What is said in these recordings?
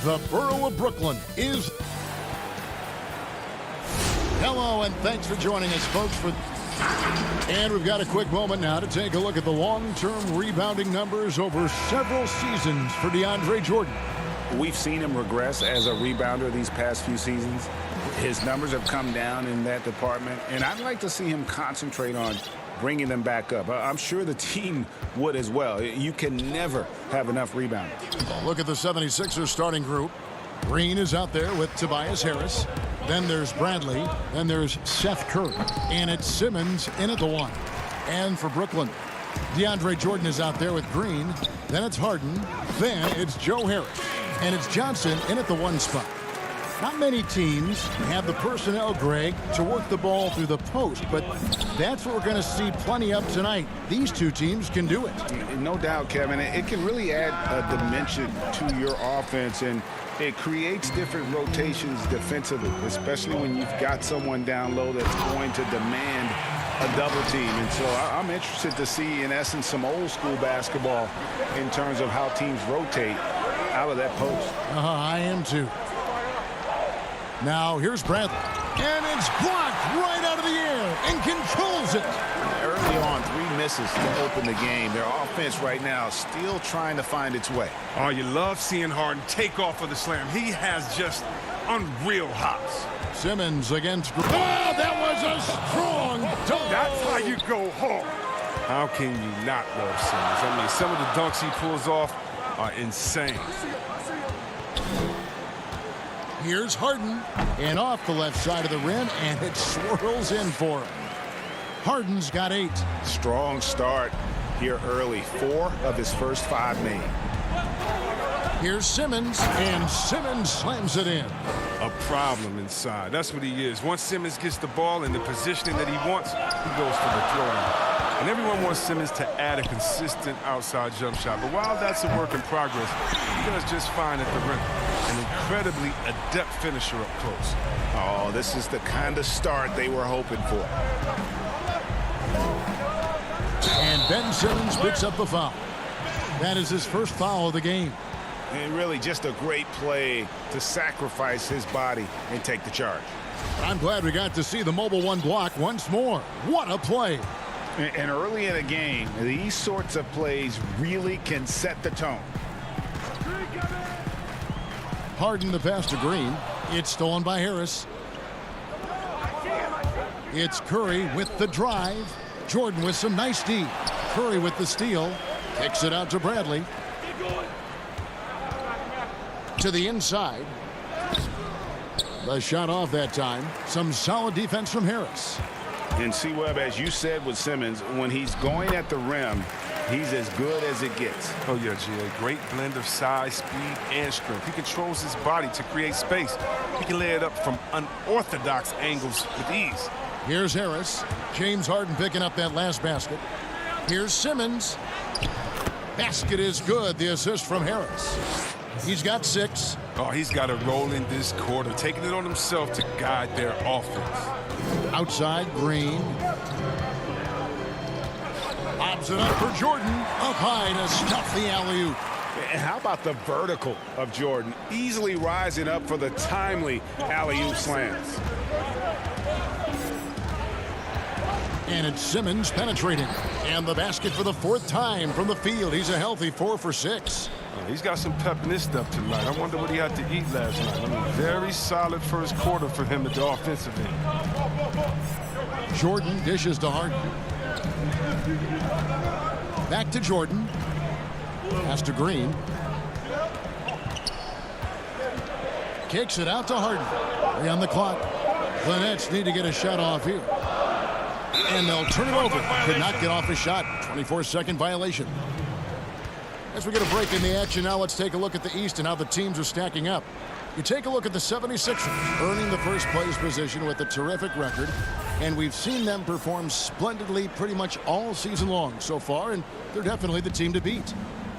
The borough of Brooklyn is... Hello, and thanks for joining us, folks. And we've got a quick moment now to take a look at the long-term rebounding numbers over several seasons for Deandre Jordan. We've seen him regress as a rebounder these past few seasons. His numbers have come down in that department, and I'd like to see him concentrate on bringing them back up. I'm sure the team would as well. You can never have enough rebounding. Look at the 76ers starting group. Green is out there with Tobias Harris. Then there's Bradley. Then there's Seth Curry. And it's Simmons in at the 1. And for Brooklyn, Deandre Jordan is out there with Green. Then it's Harden. Then it's Joe Harris. And it's Johnson in at the 1 spot. Not many teams have the personnel, Greg, to work the ball through the post, but that's what we're going to see plenty of tonight. These two teams can do it. No doubt, Kevin. It can really add a dimension to your offense, and it creates different rotations defensively, especially when you've got someone down low that's going to demand a double team. And so I'm interested to see, in essence, some old school basketball in terms of how teams rotate out of that post. I am too. Now here's Bradley, and it's blocked right out of the air and controls it. Early on, 3 misses to open the game. Their offense right now still trying to find its way. Oh, you love seeing Harden take off for the slam. He has just unreal hops. Simmons against... Oh, that was a strong dunk. That's how you go hard. How can you not love Simmons? I mean, some of the dunks he pulls off are insane. Here's Harden, and off the left side of the rim, and it swirls in for him. Harden's got 8. Strong start here early. 4 of his first 5 made. Here's Simmons, and Simmons slams it in. A problem inside. That's what he is. Once Simmons gets the ball in the positioning that he wants, he goes for the throwdown. And everyone wants Simmons to add a consistent outside jump shot. But while that's a work in progress, he does just fine at the rim. An incredibly adept finisher up close. Oh, this is the kind of start they were hoping for. And Ben Simmons picks up the foul. That is his first foul of the game. And really just a great play to sacrifice his body and take the charge. I'm glad we got to see the mobile 1 block once more. What a play. And early in a game, these sorts of plays really can set the tone. Harden the pass to Green. It's stolen by Harris. It's Curry with the drive. Jordan with some nice D. Curry with the steal. Kicks it out to Bradley. To the inside. The shot off that time. Some solid defense from Harris. And C-Webb, as you said with Simmons, when he's going at the rim, he's as good as it gets. Oh, yeah, G.A. Great blend of size, speed, and strength. He controls his body to create space. He can lay it up from unorthodox angles with ease. Here's Harris. James Harden picking up that last basket. Here's Simmons. Basket is good. The assist from Harris. He's got 6. Oh, he's got a role in this quarter, taking it on himself to guide their offense. Outside, Green. Lobs it up for Jordan. Up high to stuff the alley-oop. And how about the vertical of Jordan? Easily rising up for the timely alley-oop slams. And it's Simmons penetrating. And the basket for the 4th time from the field. He's a healthy 4 for 6. He's got some pep in his step tonight. I wonder what he had to eat last night. I mean, very solid first quarter for him at the offensive end. Jordan dishes to Harden. Back to Jordan. Pass to Green. Kicks it out to Harden. 3 on the clock. The Nets need to get a shot off here. And they'll turn it over. Could not get off a shot. 24-second violation. As we get a break in the action now, let's take a look at the East and how the teams are stacking up. You take a look at the 76ers, earning the first place position with a terrific record. And we've seen them perform splendidly pretty much all season long so far, and they're definitely the team to beat.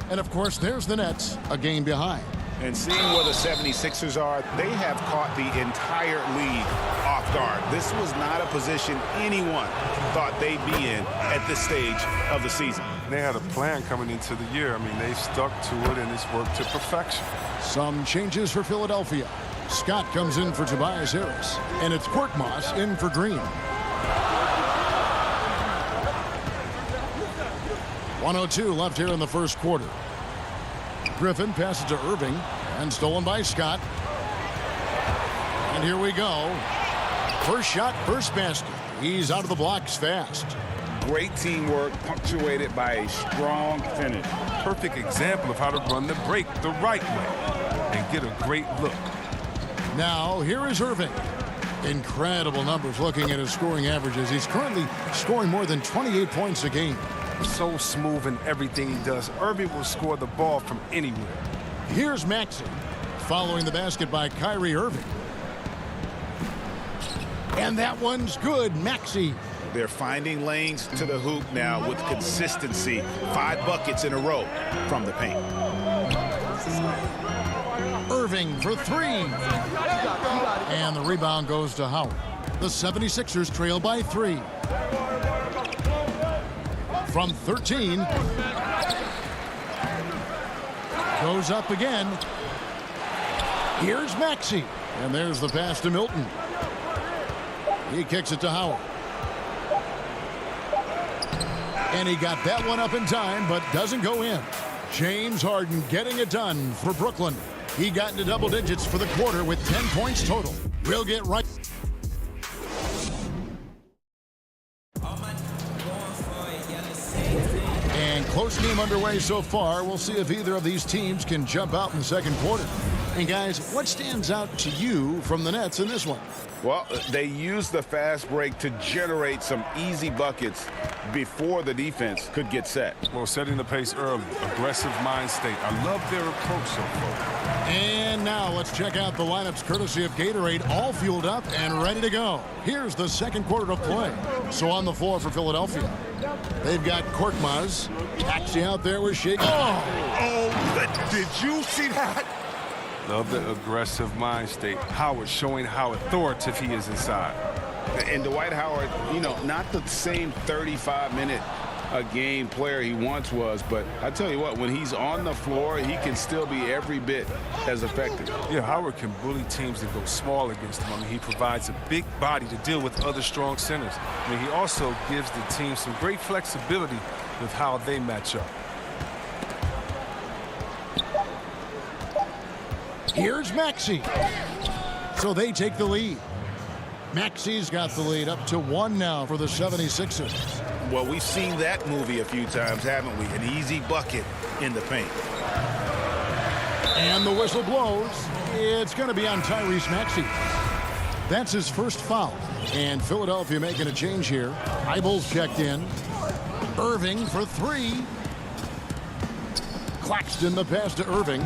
And, of course, there's the Nets, a game behind. And seeing where the 76ers are, they have caught the entire league off guard. This was not a position anyone thought they'd be in at this stage of the season. They had a plan coming into the year. I mean, they stuck to it, and it's worked to perfection. Some changes for Philadelphia. Scott comes in for Tobias Harris, and it's Korkmaz in for Green. 1:02 left here in the first quarter. Griffin passes to Irving, and stolen by Scott. And here we go. First shot, first basket. He's out of the blocks fast. Great teamwork punctuated by a strong finish. Perfect example of how to run the break the right way and get a great look. Now, here is Irving. Incredible numbers looking at his scoring averages. He's currently scoring more than 28 points a game. So smooth in everything he does. Irving will score the ball from anywhere. Here's Maxey, following the basket by Kyrie Irving. And that one's good, Maxey. They're finding lanes to the hoop now with consistency. 5 buckets in a row from the paint. Irving for 3. And the rebound goes to Howard. The 76ers trail by 3. From 13. Goes up again. Here's Maxey. And there's the pass to Milton. He kicks it to Howard. And he got that one up in time, but doesn't go in. James Harden getting it done for Brooklyn. He got into double digits for the quarter with 10 points total. We'll get right. And close game underway so far. We'll see if either of these teams can jump out in the second quarter. And guys, what stands out to you from the Nets in this one? Well, they used the fast break to generate some easy buckets before the defense could get set. Well, setting the pace early, aggressive mind state. I love their approach so far. And now let's check out the lineups courtesy of Gatorade, all fueled up and ready to go. Here's the second quarter of play. So on the floor for Philadelphia, they've got Korkmaz. Maxey out there with Shake. Did you see that? Love the aggressive mind state. Howard showing how authoritative he is inside. And Dwight Howard, you know, not the same 35-minute-a-game player he once was, but I tell you what, when he's on the floor, he can still be every bit as effective. Yeah, Howard can bully teams that go small against him. I mean, he provides a big body to deal with other strong centers. I mean, he also gives the team some great flexibility with how they match up. Here's Maxey. So they take the lead. Maxey's got the lead up to 1 now for the 76ers. Well, we've seen that movie a few times, haven't we? An easy bucket in the paint. And the whistle blows. It's going to be on Tyrese Maxey. That's his first foul. And Philadelphia making a change here. Eibel's checked in. Irving for 3. Claxton the pass to Irving.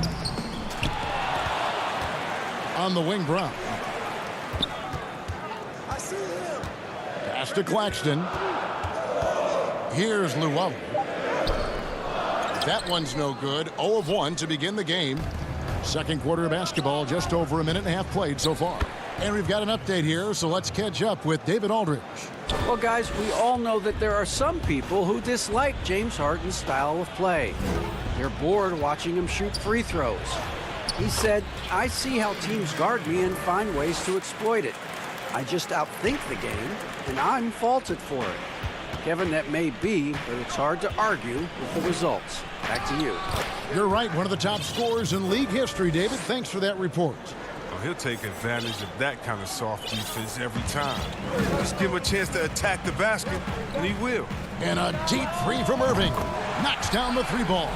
On the wing, Brown. Pass to Claxton. Here's Llewellyn. That one's no good. 0 of 1 to begin the game. Second quarter of basketball, just over a minute and a half played so far. And we've got an update here, so let's catch up with David Aldridge. Well, guys, we all know that there are some people who dislike James Harden's style of play. They're bored watching him shoot free throws. He said, "I see how teams guard me and find ways to exploit it. I just outthink the game, and I'm faulted for it." Kevin, that may be, but it's hard to argue with the results. Back to you. You're right, one of the top scorers in league history, David. Thanks for that report. Well, he'll take advantage of that kind of soft defense every time. Just give him a chance to attack the basket, and he will. And a deep three from Irving. Knocks down the 3 ball.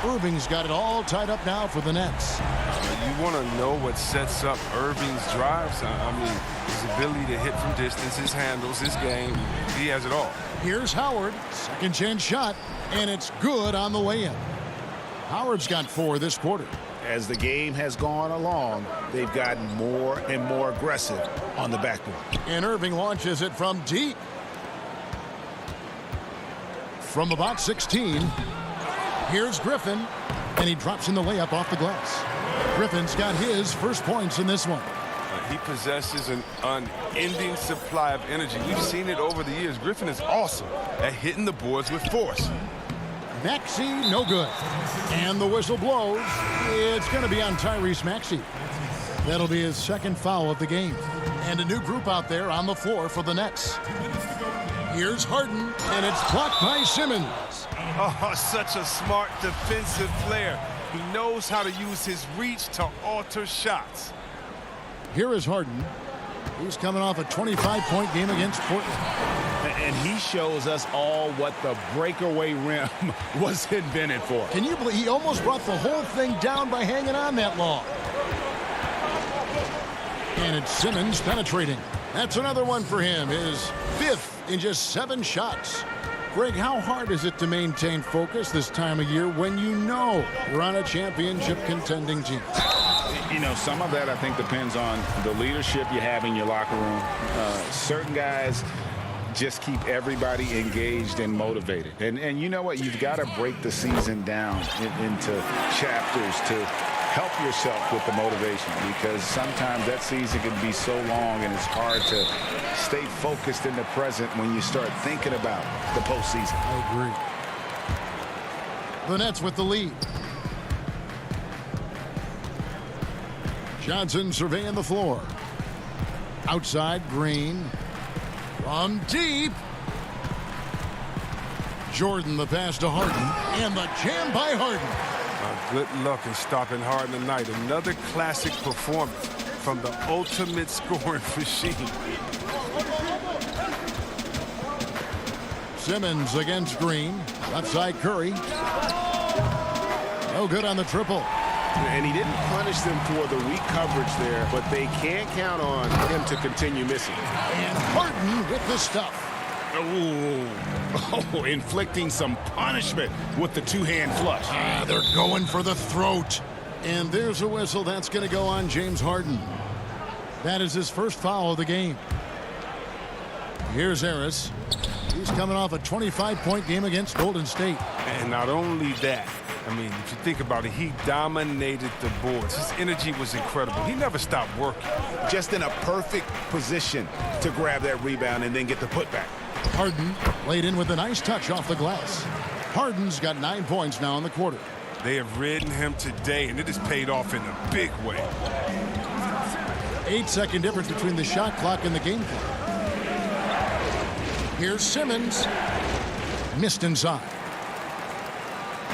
Irving's got it all tied up now for the Nets. You want to know what sets up Irving's drives? I mean, his ability to hit from distance, his handles, his game. He has it all. Here's Howard. Second chance shot, and it's good on the way in. Howard's got 4 this quarter. As the game has gone along, they've gotten more and more aggressive on the backboard. And Irving launches it from deep. From about 16. Here's Griffin, and he drops in the layup off the glass. Griffin's got his first points in this one. He possesses an unending supply of energy. We've seen it over the years. Griffin is awesome at hitting the boards with force. Maxey, no good. And the whistle blows. It's going to be on Tyrese Maxey. That'll be his second foul of the game. And a new group out there on the floor for the Nets. Here's Harden, and it's blocked by Simmons. Oh, such a smart defensive player. He knows how to use his reach to alter shots. Here is Harden. He's coming off a 25-point game against Portland. And he shows us all what the breakaway rim was invented for. Can you believe he almost brought the whole thing down by hanging on that long? And it's Simmons penetrating. That's another one for him. His fifth in just 7 shots. Greg, how hard is it to maintain focus this time of year when you know you're on a championship contending team? You know, some of that, I think, depends on the leadership you have in your locker room. Certain guys just keep everybody engaged and motivated. And you know what? You've got to break the season down into chapters to help yourself with the motivation, because sometimes that season can be so long and it's hard to stay focused in the present when you start thinking about the postseason. I agree. The Nets with the lead. Johnson surveying the floor. Outside, Green. From deep. Jordan, the pass to Harden. And the jam by Harden. Good luck in stopping Harden tonight. Another classic performance from the ultimate scoring machine. Simmons against Green. Outside Curry. No good on the triple. And he didn't punish them for the weak coverage there, but they can't count on him to continue missing. And Harden with the stuff. Oh, inflicting some punishment with the two-hand flush. They're going for the throat. And there's a whistle. That's going to go on James Harden. That is his first foul of the game. Here's Harris. He's coming off a 25-point game against Golden State. And not only that, I mean, if you think about it, he dominated the boards. His energy was incredible. He never stopped working. Just in a perfect position to grab that rebound and then get the putback. Harden laid in with a nice touch off the glass. Harden's got 9 points now in the quarter. They have ridden him today, and it has paid off in a big way. 8-second difference between the shot clock and the game clock. Here's Simmons. Missed inside.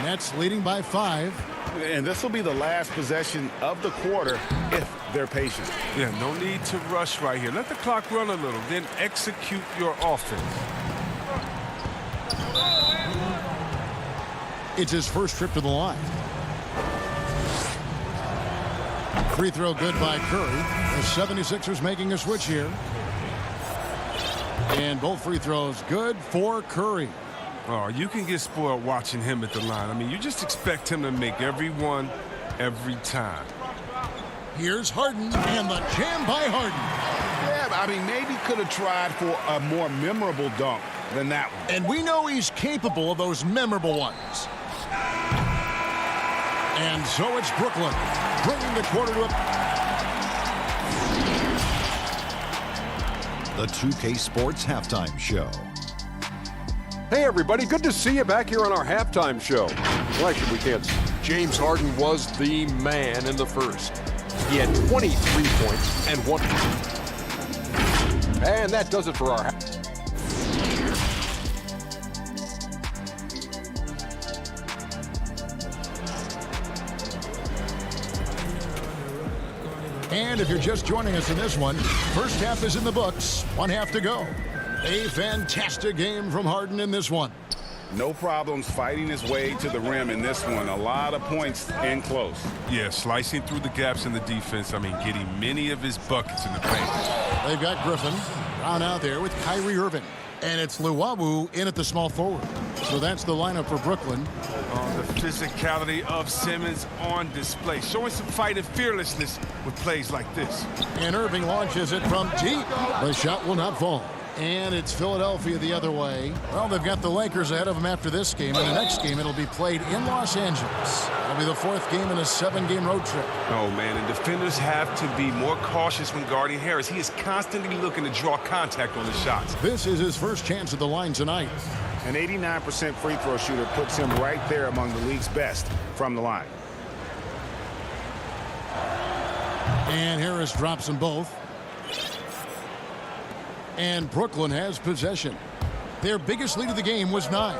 Nets leading by 5. And this will be the last possession of the quarter if they're patient. Yeah, no need to rush right here. Let the clock run a little, then execute your offense. It's his first trip to the line. Free throw good by Curry. The 76ers making a switch here. And both free throws good for Curry. Oh, you can get spoiled watching him at the line. I mean, you just expect him to make every one, every time. Here's Harden, and the jam by Harden. Yeah, I mean, maybe could have tried for a more memorable dunk than that one. And we know he's capable of those memorable ones. And so it's Brooklyn, bringing the quarter to The 2K Sports Halftime Show. Hey everybody, good to see you back here on our halftime show. Well, actually we can't. James Harden was the man in the first. He had 23 points and 1. And that does it for our half. And if you're just joining us in this one, first half is in the books, 1 half to go. A fantastic game from Harden in this one. No problems fighting his way to the rim in this one. A lot of points in close. Yeah, slicing through the gaps in the defense. I mean, getting many of his buckets in the paint. They've got Griffin down out there with Kyrie Irving. And it's Luwawu in at the small forward. So that's the lineup for Brooklyn. The physicality of Simmons on display. Showing some fight and fearlessness with plays like this. And Irving launches it from deep. The shot will not fall. And it's Philadelphia the other way. Well, they've got the Lakers ahead of them after this game. And the next game, it'll be played in Los Angeles. It'll be the 4th game in a 7-game road trip. Oh, man, and defenders have to be more cautious when guarding Harris. He is constantly looking to draw contact on his shots. This is his first chance at the line tonight. An 89% free throw shooter puts him right there among the league's best from the line. And Harris drops them both. And Brooklyn has possession. Their biggest lead of the game was 9.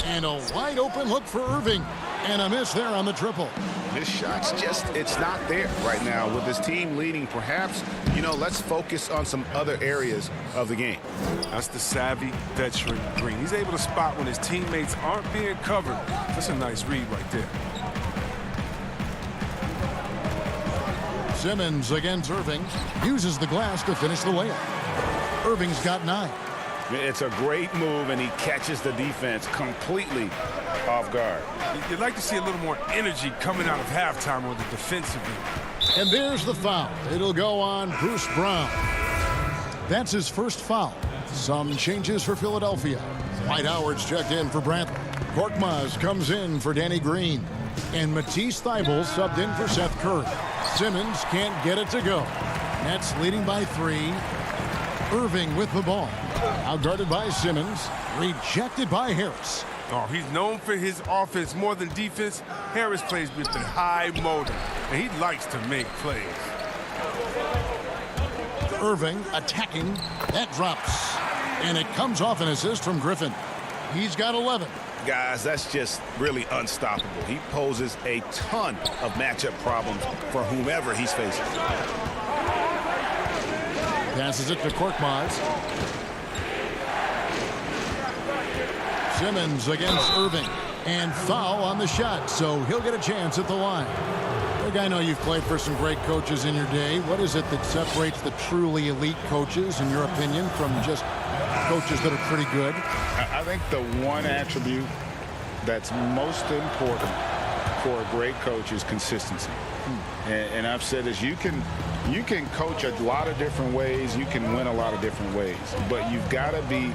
And a wide open look for Irving. And a miss there on the triple. His shot's just, it's not there right now. With his team leading, perhaps, let's focus on some other areas of the game. That's the savvy veteran Green. He's able to spot when his teammates aren't being covered. That's a nice read right there. Simmons against Irving. Uses the glass to finish the layup. Irving's got 9. It's a great move, and he catches the defense completely off guard. You'd like to see a little more energy coming out of halftime on the defensive end. And there's the foul. It'll go on Bruce Brown. That's his first foul. Some changes for Philadelphia. Dwight Howard's checked in for Brantley. Korkmaz comes in for Danny Green. And Matisse Thybulle subbed in for Seth Curry. Simmons can't get it to go. Nets leading by 3. Irving with the ball. Outguarded by Simmons. Rejected by Harris. Oh, he's known for his offense more than defense. Harris plays with the high motor, and he likes to make plays. Irving attacking. That drops. And it comes off an assist from Griffin. He's got 11. Guys, that's just really unstoppable. He poses a ton of matchup problems for whomever he's facing. Passes it to Korkmaz. Simmons against Irving. And foul on the shot, so he'll get a chance at the line. Look, I know you've played for some great coaches in your day. What is it that separates the truly elite coaches, in your opinion, from just coaches that are pretty good? I think the one attribute that's most important for a great coach is consistency. And I've said this, you can coach a lot of different ways, you can win a lot of different ways, but you've got to be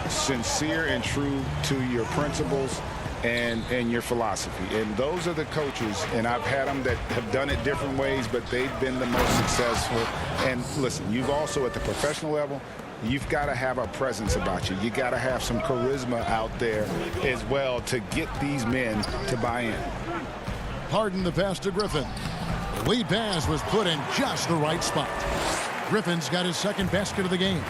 sincere and true to your principles and your philosophy. And those are the coaches, and I've had them that have done it different ways, but they've been the most successful. And listen, you've also at the professional level, you've got to have a presence about you. You got to have some charisma out there as well to get these men to buy in. Harden the pass to Griffin. The lead pass was put in just the right spot. Griffin's got his second basket of the game.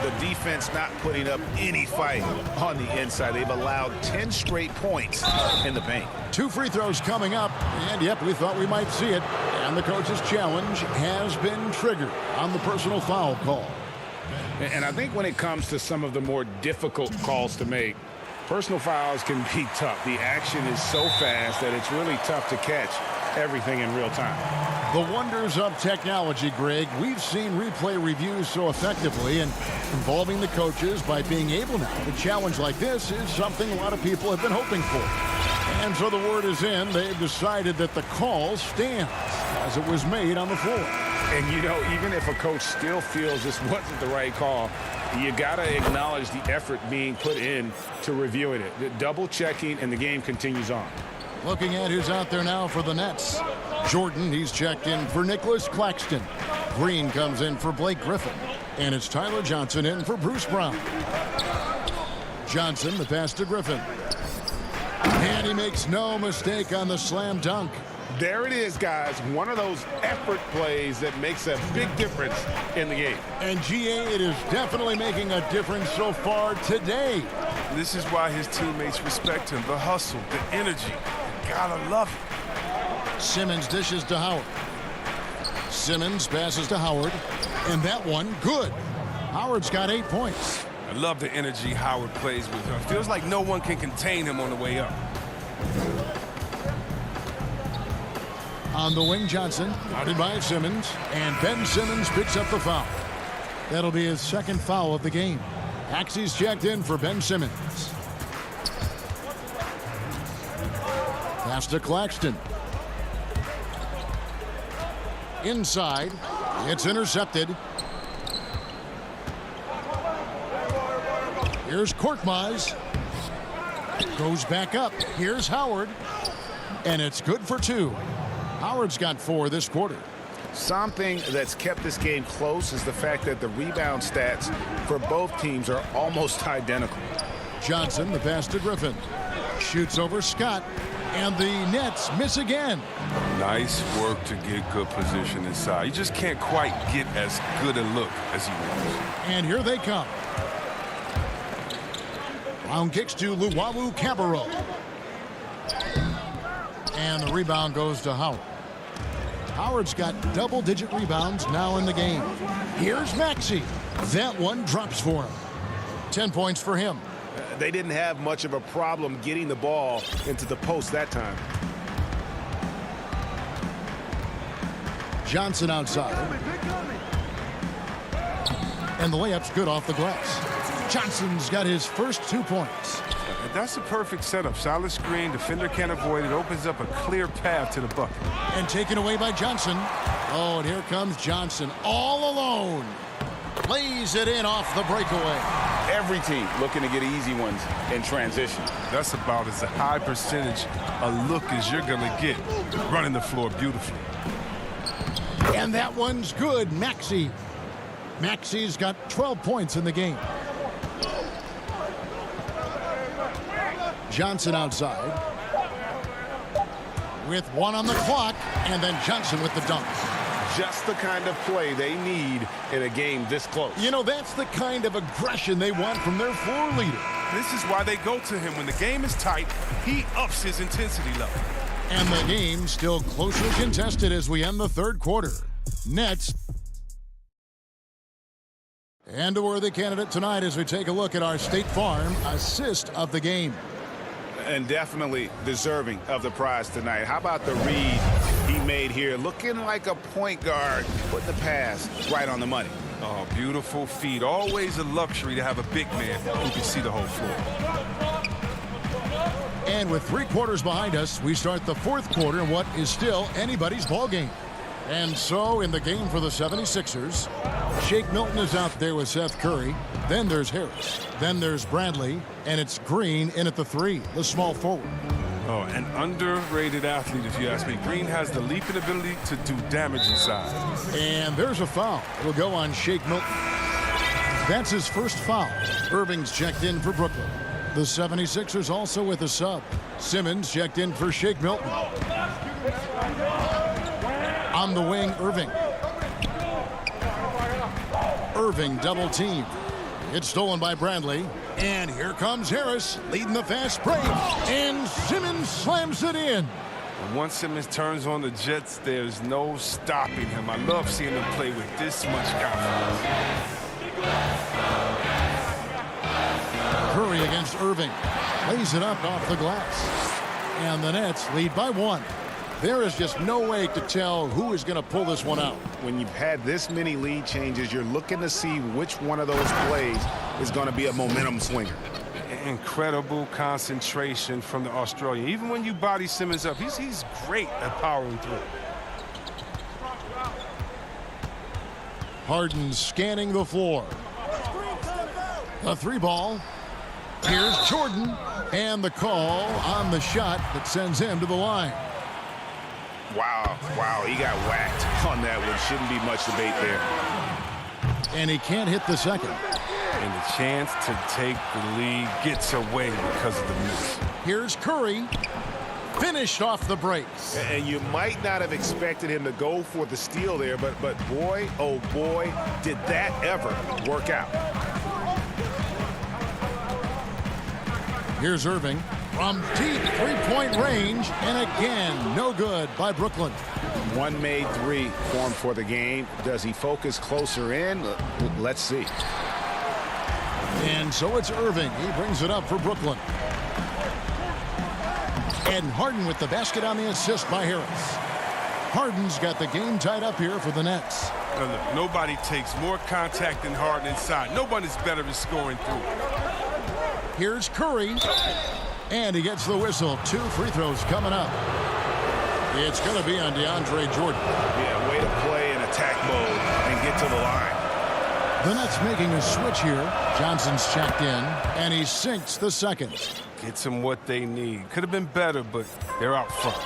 The defense not putting up any fight on the inside. They've allowed 10 straight points in the paint. 2 free throws coming up, and yep, we thought we might see it. And the coach's challenge has been triggered on the personal foul call. And I think when it comes to some of the more difficult calls to make, personal fouls can be tough. The action is so fast that it's really tough to catch everything in real time. The wonders of technology, Greg. We've seen replay reviews so effectively, and involving the coaches by being able now to challenge like this is something a lot of people have been hoping for. And so the word is in. They've decided that the call stands as it was made on the floor. And, even if a coach still feels this wasn't the right call, you got to acknowledge the effort being put in to reviewing it. The double checking, and the game continues on. Looking at who's out there now for the Nets. Jordan, he's checked in for Nicholas Claxton. Green comes in for Blake Griffin. And it's Tyler Johnson in for Bruce Brown. Johnson, the pass to Griffin. And he makes no mistake on the slam dunk. There it is, guys. One of those effort plays that makes a big difference in the game. And GA, it is definitely making a difference so far today. This is why his teammates respect him. The hustle, the energy. You gotta love it. Simmons dishes to Howard. Simmons passes to Howard. And that one, good. Howard's got 8 points. I love the energy Howard plays with him. Feels like no one can contain him on the way up. On the wing, Johnson, guarded by Simmons, and Ben Simmons picks up the foul. That'll be his second foul of the game. Axie's checked in for Ben Simmons. Pass to Claxton. Inside, it's intercepted. Here's Korkmaz. Goes back up. Here's Howard. And it's good for 2. Howard's got 4 this quarter. Something that's kept this game close is the fact that the rebound stats for both teams are almost identical. Johnson, the pass to Griffin. Shoots over Scott. And the Nets miss again. Nice work to get good position inside. You just can't quite get as good a look as he wants. And here they come. Round kicks to Luwawu Cabarro. And the rebound goes to Howard. Howard's got double-digit rebounds now in the game. Here's Maxey. That one drops for him. 10 points for him. They didn't have much of a problem getting the ball into the post that time. Johnson outside. And the layup's good off the glass. Johnson's got his first 2 points. That's a perfect setup. Solid screen. Defender can't avoid it. Opens up a clear path to the bucket. And taken away by Johnson. Oh, and here comes Johnson all alone. Lays it in off the breakaway. Every team looking to get easy ones in transition. That's about as a high percentage a look as you're going to get. Running the floor beautifully. And that one's good. Maxey. Maxey's got 12 points in the game. Johnson outside. With 1 on the clock. And then Johnson with the dunk. Just the kind of play they need in a game this close. You know, that's the kind of aggression they want from their floor leader. This is why they go to him. When the game is tight, he ups his intensity level. And the game still closely contested as we end the 3rd quarter. Nets. And a worthy candidate tonight as we take a look at our State Farm assist of the game. And definitely deserving of the prize tonight. How about the read he made here? Looking like a point guard, putting the pass right on the money. Oh, beautiful feed. Always a luxury to have a big man who can see the whole floor. And with 3 quarters behind us, we start the 4th quarter in what is still anybody's ball game. And so in the game for the 76ers, Shake Milton is out there with Seth Curry. Then there's Harris. Then there's Bradley. And it's Green in at the 3, the small forward. Oh, an underrated athlete, if you ask me. Green has the leaping ability to do damage inside. And there's a foul. It'll go on Shake Milton. That's his first foul. Irving's checked in for Brooklyn. The 76ers also with a sub. Simmons checked in for Shake Milton. On the wing, Irving. Irving double team. It's stolen by Bradley. And here comes Harris leading the fast break. And Simmons slams it in. And once Simmons turns on the Jets, there's no stopping him. I love seeing him play with this much confidence. Curry against Irving. Lays it up off the glass. And the Nets lead by 1. There is just no way to tell who is going to pull this one out. When you've had this many lead changes, you're looking to see which one of those plays is going to be a momentum swinger. Incredible concentration from the Australian. Even when you body Simmons up, he's great at powering through. Harden scanning the floor. The 3 ball. Here's Jordan. And the call on the shot that sends him to the line. Wow, he got whacked on that one. Shouldn't be much debate there. And he can't hit the second. And the chance to take the lead gets away because of the miss. Here's Curry. Finished off the break. And you might not have expected him to go for the steal there, but boy, oh boy, did that ever work out. Here's Irving. From deep 3-point range, and again, no good by Brooklyn. 1 made 3 formed for the game. Does he focus closer in? Let's see. And so it's Irving. He brings it up for Brooklyn. And Harden with the basket on the assist by Harris. Harden's got the game tied up here for the Nets. Now look, nobody takes more contact than Harden inside. Nobody's better at scoring through. Here's Curry. And he gets the whistle. 2 free throws coming up. It's going to be on Deandre Jordan. Yeah, way to play in attack mode and get to the line. The Nets making a switch here. Johnson's checked in. And he sinks the second. Gets them what they need. Could have been better, but they're out front.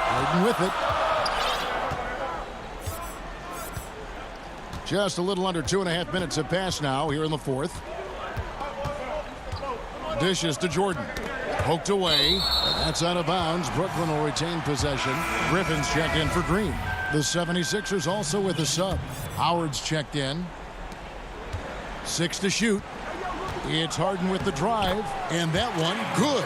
Harden with it. Just a little under 2.5 minutes have passed now here in the fourth. Dishes to Jordan. Poked away. And that's out of bounds. Brooklyn will retain possession. Griffin's checked in for Green. The 76ers also with a sub. Howard's checked in. 6 to shoot. It's Harden with the drive. And that one, good.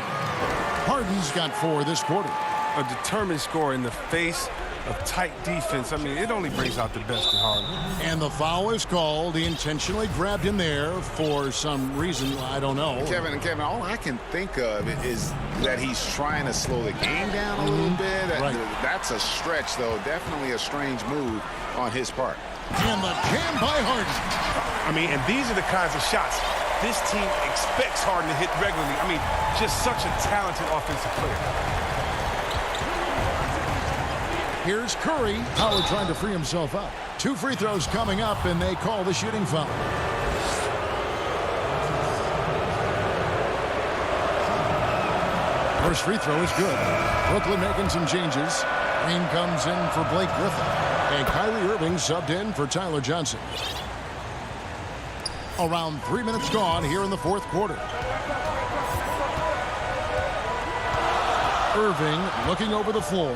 Harden's got 4 this quarter. A determined scorer in the face of tight defense. I mean, it only brings out the best in Harden. And the foul is called. He intentionally grabbed him there for some reason. I don't know. Kevin, all I can think of is that he's trying to slow the game down a little bit. Right. That's a stretch, though. Definitely a strange move on his part. And the jam by Harden. I mean, and these are the kinds of shots this team expects Harden to hit regularly. I mean, just such a talented offensive player. Here's Curry. Howard trying to free himself up. 2 free throws coming up, and they call the shooting foul. First free throw is good. Brooklyn making some changes. Green comes in for Blake Griffin. And Kyrie Irving subbed in for Tyler Johnson. Around 3 minutes gone here in the fourth quarter. Irving looking over the floor.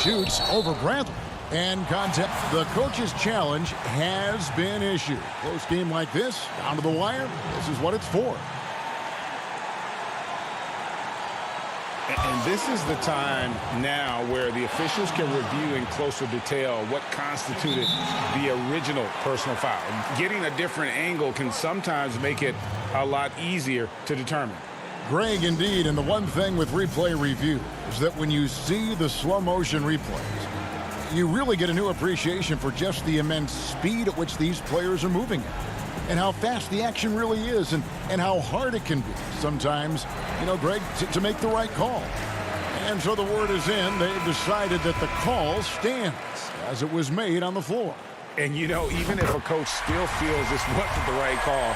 Shoots over Bradley. And contact. The coach's challenge has been issued. Close game like this, down to the wire, this is what it's for. And this is the time now where the officials can review in closer detail what constituted the original personal foul. Getting a different angle can sometimes make it a lot easier to determine. Greg, indeed, and the one thing with replay review is that when you see the slow motion replays, you really get a new appreciation for just the immense speed at which these players are moving at, and how fast the action really is, and how hard it can be sometimes, Greg, to make the right call. And so the word is in. They've decided that the call stands as it was made on the floor. And, even if a coach still feels this wasn't the right call,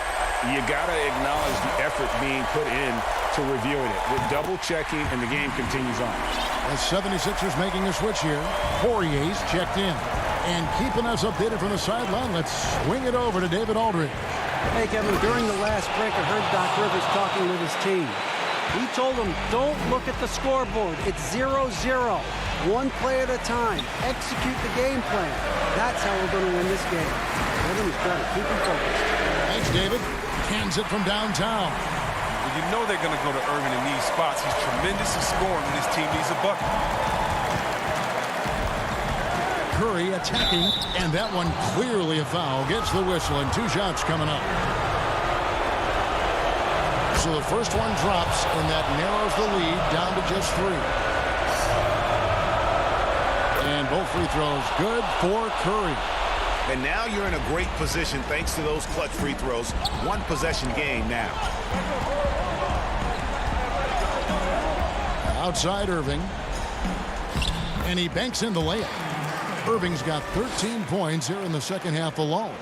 you got to acknowledge the effort being put in to reviewing it. With double checking, and the game continues on. The 76ers making a switch here. Poirier's checked in. And keeping us updated from the sideline, let's swing it over to David Aldridge. Hey, Kevin, during the last break, I heard Doc Rivers talking with his team. He told them, don't look at the scoreboard. It's 0-0. One play at a time. Execute the game plan. That's how we're going to win this game. Everyone's got to keep them focused. Thanks, David. Cans it from downtown. Well, you know they're going to go to Irving in these spots. He's tremendous at scoring when his team needs a bucket. Curry attacking, and that one clearly a foul. Gets the whistle, and 2 shots coming up. So the first one drops, and that narrows the lead down to just 3. And both free throws good for Curry. And now you're in a great position thanks to those clutch free throws. One possession game now. Outside Irving. And he banks in the layup. Irving's got 13 points here in the second half alone.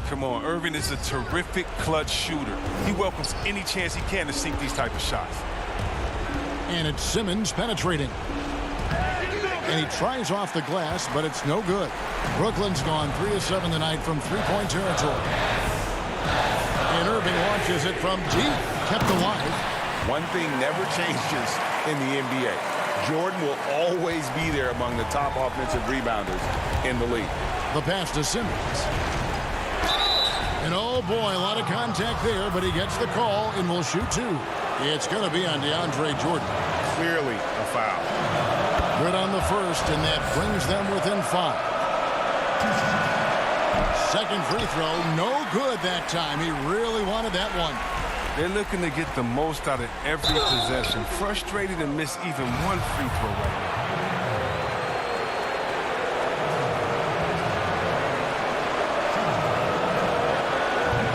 Come on, Irving is a terrific clutch shooter. He welcomes any chance he can to sink these type of shots. And it's Simmons penetrating. And he tries off the glass, but it's no good. Brooklyn's gone 3 of 7 tonight from three-point territory. And Irving launches it from deep, kept alive. One thing never changes in the NBA. Jordan will always be there among the top offensive rebounders in the league. The pass to Simmons. And oh boy, a lot of contact there, but he gets the call and will shoot 2. It's going to be on Deandre Jordan. Clearly a foul. Good on the first, and that brings them within 5. Second free throw, no good that time. He really wanted that one. They're looking to get the most out of every possession. Frustrated to miss even one free throw right now.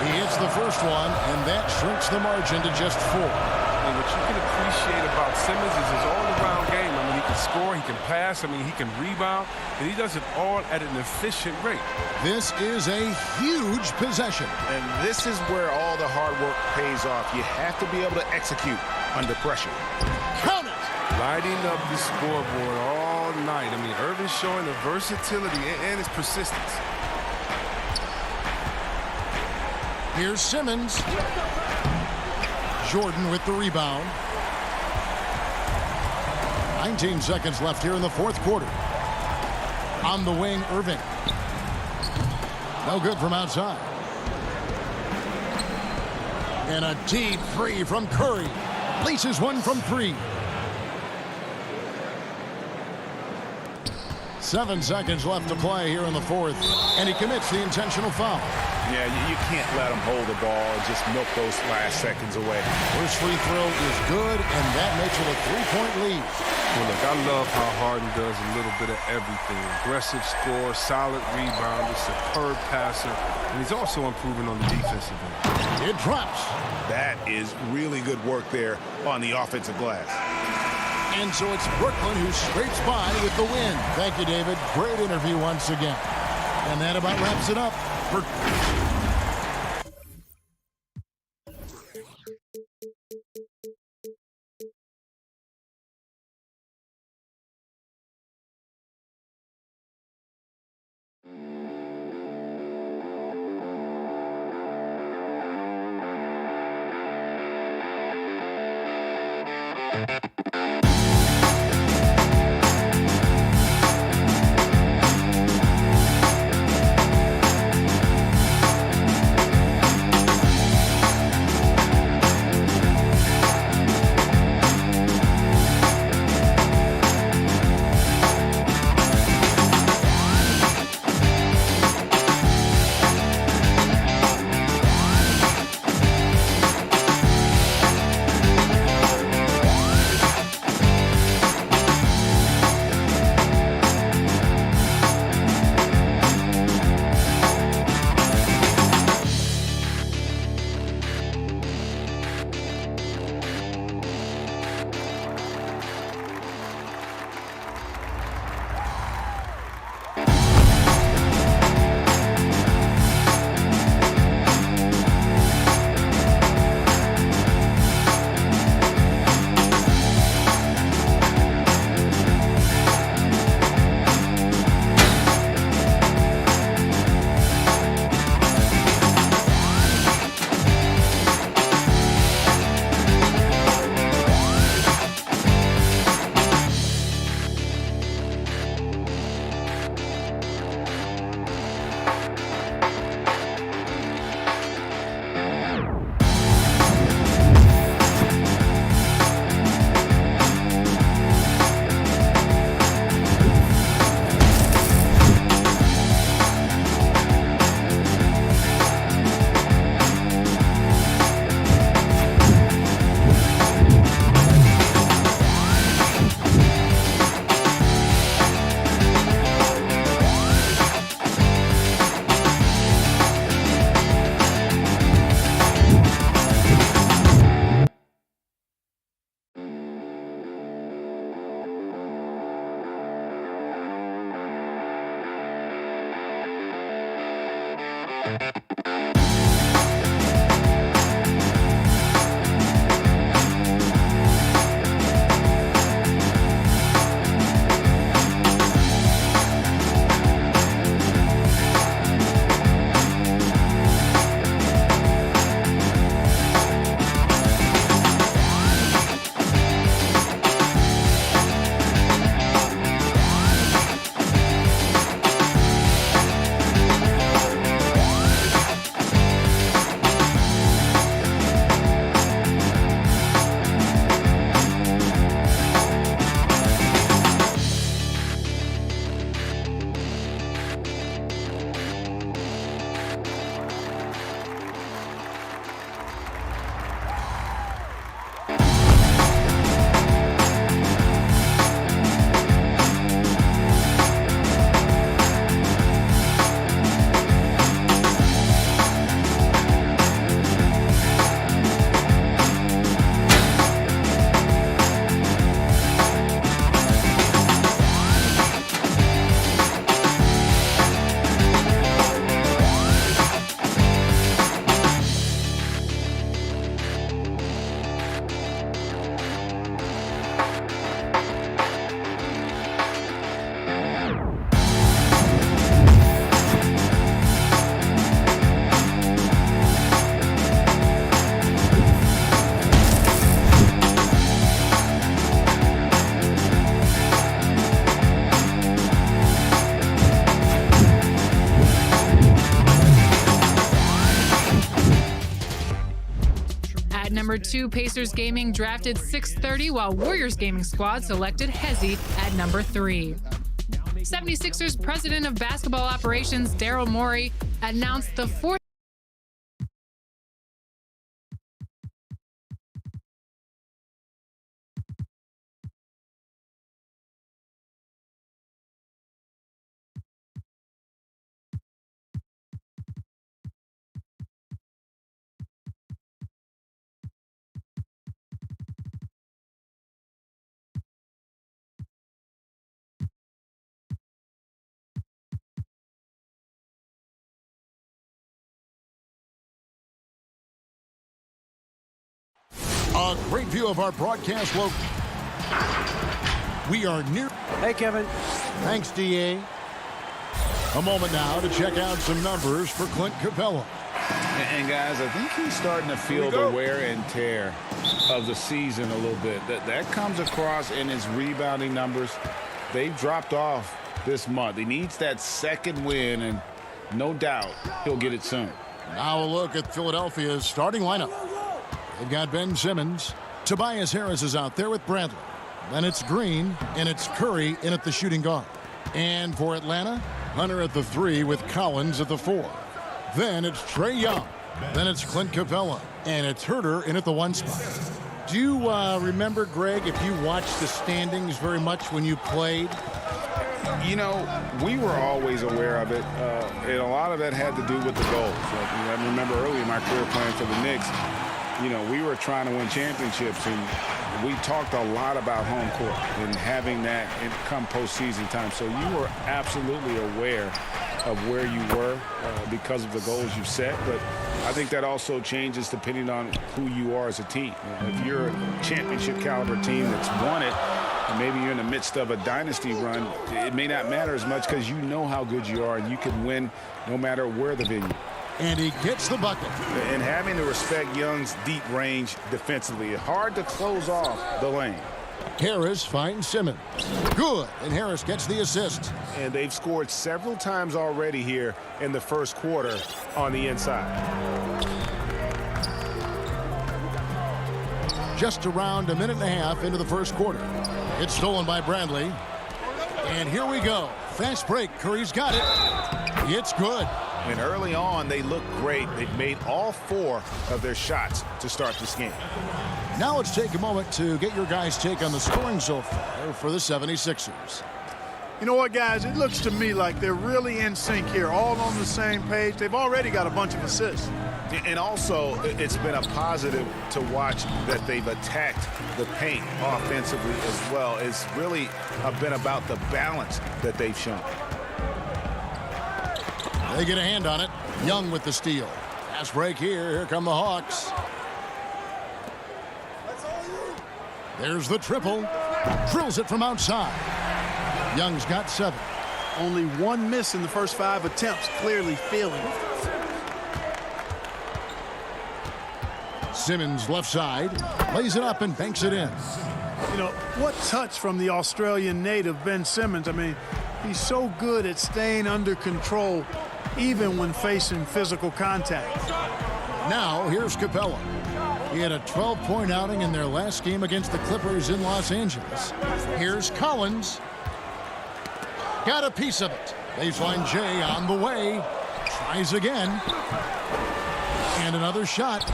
He hits the first one, and that shrinks the margin to just 4. And what you can appreciate about Simmons is his all-around game. I mean, He can score, he can pass, he can rebound, and he does it all at an efficient rate. This is a huge possession. And this is where all the hard work pays off. You have to be able to execute under pressure. Count it! Lighting up the scoreboard all night. Irvin's showing the versatility and his persistence. Here's Simmons. Jordan with the rebound. 19 seconds left here in the fourth quarter. On the wing, Irving. No good from outside. And a deep three from Curry. Laces one from three. 7 seconds left to play here in the fourth. And he commits the intentional foul. Yeah, you can't let him hold the ball and just milk those last seconds away. First free throw is good, and that makes it a 3-point lead. Well, look, I love how Harden does a little bit of everything. Aggressive score, solid rebounder, superb passer, and he's also improving on the defensive end. It drops. That is really good work there on the offensive glass. And so it's Brooklyn who scrapes by with the win. Thank you, David. Great interview once again. And that about wraps it up for... number 2, Pacers Gaming drafted 630, while Warriors Gaming Squad selected Hezi at number 3. 76ers President of Basketball Operations Daryl Morey announced the 4th A great view of our broadcast local. We are near. Hey, Kevin. Thanks, DA. A moment now to check out some numbers for Clint Capella. And guys, I think he's starting to feel the wear and tear of the season a little bit. That comes across in his rebounding numbers. They've dropped off this month. He needs that second win, and no doubt he'll get it soon. Now a look at Philadelphia's starting lineup. They've got Ben Simmons. Tobias Harris is out there with Bradley. Then it's Green, and it's Curry in at the shooting guard. And for Atlanta, Hunter at the 3 with Collins at the 4. Then it's Trae Young. Then it's Clint Capella. And it's Herter in at the 1 spot. Do you remember, Greg, if you watched the standings very much when you played? You know, we were always aware of it, and a lot of that had to do with the goals. I remember early in my career playing for the Knicks, you know, we were trying to win championships, and we talked a lot about home court and having that come postseason time. So you were absolutely aware of where you were because of the goals you set. But I think that also changes depending on who you are as a team. You know, if you're a championship caliber team that's won it, and maybe you're in the midst of a dynasty run, it may not matter as much because you know how good you are and you can win no matter where the venue. And he gets the bucket. And having to respect Young's deep range defensively, hard to close off the lane. Harris finds Simmons. Good. And Harris gets the assist. And they've scored several times already here in the first quarter on the inside. Just around a minute and a half into the first quarter. It's stolen by Bradley. And here we go. Fast break. Curry's got it. It's good. And early on, they look great. They've made all 4 of their shots to start this game. Now let's take a moment to get your guys' take on the scoring so far for the 76ers. You know what, guys? It looks to me like they're really in sync here, all on the same page. They've already got a bunch of assists. And also, it's been a positive to watch that they've attacked the paint offensively as well. It's really been about the balance that they've shown. They get a hand on it. Young with the steal. Fast break here. Here come the Hawks. There's the triple. Drills it from outside. Young's got 7. Only 1 miss in the first 5 attempts. Clearly feeling it. Simmons left side. Lays it up and banks it in. You know, what touch from the Australian native, Ben Simmons. I mean, he's so good at staying under control even when facing physical contact. Now, here's Capella. He had a 12-point outing in their last game against the Clippers in Los Angeles. Here's Collins. Got a piece of it. Baseline J on the way. Tries again. And another shot.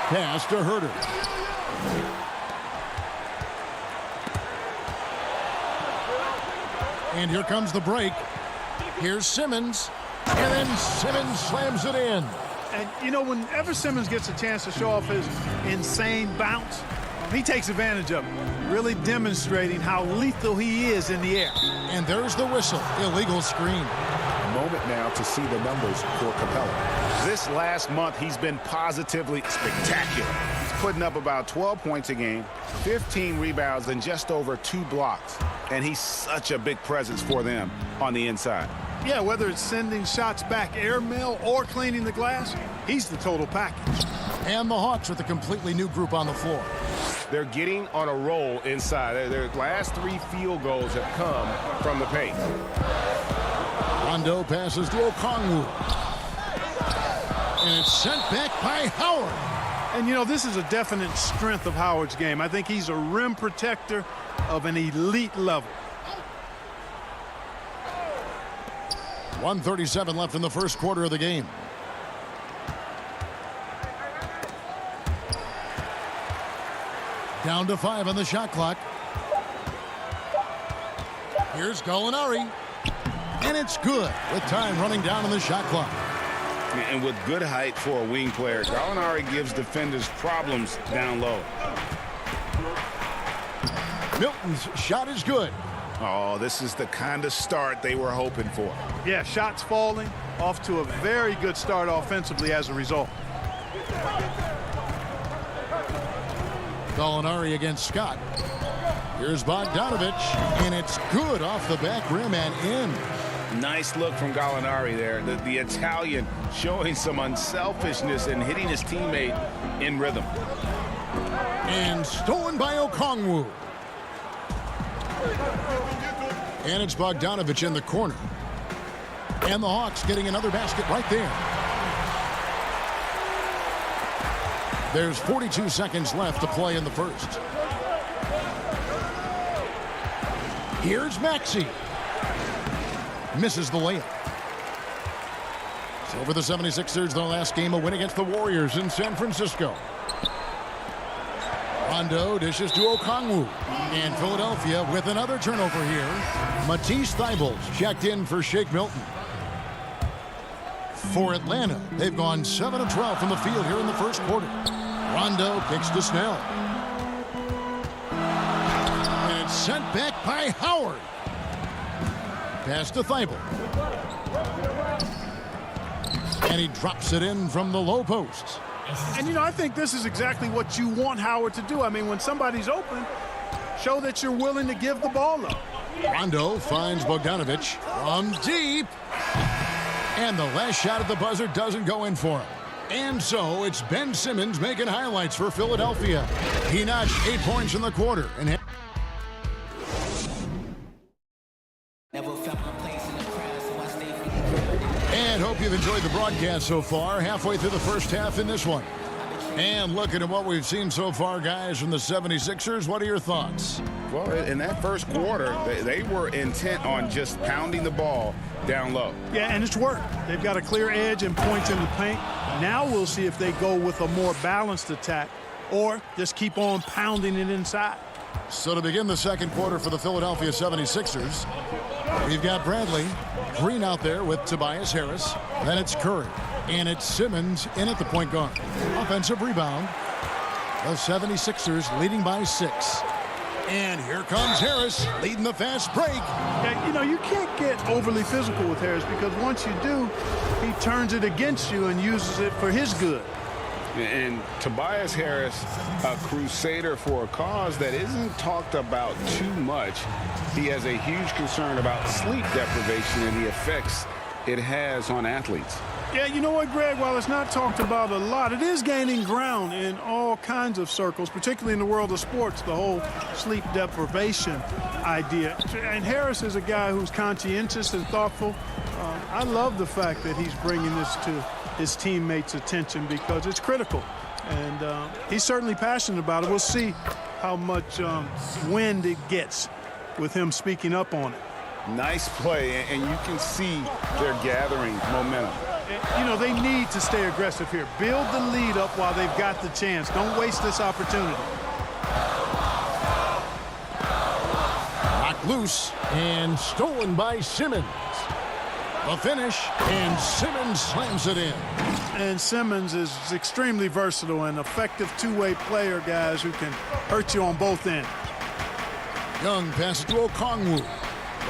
Pass to Herter. And here comes the break. Here's Simmons. And then Simmons slams it in. And, you know, whenever Simmons gets a chance to show off his insane bounce, he takes advantage of it, really demonstrating how lethal he is in the air. And there's the whistle. Illegal screen. A moment now to see the numbers for Capella. This last month, he's been positively spectacular. He's putting up about 12 points a game, 15 rebounds, and just over 2 blocks. And he's such a big presence for them on the inside. Yeah, whether it's sending shots back airmail or cleaning the glass, he's the total package. And the Hawks with a completely new group on the floor. They're getting on a roll inside. Their last 3 field goals have come from the paint. Rondo passes to Okongwu. And it's sent back by Howard. And, you know, this is a definite strength of Howard's game. I think he's a rim protector of an elite level. 1:37 left in the first quarter of the game. Down to 5 on the shot clock. Here's Gallinari. And it's good with time running down on the shot clock. And with good height for a wing player, Gallinari gives defenders problems down low. Milton's shot is good. Oh, this is the kind of start they were hoping for. Yeah, shots falling, off to a very good start offensively as a result. Gallinari against Scott. Here's Bogdanovich, and it's good off the back rim and in. Nice look from Gallinari there. The Italian showing some unselfishness and hitting his teammate in rhythm. And stolen by Okongwu. And it's Bogdanovich in the corner. And the Hawks getting another basket right there. There's 42 seconds left to play in the first. Here's Maxey. Misses the layup. So for the 76ers, their last game, a win against the Warriors in San Francisco. Rondo dishes to Okongwu. And Philadelphia with another turnover here. Matisse Thybulle checked in for Shake Milton. For Atlanta, they've gone 7 of 12 from the field here in the first quarter. Rondo kicks to Snell. And it's sent back by Howard. Pass to Thybulle. And he drops it in from the low post. And, you know, I think this is exactly what you want Howard to do. I mean, when somebody's open, show that you're willing to give the ball up. Rondo finds Bogdanovich from deep. And the last shot at the buzzer doesn't go in for him. And so it's Ben Simmons making highlights for Philadelphia. He notched 8 points in the quarter. And hope you've enjoyed the broadcast so far. Halfway through the first half in this one. And looking at what we've seen so far, guys, from the 76ers, what are your thoughts? Well, in that first quarter, they were intent on just pounding the ball down low. Yeah, and it's worked. They've got a clear edge and points in the paint. Now we'll see if they go with a more balanced attack or just keep on pounding it inside. So to begin the second quarter for the Philadelphia 76ers, we've got Bradley, Green out there with Tobias Harris. Then it's Curry. And it's Simmons in at the point guard. Offensive rebound. The 76ers leading by 6. And here comes Harris leading the fast break. Yeah, you know, you can't get overly physical with Harris because once you do, he turns it against you and uses it for his good. And Tobias Harris, a crusader for a cause that isn't talked about too much. He has a huge concern about sleep deprivation and the effects it has on athletes. Yeah, you know what, Greg? While it's not talked about a lot, it is gaining ground in all kinds of circles, particularly in the world of sports, the whole sleep deprivation idea. And Harris is a guy who's conscientious and thoughtful. I love the fact that he's bringing this to his teammates' attention because it's critical. And he's certainly passionate about it. We'll see how much wind it gets with him speaking up on it. Nice play, and you can see they're gathering momentum. You know, they need to stay aggressive here. Build the lead up while they've got the chance. Don't waste this opportunity. Knocked loose and stolen by Simmons. The finish, and Simmons slams it in. And Simmons is extremely versatile and effective two-way player, guys, who can hurt you on both ends. Young passes to Okongwu.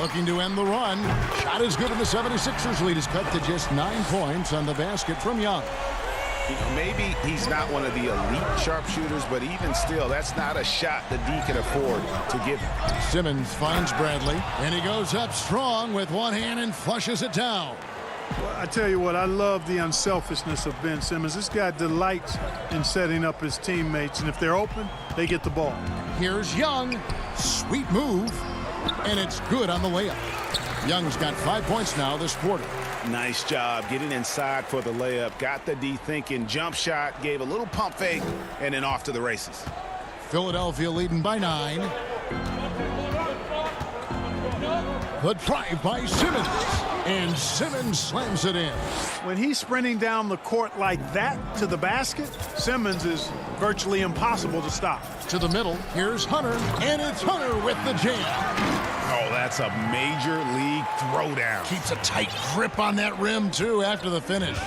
Looking to end the run. Shot is good, and the 76ers lead is cut to just 9 points on the basket from Young. Maybe he's not one of the elite sharpshooters, but even still, that's not a shot that D can afford to give him. Simmons finds Bradley, and he goes up strong with one hand and flushes it down. Well, I tell you what, I love the unselfishness of Ben Simmons. This guy delights in setting up his teammates, and if they're open, they get the ball. Here's Young. Sweet move. And it's good on the layup. Young's got 5 points now this quarter. Nice job getting inside for the layup. Got the D thinking. Jump shot. Gave a little pump fake. And then off to the races. Philadelphia leading by 9. The drive by Simmons. And Simmons slams it in. When he's sprinting down the court like that to the basket, Simmons is virtually impossible to stop. To the middle, here's Hunter, and it's Hunter with the jam. Oh, that's a major league throwdown. Keeps a tight grip on that rim, too, after the finish.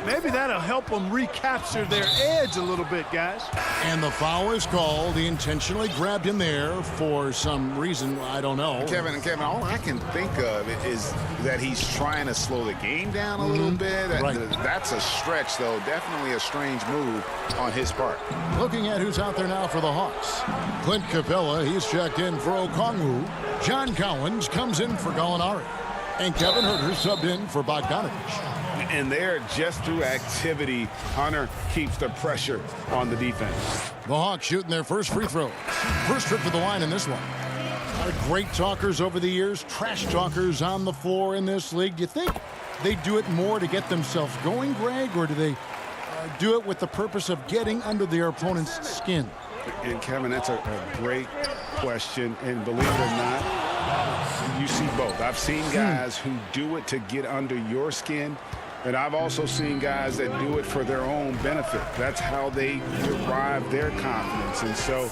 Maybe that'll help them recapture their edge a little bit, guys. And the foul is called. He intentionally grabbed him there for some reason, I don't know. Kevin, all I can think of is that he's trying to slow the game down a little bit. Right. That's a stretch, though. Definitely a strange move on his part. Looking at who's out there now for the Hawks. Clint Capella, he's checked in for Okongwu. John Cowens comes in for Gallinari. And Kevin Huerter subbed in for Bogdanovich. And there, just through activity, Hunter keeps the pressure on the defense. The Hawks shooting their first free throw. First trip to the line in this one. A lot of great talkers over the years, trash talkers on the floor in this league. Do you think they do it more to get themselves going, Greg, or do they do it with the purpose of getting under their opponent's skin? And Kevin, that's a great question. And believe it or not, you see both. I've seen guys who do it to get under your skin, and I've also seen guys that do it for their own benefit. That's how they derive their confidence. And so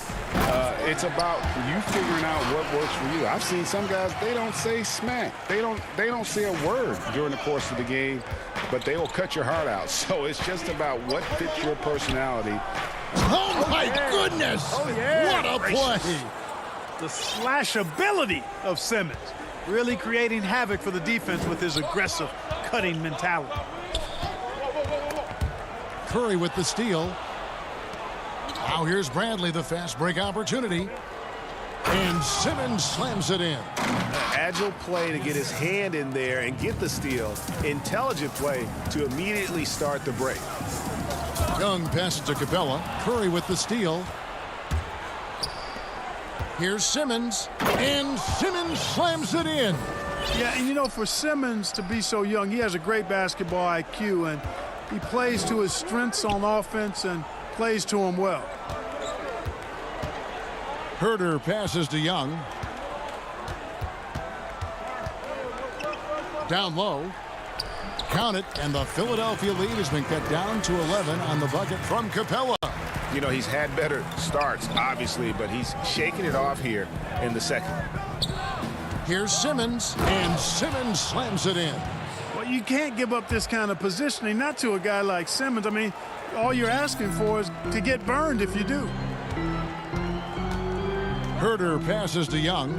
it's about you figuring out what works for you. I've seen some guys, they don't say smack. They don't say a word during the course of the game, but they will cut your heart out. So it's just about what fits your personality. Oh, my goodness! Oh, yeah. What a play! The slashability of Simmons, really creating havoc for the defense with his aggressive cutting mentality. Curry with the steal. Now here's Bradley, the fast break opportunity. And Simmons slams it in. Agile play to get his hand in there and get the steal. Intelligent play to immediately start the break. Young passes to Capella. Curry with the steal. Here's Simmons. And Simmons slams it in. Yeah, and you know, for Simmons to be so young, he has a great basketball IQ, and he plays to his strengths on offense and plays to them well. Huerter passes to Young. Down low. Count it, and the Philadelphia lead has been cut down to 11 on the bucket from Capella. You know, he's had better starts, obviously, but he's shaking it off here in the second. Here's Simmons, and Simmons slams it in. Well, you can't give up this kind of positioning, not to a guy like Simmons. I mean, all you're asking for is to get burned if you do. Huerter passes to Young.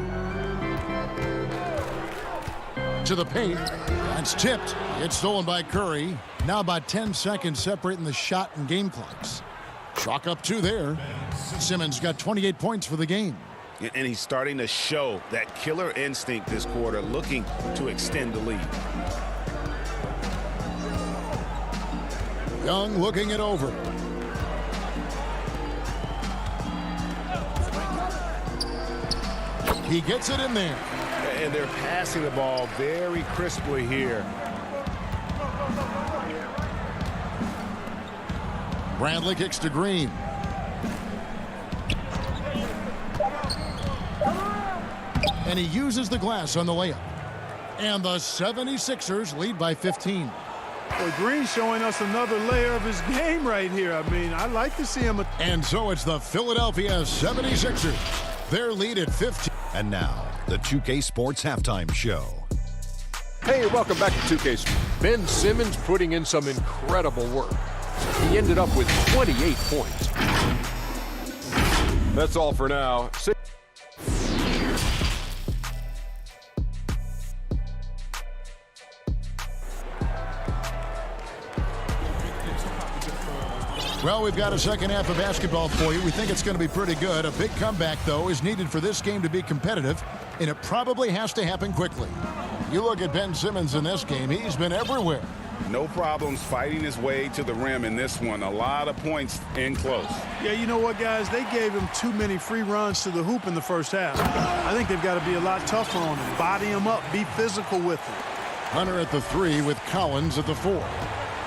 To the paint. That's tipped. It's stolen by Curry. Now about 10 seconds separating the shot and game clocks. Chalk up 2 there. Simmons got 28 points for the game. And he's starting to show that killer instinct this quarter, looking to extend the lead. Young looking it over. He gets it in there. And they're passing the ball very crisply here. Bradley kicks to Green. And he uses the glass on the layup. And the 76ers lead by 15. Well, Green showing us another layer of his game right here. I mean, I like to see him. And so it's the Philadelphia 76ers. Their lead at 15. And now, the 2K Sports Halftime Show. Hey, welcome back to 2K Sports. Ben Simmons putting in some incredible work. He ended up with 28 points. That's all for now. Well, we've got a second half of basketball for you. We think it's going to be pretty good. A big comeback, though, is needed for this game to be competitive, and it probably has to happen quickly. You look at Ben Simmons in this game, he's been everywhere. No problems fighting his way to the rim in this one. A lot of points in close. Yeah, you know what, guys? They gave him too many free runs to the hoop in the first half. I think they've got to be a lot tougher on him. Body him up. Be physical with him. Hunter at the 3 with Collins at the 4.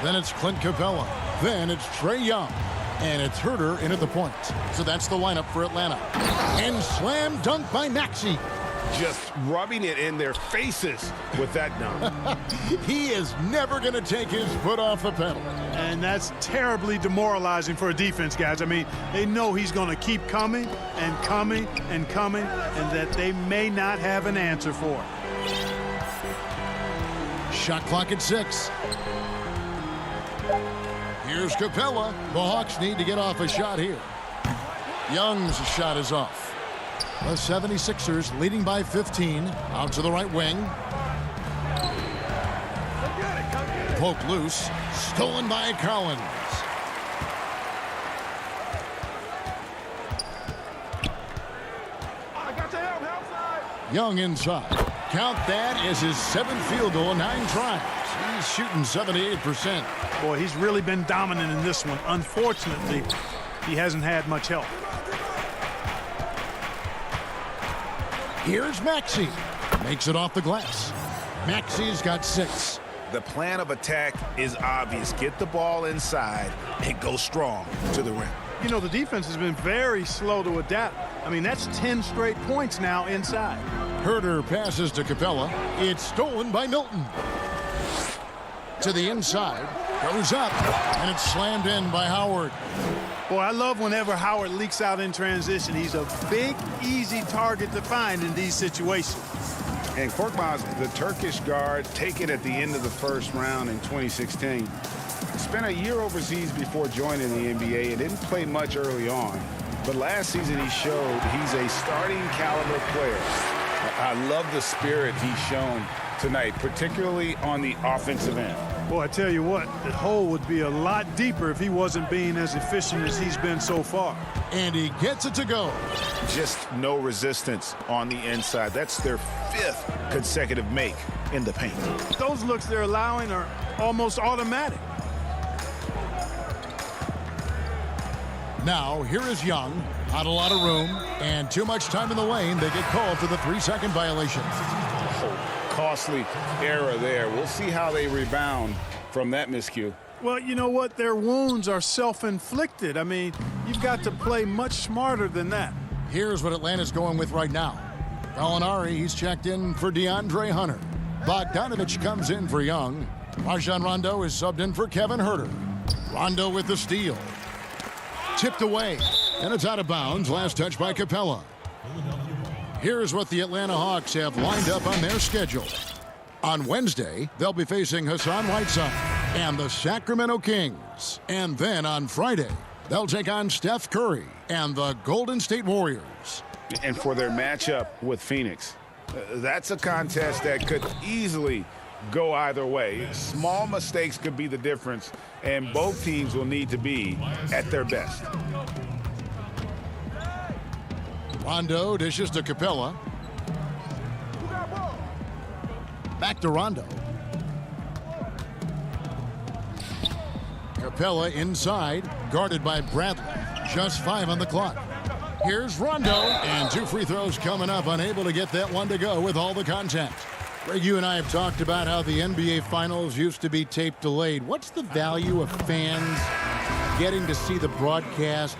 Then it's Clint Capella. Then it's Trae Young. And it's Herder in at the point. So that's the lineup for Atlanta. And slam dunk by Maxey. Just rubbing it in their faces with that dunk. He is never going to take his foot off the pedal. And that's terribly demoralizing for a defense, guys. I mean, they know he's going to keep coming and coming and coming, and that they may not have an answer for it. Shot clock at 6. Here's Capella. The Hawks need to get off a shot here. Young's shot is off. The 76ers leading by 15. Out to the right wing. Poked loose. Stolen by Collins. Young inside. Count that as his 7th field goal, 9 tries. He's shooting 78%. Boy, he's really been dominant in this one. Unfortunately, he hasn't had much help. Here's Maxey. Makes it off the glass. Maxey's got 6. The plan of attack is obvious. Get the ball inside and go strong to the rim. You know, the defense has been very slow to adapt. I mean, that's 10 straight points now inside. Herder passes to Capella. It's stolen by Milton. To the inside. Goes up. And it's slammed in by Howard. Boy, I love whenever Howard leaks out in transition. He's a big, easy target to find in these situations. And Korkmaz, the Turkish guard, taken at the end of the first round in 2016. Spent a year overseas before joining the NBA and didn't play much early on. But last season he showed he's a starting caliber player. I love the spirit he's shown tonight, particularly on the offensive end. Boy, I tell you what, the hole would be a lot deeper if he wasn't being as efficient as he's been so far. And he gets it to go. Just no resistance on the inside. That's their 5th consecutive make in the paint. Those looks they're allowing are almost automatic. Now, here is Young. Not a lot of room and too much time in the lane. They get called for the 3-second violation. Costly error there. We'll see how they rebound from that miscue. Well, you know what? Their wounds are self-inflicted. I mean, you've got to play much smarter than that. Here's what Atlanta's going with right now. Gallinari, he's checked in for DeAndre Hunter. Bogdanovich comes in for Young. Rajon Rondo is subbed in for Kevin Herter. Rondo with the steal. Tipped away. And it's out of bounds. Last touch by Capella. Here's what the Atlanta Hawks have lined up on their schedule. On Wednesday, they'll be facing Hassan Whiteside and the Sacramento Kings. And then on Friday, they'll take on Steph Curry and the Golden State Warriors. And for their matchup with Phoenix, that's a contest that could easily go either way. Small mistakes could be the difference, and both teams will need to be at their best. Rondo dishes to Capella. Back to Rondo. Capella inside, guarded by Bradley. Just 5 on the clock. Here's Rondo, and 2 free throws coming up, unable to get that one to go with all the contact. Greg, you and I have talked about how the NBA Finals used to be tape delayed. What's the value of fans getting to see the broadcast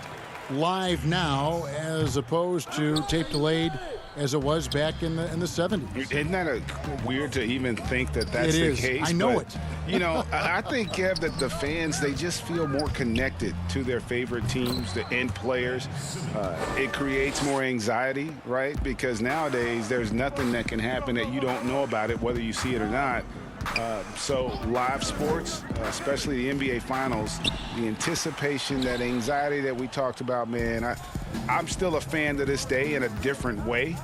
live now as opposed to tape delayed as it was back in the 70s? Isn't that weird to even think that that's the case? I know it. You know, I think, Kev, that the fans, they just feel more connected to their favorite teams, the end players. It creates more anxiety, right? Because nowadays there's nothing that can happen that you don't know about it, whether you see it or not. So live sports, especially the NBA Finals, the anticipation, that anxiety that we talked about, man, I'm still a fan to this day in a different way.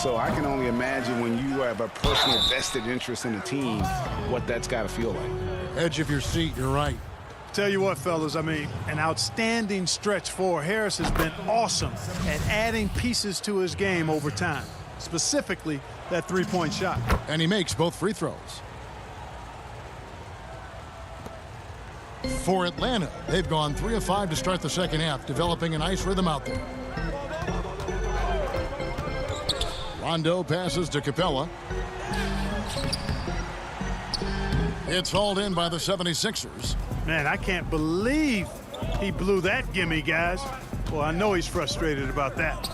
So I can only imagine when you have a personal vested interest in a team, what that's got to feel like. Edge of your seat, you're right. Tell you what, fellas, I mean, an outstanding stretch for Harris has been awesome at adding pieces to his game over time, specifically that three-point shot. And he makes both free throws. For Atlanta, they've gone 3 of 5 to start the second half, developing a nice rhythm out there. Rondo passes to Capella. It's hauled in by the 76ers. Man, I can't believe he blew that gimme, guys. Well, I know he's frustrated about that.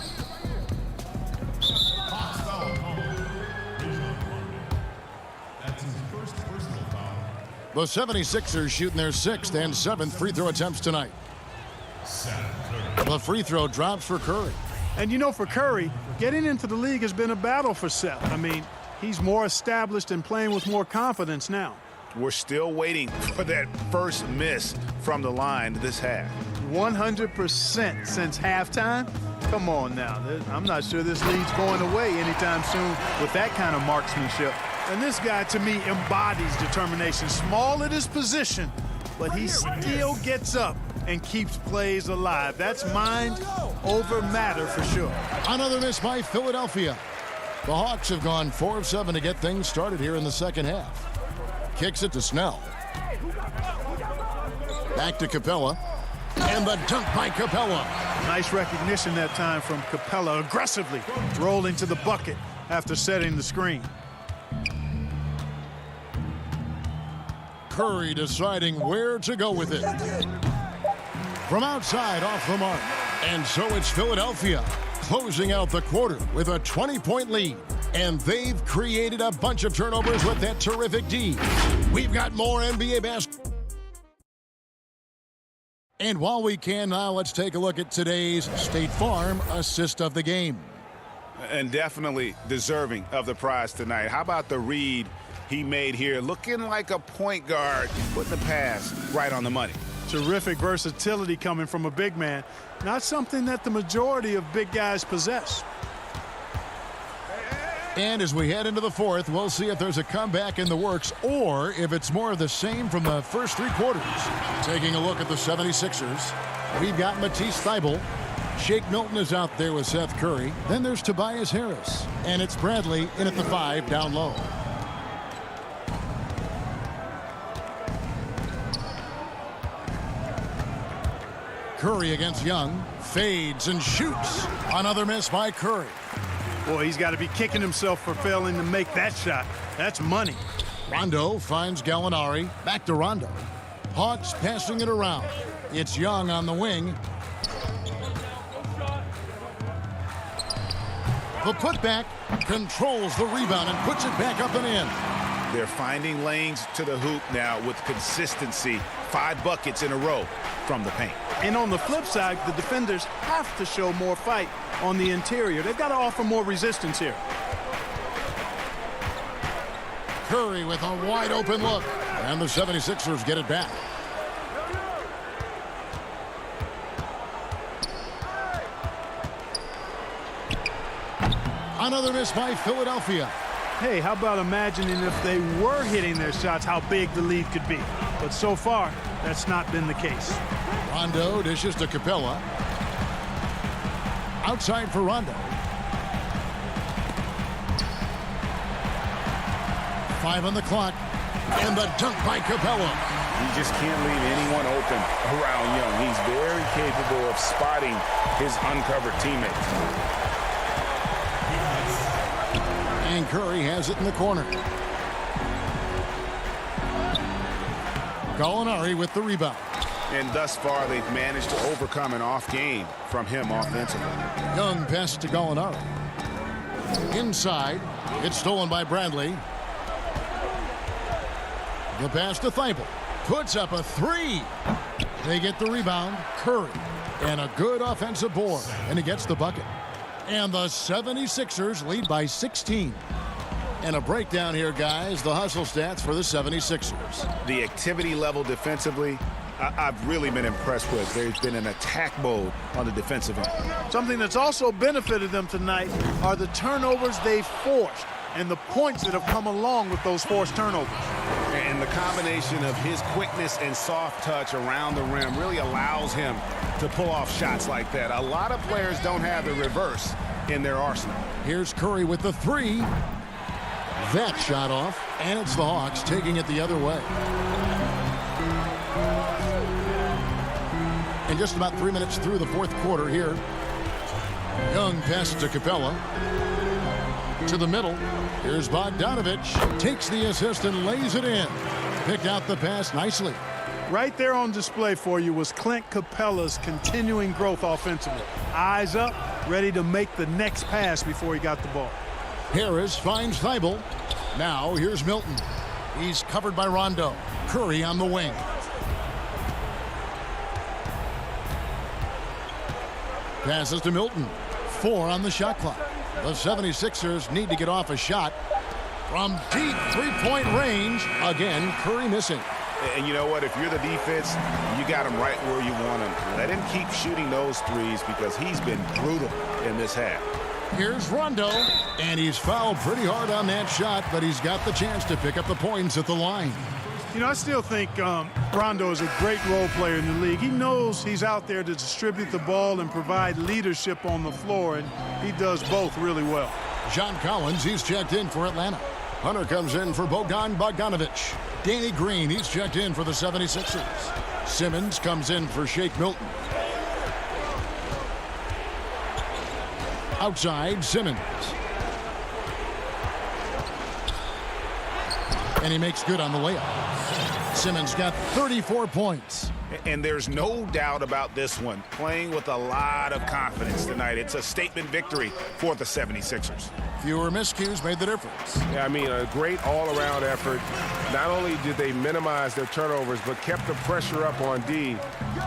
The 76ers shooting their 6th and 7th free throw attempts tonight. The free throw drops for Curry. And you know, for Curry, getting into the league has been a battle for Seth. I mean, he's more established and playing with more confidence now. We're still waiting for that first miss from the line this half. 100% since halftime? Come on now. I'm not sure this lead's going away anytime soon with that kind of marksmanship. And this guy, to me, embodies determination. Small at his position, but he still gets up and keeps plays alive. That's mind over matter for sure. Another miss by Philadelphia. The Hawks have gone 4 of 7 to get things started here in the second half. Kicks it to Snell. Back to Capella. And the dunk by Capella. Nice recognition that time from Capella, aggressively rolling to the bucket after setting the screen. Curry deciding where to go with it. From outside, off the mark. And so it's Philadelphia closing out the quarter with a 20-point lead. And they've created a bunch of turnovers with that terrific D. We've got more NBA basketball. And while we can now, let's take a look at today's State Farm assist of the game. And definitely deserving of the prize tonight. How about the read he made here? Looking like a point guard, putting the pass right on the money. Terrific versatility coming from a big man. Not something that the majority of big guys possess. And as we head into the fourth, we'll see if there's a comeback in the works or if it's more of the same from the first 3 quarters. Taking a look at the 76ers, we've got Matisse Thybulle. Shake Milton is out there with Seth Curry. Then there's Tobias Harris. And it's Bradley in at the 5 down low. Curry against Young. Fades and shoots. Another miss by Curry. Boy, he's got to be kicking himself for failing to make that shot. That's money. Rondo finds Gallinari. Back to Rondo. Hawks passing it around. It's Young on the wing. The putback controls the rebound and puts it back up and in. They're finding lanes to the hoop now with consistency. 5 buckets in a row from the paint. And on the flip side, the defenders have to show more fight on the interior. They've got to offer more resistance here. Curry with a wide open look. And the 76ers get it back. Another miss by Philadelphia. Hey, how about imagining if they were hitting their shots, how big the lead could be. But so far, that's not been the case. Rondo dishes to Capella. Outside for Rondo. 5 on the clock. And the dunk by Capella. You just can't leave anyone open around Young. He's very capable of spotting his uncovered teammates. And Curry has it in the corner. Gallinari with the rebound. And thus far, they've managed to overcome an off game from him offensively. Young pass to Gallinari. Inside. It's stolen by Bradley. The pass to Thybulle. Puts up a 3. They get the rebound. Curry. And a good offensive board. And he gets the bucket. And the 76ers lead by 16. And a breakdown here, guys. The hustle stats for the 76ers. The activity level defensively, I've really been impressed with. There's been an attack mode on the defensive end. Something that's also benefited them tonight are the turnovers they've forced and the points that have come along with those forced turnovers. And the combination of his quickness and soft touch around the rim really allows him to pull off shots like that. A lot of players don't have the reverse in their arsenal. Here's Curry with the 3. That shot off, and it's the Hawks taking it the other way. And just about 3 minutes through the fourth quarter here. Young passes to Capella. To the middle. Here's Bogdanovich. Takes the assist and lays it in. picked out the pass nicely. Right there on display for you was Clint Capella's continuing growth offensively. Eyes up, ready to make the next pass before he got the ball. Harris finds Thibault. Now here's Milton. He's covered by Rondo. Curry on the wing. Passes to Milton. 4 on the shot clock. The 76ers need to get off a shot from deep three-point range. Again, Curry missing. And you know what? If you're the defense, you got him right where you want him. Let him keep shooting those threes because he's been brutal in this half. Here's Rondo, and he's fouled pretty hard on that shot, but he's got the chance to pick up the points at the line. You know, I still think Rondo is a great role player in the league. He knows he's out there to distribute the ball and provide leadership on the floor, and he does both really well. John Collins, he's checked in for Atlanta. Hunter comes in for Bogdan Bogdanovic. Danny Green, he's checked in for the 76ers. Simmons comes in for Shake Milton. Outside, Simmons. And he makes good on the layup. Simmons got 34 points. And there's no doubt about this one. Playing with a lot of confidence tonight. It's a statement victory for the 76ers. Fewer miscues made the difference. Yeah, I mean, a great all-around effort. Not only did they minimize their turnovers, but kept the pressure up on D,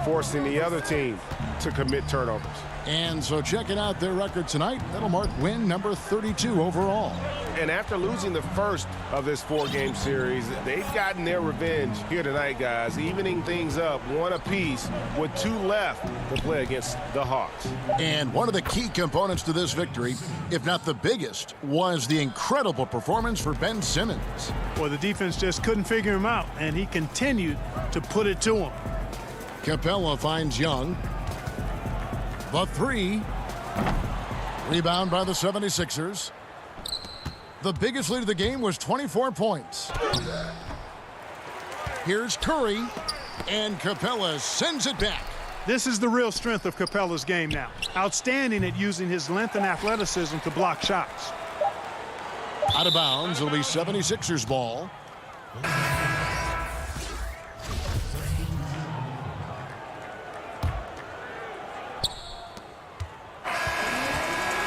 forcing the other team to commit turnovers. And so checking out their record tonight, that'll mark win number 32 overall. And after losing the first of this 4-game series, they've gotten their revenge here tonight, guys, evening things up 1 apiece with 2 left to play against the Hawks. And one of the key components to this victory, if not the biggest, was the incredible performance for Ben Simmons. Well, the defense just couldn't figure him out, and he continued to put it to him. Capella finds Young. The 3. Rebound by the 76ers. The biggest lead of the game was 24 points. Here's Curry, and Capella sends it back. This is the real strength of Capella's game now. Outstanding at using his length and athleticism to block shots. Out of bounds, it'll be 76ers ball.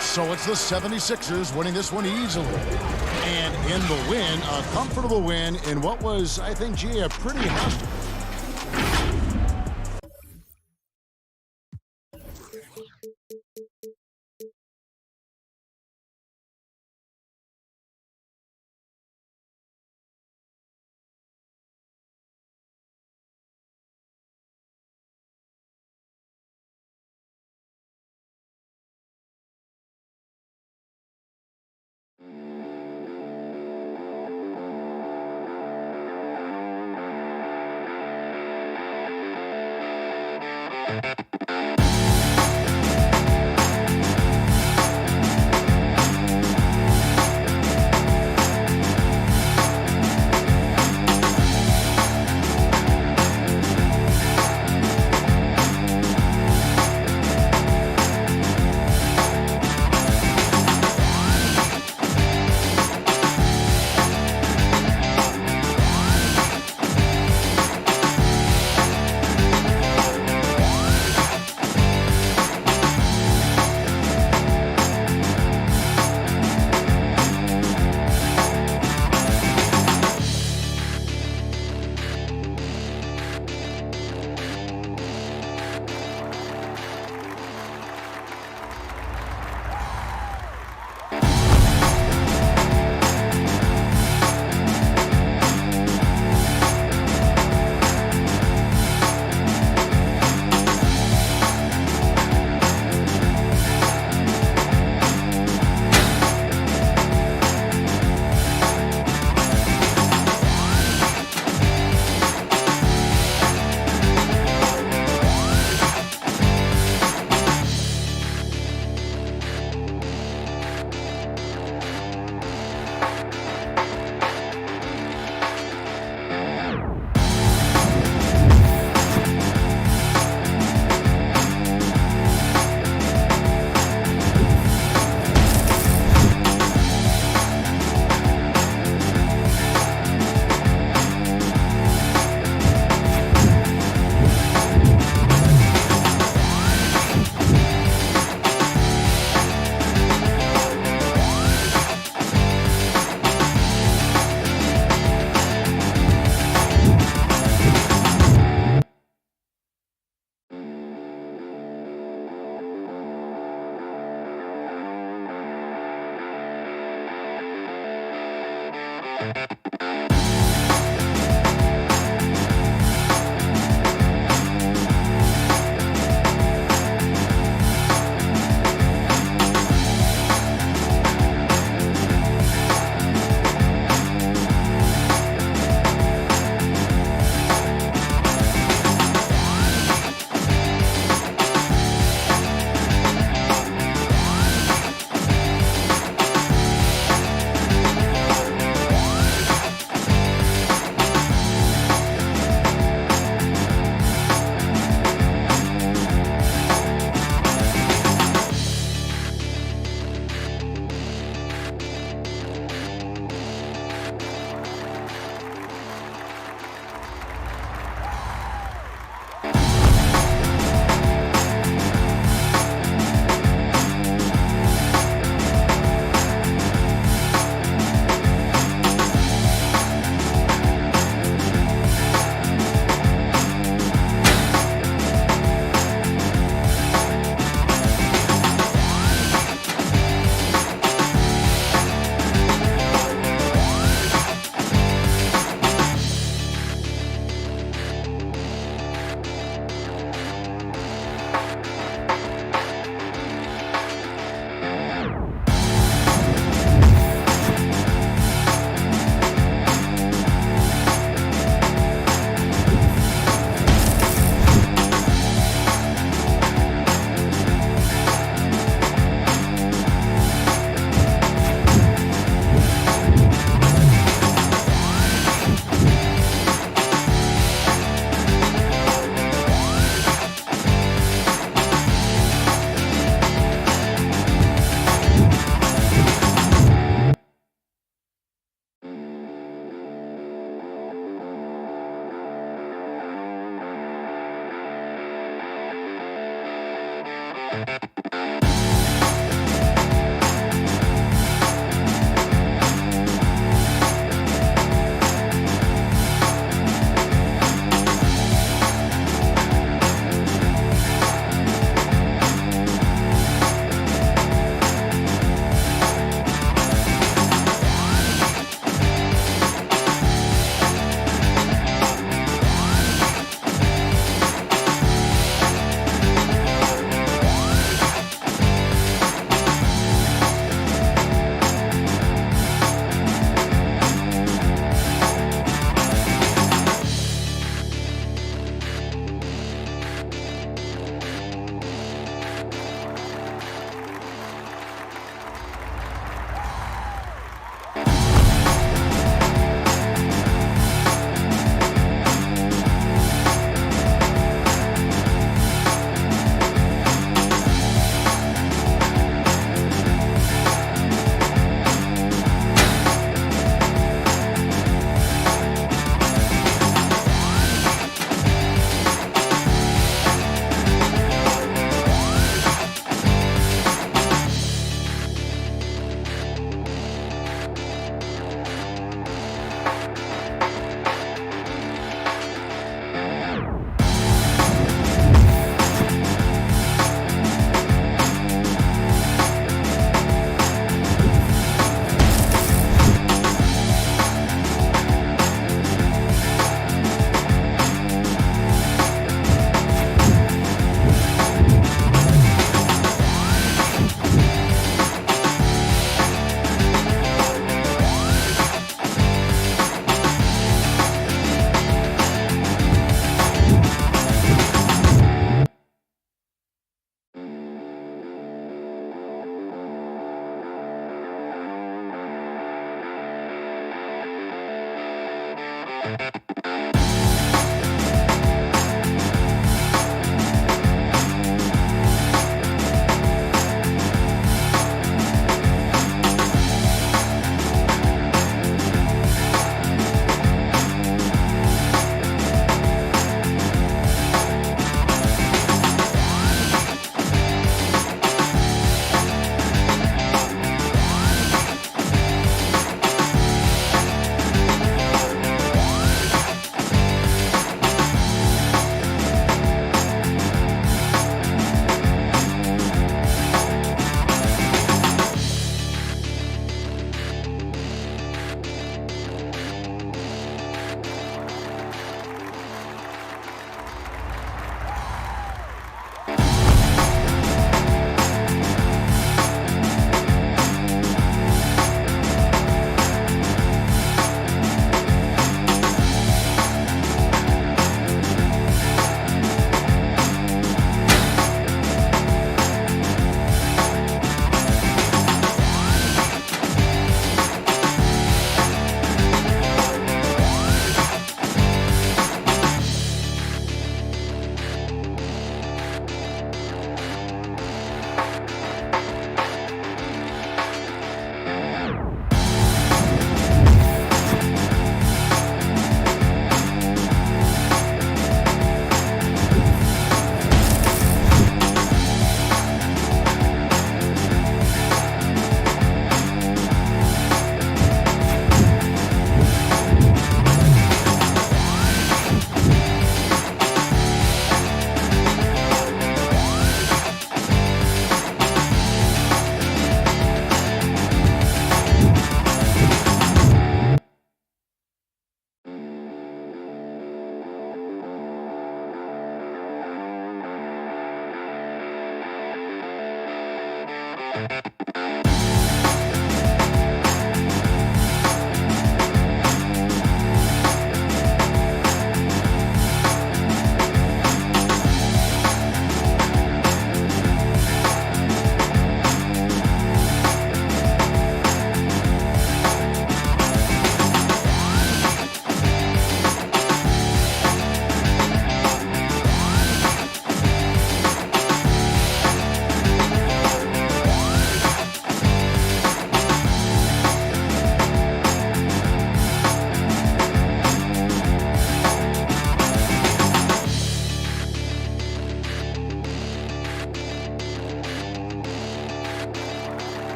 So it's the 76ers winning this one easily. And in the win, a comfortable win in what was, I think, G, a pretty hostile.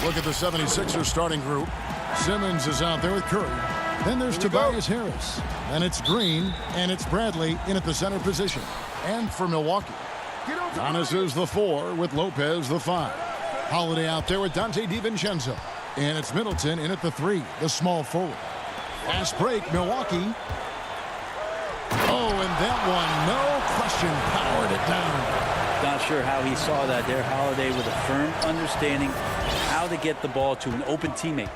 Look at the 76ers starting group. Simmons is out there with Curry. Then there's Tobias Harris. And it's Green, and it's Bradley in at the center position. And for Milwaukee, Giannis is the 4 with Lopez the 5. Holiday out there with Dante DiVincenzo. And it's Middleton in at the 3, the small forward. Fast break, Milwaukee. Oh, and that one, no question, powered it down. Not sure how he saw that there. Holiday with a firm understanding how to get the ball to an open teammate.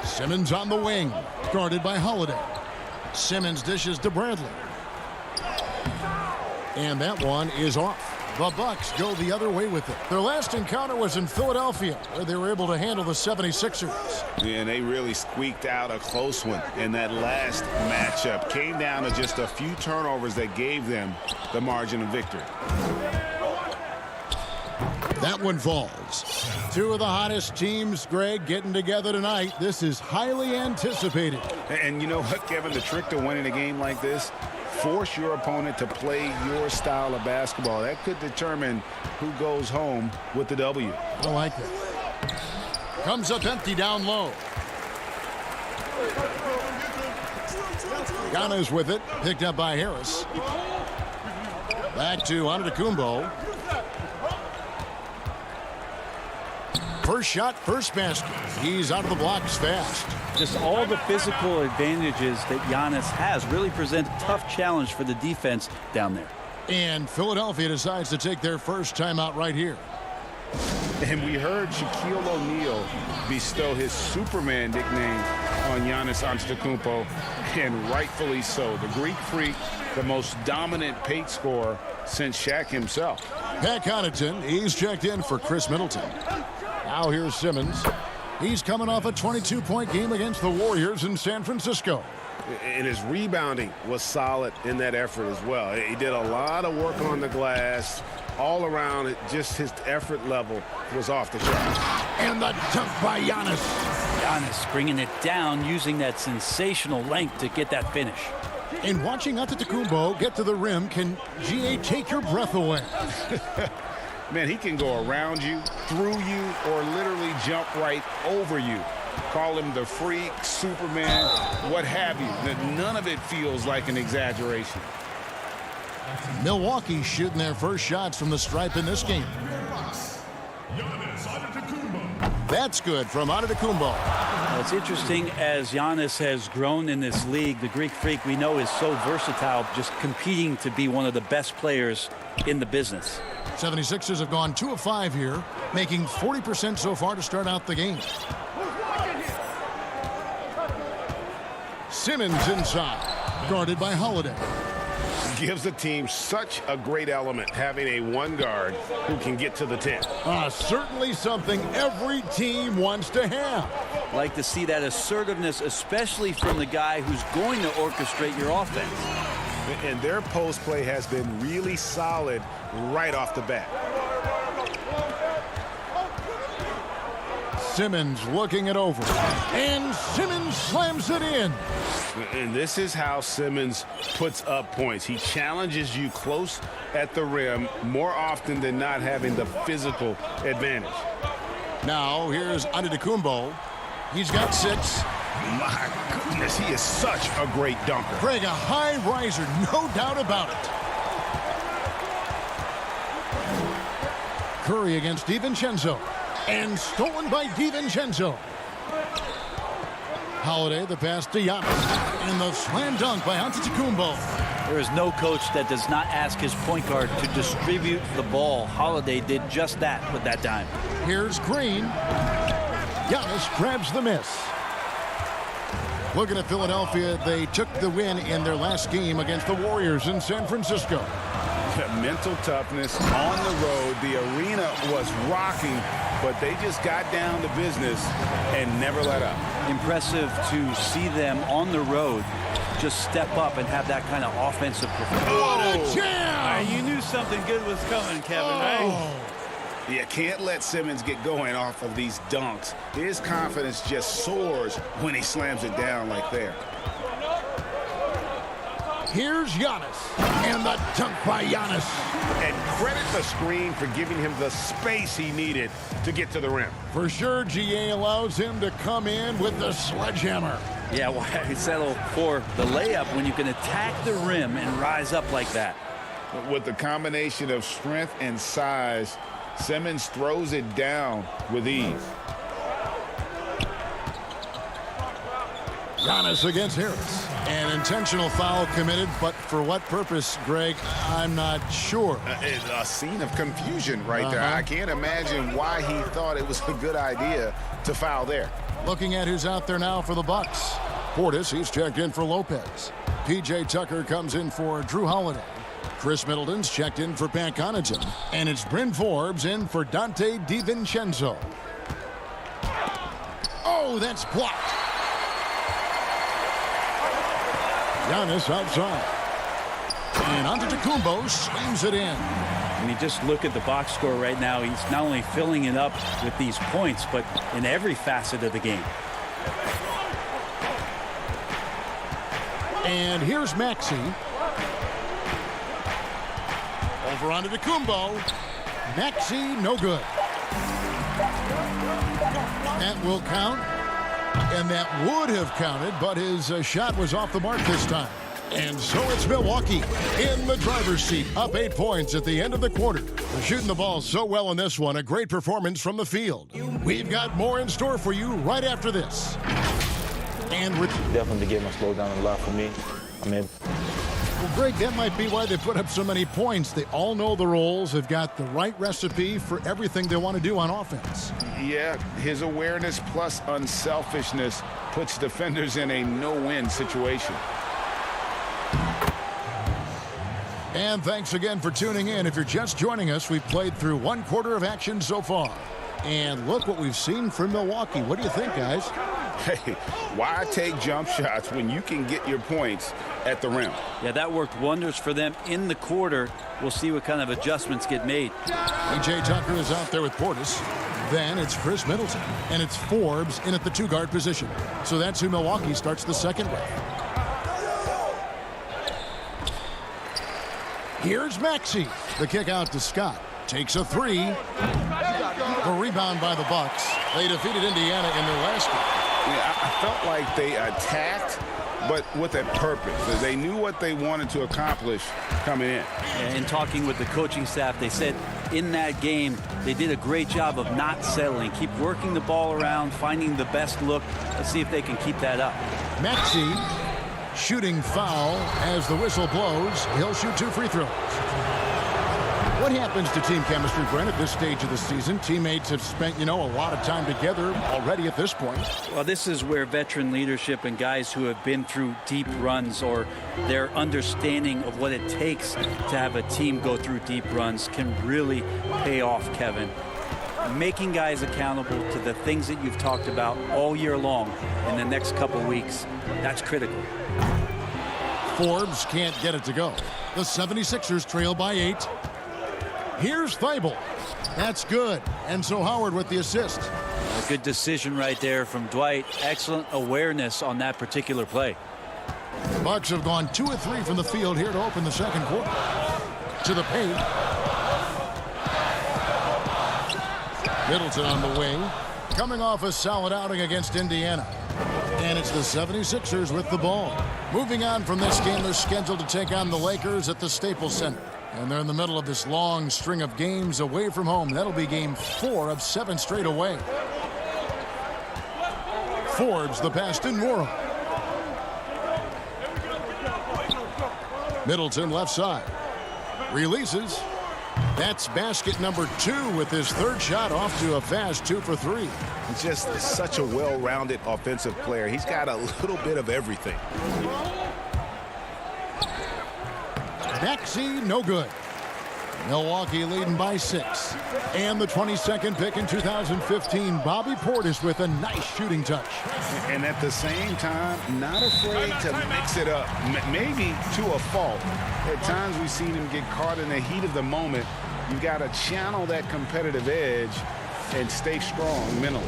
Simmons on the wing, guarded by Holiday. Simmons dishes to Bradley. And that one is off. The Bucks go the other way with it. Their last encounter was in Philadelphia, where they were able to handle the 76ers. Yeah, and they really squeaked out a close one in that last matchup. Came down to just a few turnovers that gave them the margin of victory. That one falls. Two of the hottest teams, Greg, getting together tonight. This is highly anticipated. And you know what, Kevin? The trick to winning a game like this, force your opponent to play your style of basketball. That could determine who goes home with the W. I like that. Comes up empty down low. Giannis with it, picked up by Harris. Back to Antetokounmpo. First shot, first basket. He's out of the blocks fast. Just all the physical advantages that Giannis has really present a tough challenge for the defense down there. And Philadelphia decides to take their first timeout right here. And we heard Shaquille O'Neal bestow his Superman nickname on Giannis Antetokounmpo, and rightfully so. The Greek Freak, the most dominant paint scorer since Shaq himself. Pat Connaughton, he's checked in for Chris Middleton. Now here's Simmons. He's coming off a 22-point game against the Warriors in San Francisco. And his rebounding was solid in that effort as well. He did a lot of work on the glass. All around, just his effort level was off the chart. And the dunk by Giannis. Giannis bringing it down, using that sensational length to get that finish. And watching Antetokounmpo get to the rim can, GA, take your breath away. Man, he can go around you, through you, or literally jump right over you. Call him the freak, Superman, what have you. None of it feels like an exaggeration. Milwaukee shooting their first shots from the stripe in this game. That's good from Antetokounmpo. It's interesting, as Giannis has grown in this league, the Greek Freak we know is so versatile, just competing to be one of the best players in the business. 76ers have gone 2 of 5 here, making 40% so far to start out the game. Simmons inside, guarded by Holiday. Gives the team such a great element having a one guard who can get to the 10. Certainly something every team wants to have. Like to see that assertiveness, especially from the guy who's going to orchestrate your offense. And their post play has been really solid right off the bat. Simmons looking it over. And Simmons slams it in. And this is how Simmons puts up points. He challenges you close at the rim more often than not, having the physical advantage. Now here's Antetokounmpo. He's got 6. My goodness, he is such a great dunker. Craig, a high riser, no doubt about it. Curry against DiVincenzo. And stolen by DiVincenzo. Holiday, the pass to Giannis. And the slam dunk by Antetokounmpo. There is no coach that does not ask his point guard to distribute the ball. Holiday did just that with that dime. Here's Green. Giannis grabs the miss. Looking at Philadelphia, they took the win in their last game against the Warriors in San Francisco. Mental toughness on the road. The arena was rocking, but they just got down to business and never let up. Impressive to see them on the road just step up and have that kind of offensive performance. What a jam! You knew something good was coming, Kevin, right? You can't let Simmons get going off of these dunks. His confidence just soars when he slams it down like there. Here's Giannis. And the dunk by Giannis. And credit the screen for giving him the space he needed to get to the rim. For sure, GA allows him to come in with the sledgehammer. Yeah, why settle for the layup when you can attack the rim and rise up like that? With the combination of strength and size, Simmons throws it down with ease. Giannis against Harris. An intentional foul committed, but for what purpose, Greg, I'm not sure. A scene of confusion right there. I can't imagine why he thought it was a good idea to foul there. Looking at who's out there now for the Bucks. Portis, he's checked in for Lopez. P.J. Tucker comes in for Drew Holiday. Chris Middleton's checked in for Pat Connaughton. And it's Bryn Forbes in for Dante DiVincenzo. Oh, that's blocked. Giannis outside. And Antetokounmpo slams it in. I mean, just look at the box score right now. He's not only filling it up with these points, but in every facet of the game. And here's Maxey. Over onto Antetokounmpo. Maxey, no good. That will count. And that would have counted, but his shot was off the mark this time. And so it's Milwaukee in the driver's seat, up 8 points at the end of the quarter. They're shooting the ball so well in this one, a great performance from the field. We've got more in store for you right after this. And with definitely the game has slowed down a lot for me. I mean, Well, Greg, that might be why they put up so many points. They all know the roles. They've got the right recipe for everything they want to do on offense. Yeah, his awareness plus unselfishness puts defenders in a no-win situation. And thanks again for tuning in. If you're just joining us, we've played through one quarter of action so far. And look what we've seen from Milwaukee. What do you think, guys? Hey, why take jump shots when you can get your points at the rim? Yeah, that worked wonders for them in the quarter. We'll see what kind of adjustments get made. PJ Tucker is out there with Portis. Then it's Chris Middleton. And it's Forbes in at the two-guard position. So that's who Milwaukee starts the second with. Here's Maxey. The kick out to Scott. Takes a three. The rebound by the Bucks. They defeated Indiana in their last game. Yeah, I felt like they attacked, but with a purpose. They knew what they wanted to accomplish coming in. In talking with the coaching staff, they said in that game they did a great job of not settling. Keep working the ball around, finding the best look. Let's see if they can keep that up. Maxey shooting foul as the whistle blows. He'll shoot 2 free throws. What happens to team chemistry, Brent, at this stage of the season? Teammates have spent, a lot of time together already at this point. Well, this is where veteran leadership and guys who have been through deep runs or their understanding of what it takes to have a team go through deep runs can really pay off, Kevin. Making guys accountable to the things that you've talked about all year long in the next couple weeks, that's critical. Forbes can't get it to go. The 76ers trail by 8. Here's Thibault. That's good. And so Howard with the assist. A good decision right there from Dwight. Excellent awareness on that particular play. The Bucks have gone 2 of 3 from the field here to open the second quarter. To the paint. Middleton on the wing. Coming off a solid outing against Indiana. And it's the 76ers with the ball. Moving on from this game, they're scheduled to take on the Lakers at the Staples Center. And they're in the middle of this long string of games away from home. That'll be game 4 of 7 straight away. Forbes, the pass to Nora. Middleton left side. Releases. That's basket number 2 with his third shot off to a fast 2 for 3. Just such a well-rounded offensive player. He's got a little bit of everything. Maxey, no good. Milwaukee leading by 6. And the 22nd pick in 2015, Bobby Portis with a nice shooting touch. And at the same time, not afraid to mix it up. Maybe to a fault. At times we've seen him get caught in the heat of the moment. You got to channel that competitive edge and stay strong mentally.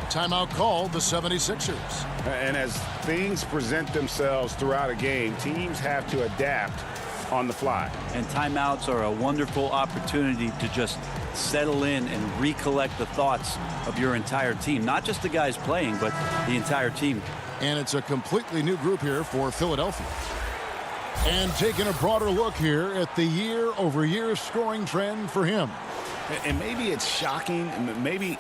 Timeout called, the 76ers. And as things present themselves throughout a game, teams have to adapt on the fly. And timeouts are a wonderful opportunity to just settle in and recollect the thoughts of your entire team. Not just the guys playing, but the entire team. And it's a completely new group here for Philadelphia. And taking a broader look here at the year-over-year scoring trend for him. And maybe it's shocking, maybe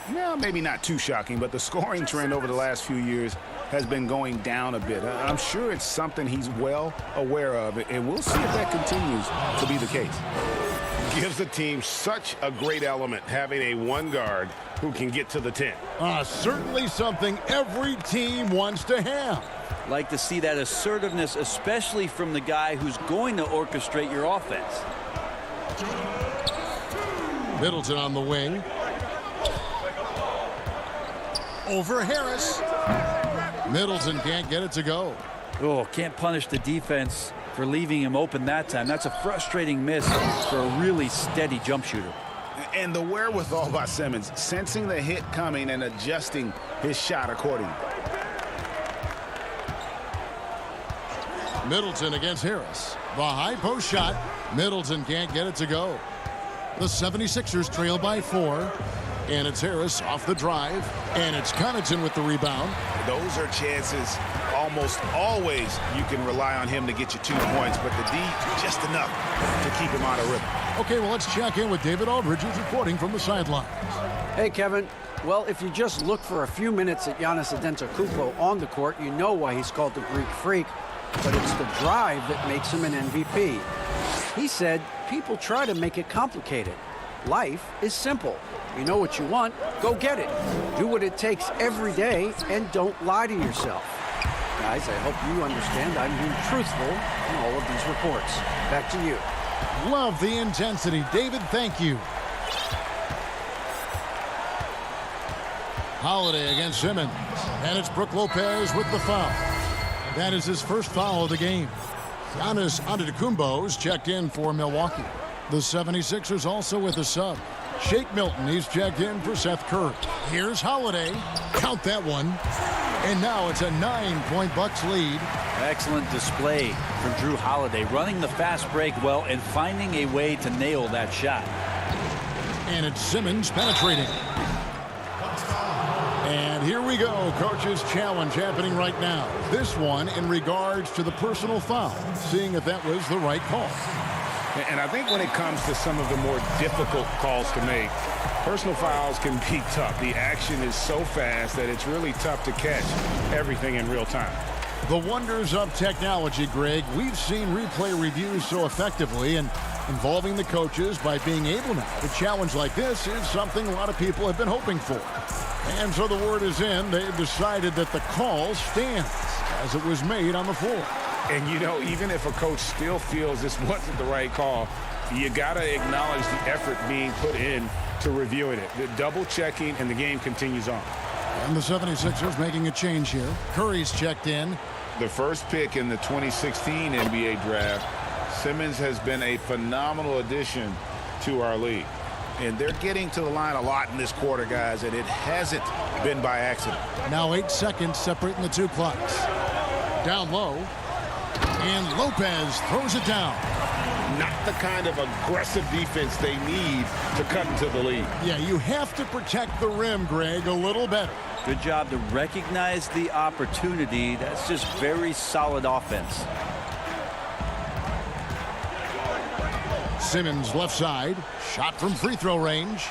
not too shocking, but the scoring trend over the last few years has been going down a bit. I'm sure it's something he's well aware of, and we'll see if that continues to be the case. Gives the team such a great element having a one guard who can get to the 10. Certainly something every team wants to have. Like to see that assertiveness, especially from the guy who's going to orchestrate your offense. Middleton on the wing. Over Harris. Middleton can't get it to go. Oh, can't punish the defense for leaving him open that time. That's a frustrating miss for a really steady jump shooter. And the wherewithal by Simmons, sensing the hit coming and adjusting his shot accordingly. Middleton against Harris. The high post shot. Middleton can't get it to go. The 76ers trail by 4. And it's Harris off the drive. And it's Connaughton with the rebound. Those are chances almost always you can rely on him to get you 2 points, but the D just enough to keep him out of rhythm. Okay, well, let's check in with David Aldridge, who's reporting from the sidelines. Hey, Kevin. Well, if you just look for a few minutes at Giannis Antetokounmpo on the court, you know why he's called the Greek Freak. but it's the drive that makes him an MVP. He said, people try to make it complicated. Life is simple. You know what you want, go get it. Do what it takes every day and don't lie to yourself. Guys, I hope you understand I'm being truthful in all of these reports. Back to you. Love the intensity. David, thank you. Holiday against Simmons. And it's Brook Lopez with the foul. That is his first foul of the game. Giannis Antetokounmpo's checked in for Milwaukee. The 76ers also with a sub. Shake Milton, he's checked in for Seth Curry. Here's Holiday. Count that one. And now it's a 9-point Bucks lead. Excellent display from Drew Holiday, running the fast break well and finding a way to nail that shot. And it's Simmons penetrating. And here we go. Coach's challenge happening right now. This one in regards to the personal foul, seeing if that was the right call. And I think when it comes to some of the more difficult calls to make, personal fouls can be tough. The action is so fast that it's really tough to catch everything in real time. The wonders of technology, Greg. We've seen replay reviews so effectively, and involving the coaches by being able now to challenge like this is something a lot of people have been hoping for. And so the word is in. They've decided that the call stands as it was made on the floor. And, you know, even if a coach still feels this wasn't the right call, you got to acknowledge the effort being put in to reviewing it. The double checking, and the game continues on. And the 76ers making a change here. Curry's checked in. The first pick in the 2016 NBA draft, Simmons has been a phenomenal addition to our league. And they're getting to the line a lot in this quarter, guys, and it hasn't been by accident. Now 8 seconds separating the two clocks. Down low. And Lopez throws it down. Not the kind of aggressive defense they need to cut into the lead. Yeah, you have to protect the rim, Greg, a little better. Good job to recognize the opportunity. That's just very solid offense. Simmons left side. Shot from free throw range.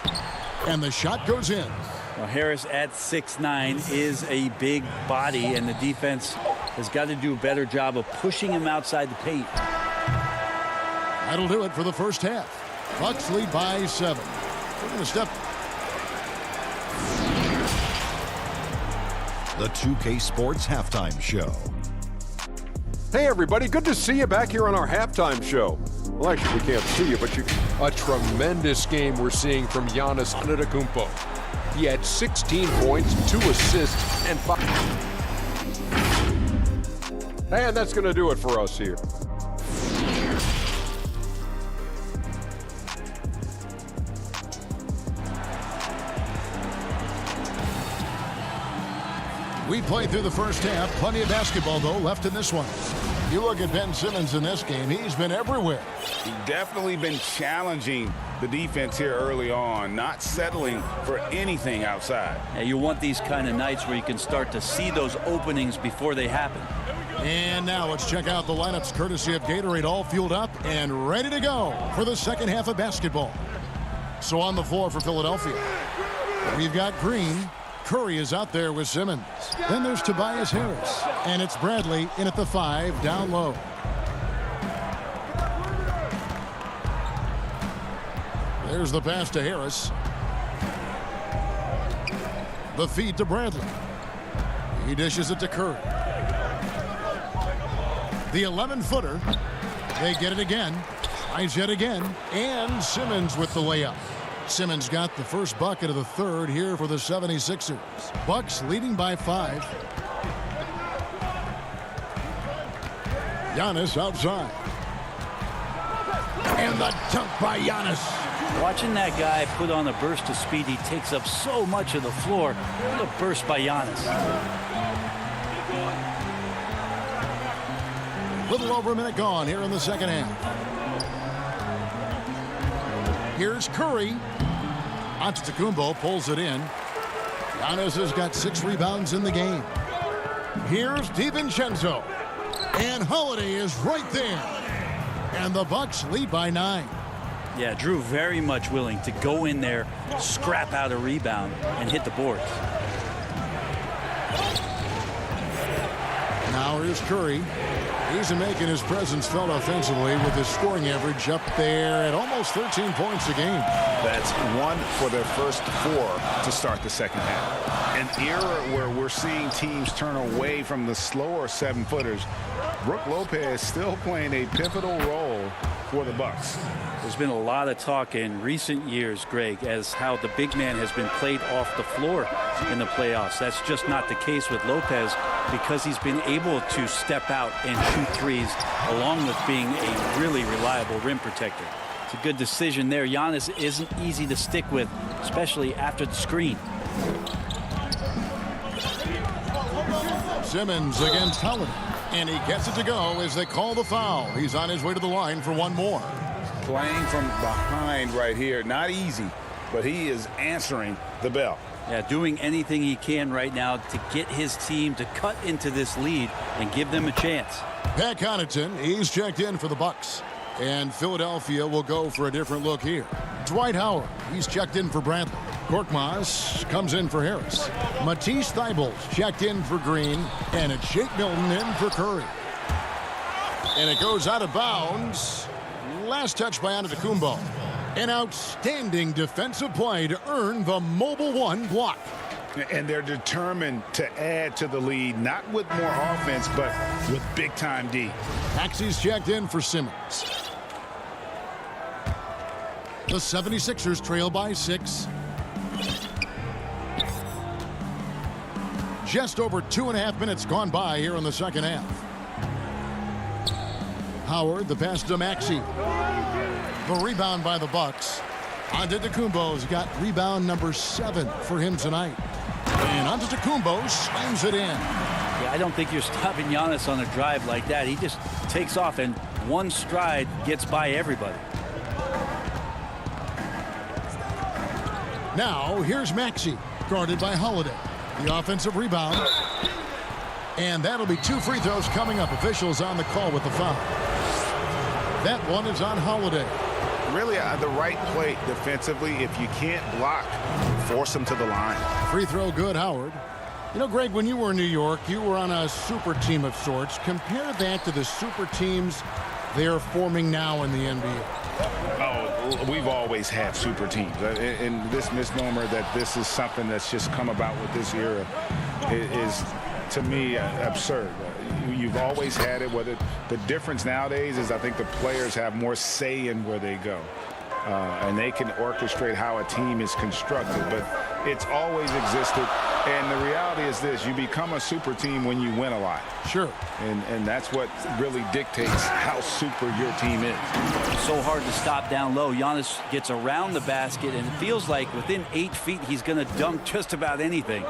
And the shot goes in. Well, Harris at 6'9" is a big body, and the defense has got to do a better job of pushing him outside the paint. That'll do it for the first half. Bucks lead by 7. We're going to step. The 2K Sports Halftime Show. Hey, everybody. Good to see you back here on our halftime show. Well, actually, we can't see you, but a tremendous game we're seeing from Giannis Antetokounmpo. He had 16 points, 2 assists, and 5. And that's going to do it for us here. We played through the first half. Plenty of basketball, though, left in this one. You look at Ben Simmons in this game. He's been everywhere. He's definitely been challenging the defense here early on, not settling for anything outside. Yeah, you want these kind of nights where you can start to see those openings before they happen. And now let's check out the lineups courtesy of Gatorade, all fueled up and ready to go for the second half of basketball. So on the floor for Philadelphia, we've got Green. Curry is out there with Simmons. Then there's Tobias Harris. And it's Bradley in at the 5, down low. There's the pass to Harris. The feed to Bradley. He dishes it to Curry. The 11-footer. They get it again. Tries yet again. And Simmons with the layup. Simmons got the first bucket of the third here for the 76ers. Bucks leading by 5. Giannis outside. And the dunk by Giannis. Watching that guy put on a burst of speed, he takes up so much of the floor. What a burst by Giannis. Little over a minute gone here in the second half. Here's Curry. Antetokounmpo pulls it in. Giannis has got 6 rebounds in the game. Here's DiVincenzo. And Holiday is right there. And the Bucks lead by 9. Yeah, Drew very much willing to go in there, scrap out a rebound, and hit the boards. Now here's Curry. He's making his presence felt offensively with his scoring average up there at almost 13 points a game. That's 1 for their first 4 to start the second half. An era where we're seeing teams turn away from the slower 7-footers. Brook Lopez still playing a pivotal role for the Bucks. There's been a lot of talk in recent years, Greg, as how the big man has been played off the floor in the playoffs. That's just not the case with Lopez because he's been able to step out and shoot threes along with being a really reliable rim protector. It's a good decision there. Giannis isn't easy to stick with, especially after the screen. Simmons against Holiday. And he gets it to go as they call the foul. He's on his way to the line for one more. Playing from behind right here. Not easy, but he is answering the bell. Yeah, doing anything he can right now to get his team to cut into this lead and give them a chance. Pat Connaughton, he's checked in for the Bucks. And Philadelphia will go for a different look here. Dwight Howard, he's checked in for Bradley. Korkmaz comes in for Harris. Matisse Thybulle checked in for Green. And it's Shake Milton in for Curry. And it goes out of bounds. Last touch by Antetokounmpo. An outstanding defensive play to earn the Mobile One block. And they're determined to add to the lead, not with more offense, but with big-time D. Maxey's checked in for Simmons. The 76ers trail by 6. Just over 2.5 minutes gone by here in the second half. Howard, the pass to Maxey. The rebound by the Bucks. Antetokounmpo's got rebound number 7 for him tonight. And Antetokounmpo slams it in. Yeah, I don't think you're stopping Giannis on a drive like that. He just takes off and one stride gets by everybody. Now, here's Maxey, guarded by Holiday. The offensive rebound. And that'll be 2 free throws coming up. Officials on the call with the foul. That one is on Holiday. Really the right play defensively. If you can't block, force them to the line. Free throw good, Howard. You know, Greg, when you were in New York, you were on a super team of sorts. Compare that to the super teams they're forming now in the NBA. Oh, we've always had super teams. And this misnomer that this is something that's just come about with this era is, to me, absurd. You've always had it. Whether the difference nowadays is I think the players have more say in where they go. And they can orchestrate how a team is constructed. But it's always existed. And the reality is this. You become a super team when you win a lot. Sure. And that's what really dictates how super your team is. So hard to stop down low. Giannis gets around the basket, and it feels like within 8 feet he's going to dunk just about anything.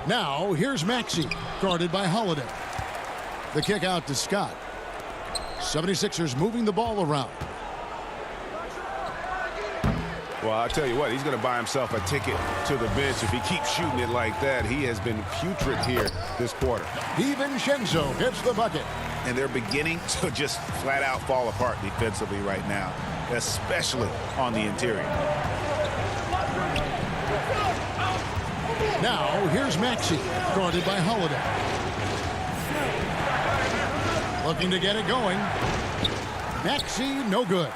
Now, here's Maxey, guarded by Holiday. The kick out to Scott. 76ers moving the ball around. Well, I'll tell you what, he's going to buy himself a ticket to the bench if he keeps shooting it like that. He has been putrid here this quarter. DiVincenzo gets the bucket. And they're beginning to just flat out fall apart defensively right now, especially on the interior. Now, here's Maxey, guarded by Holiday. Looking to get it going. Maxey, no good.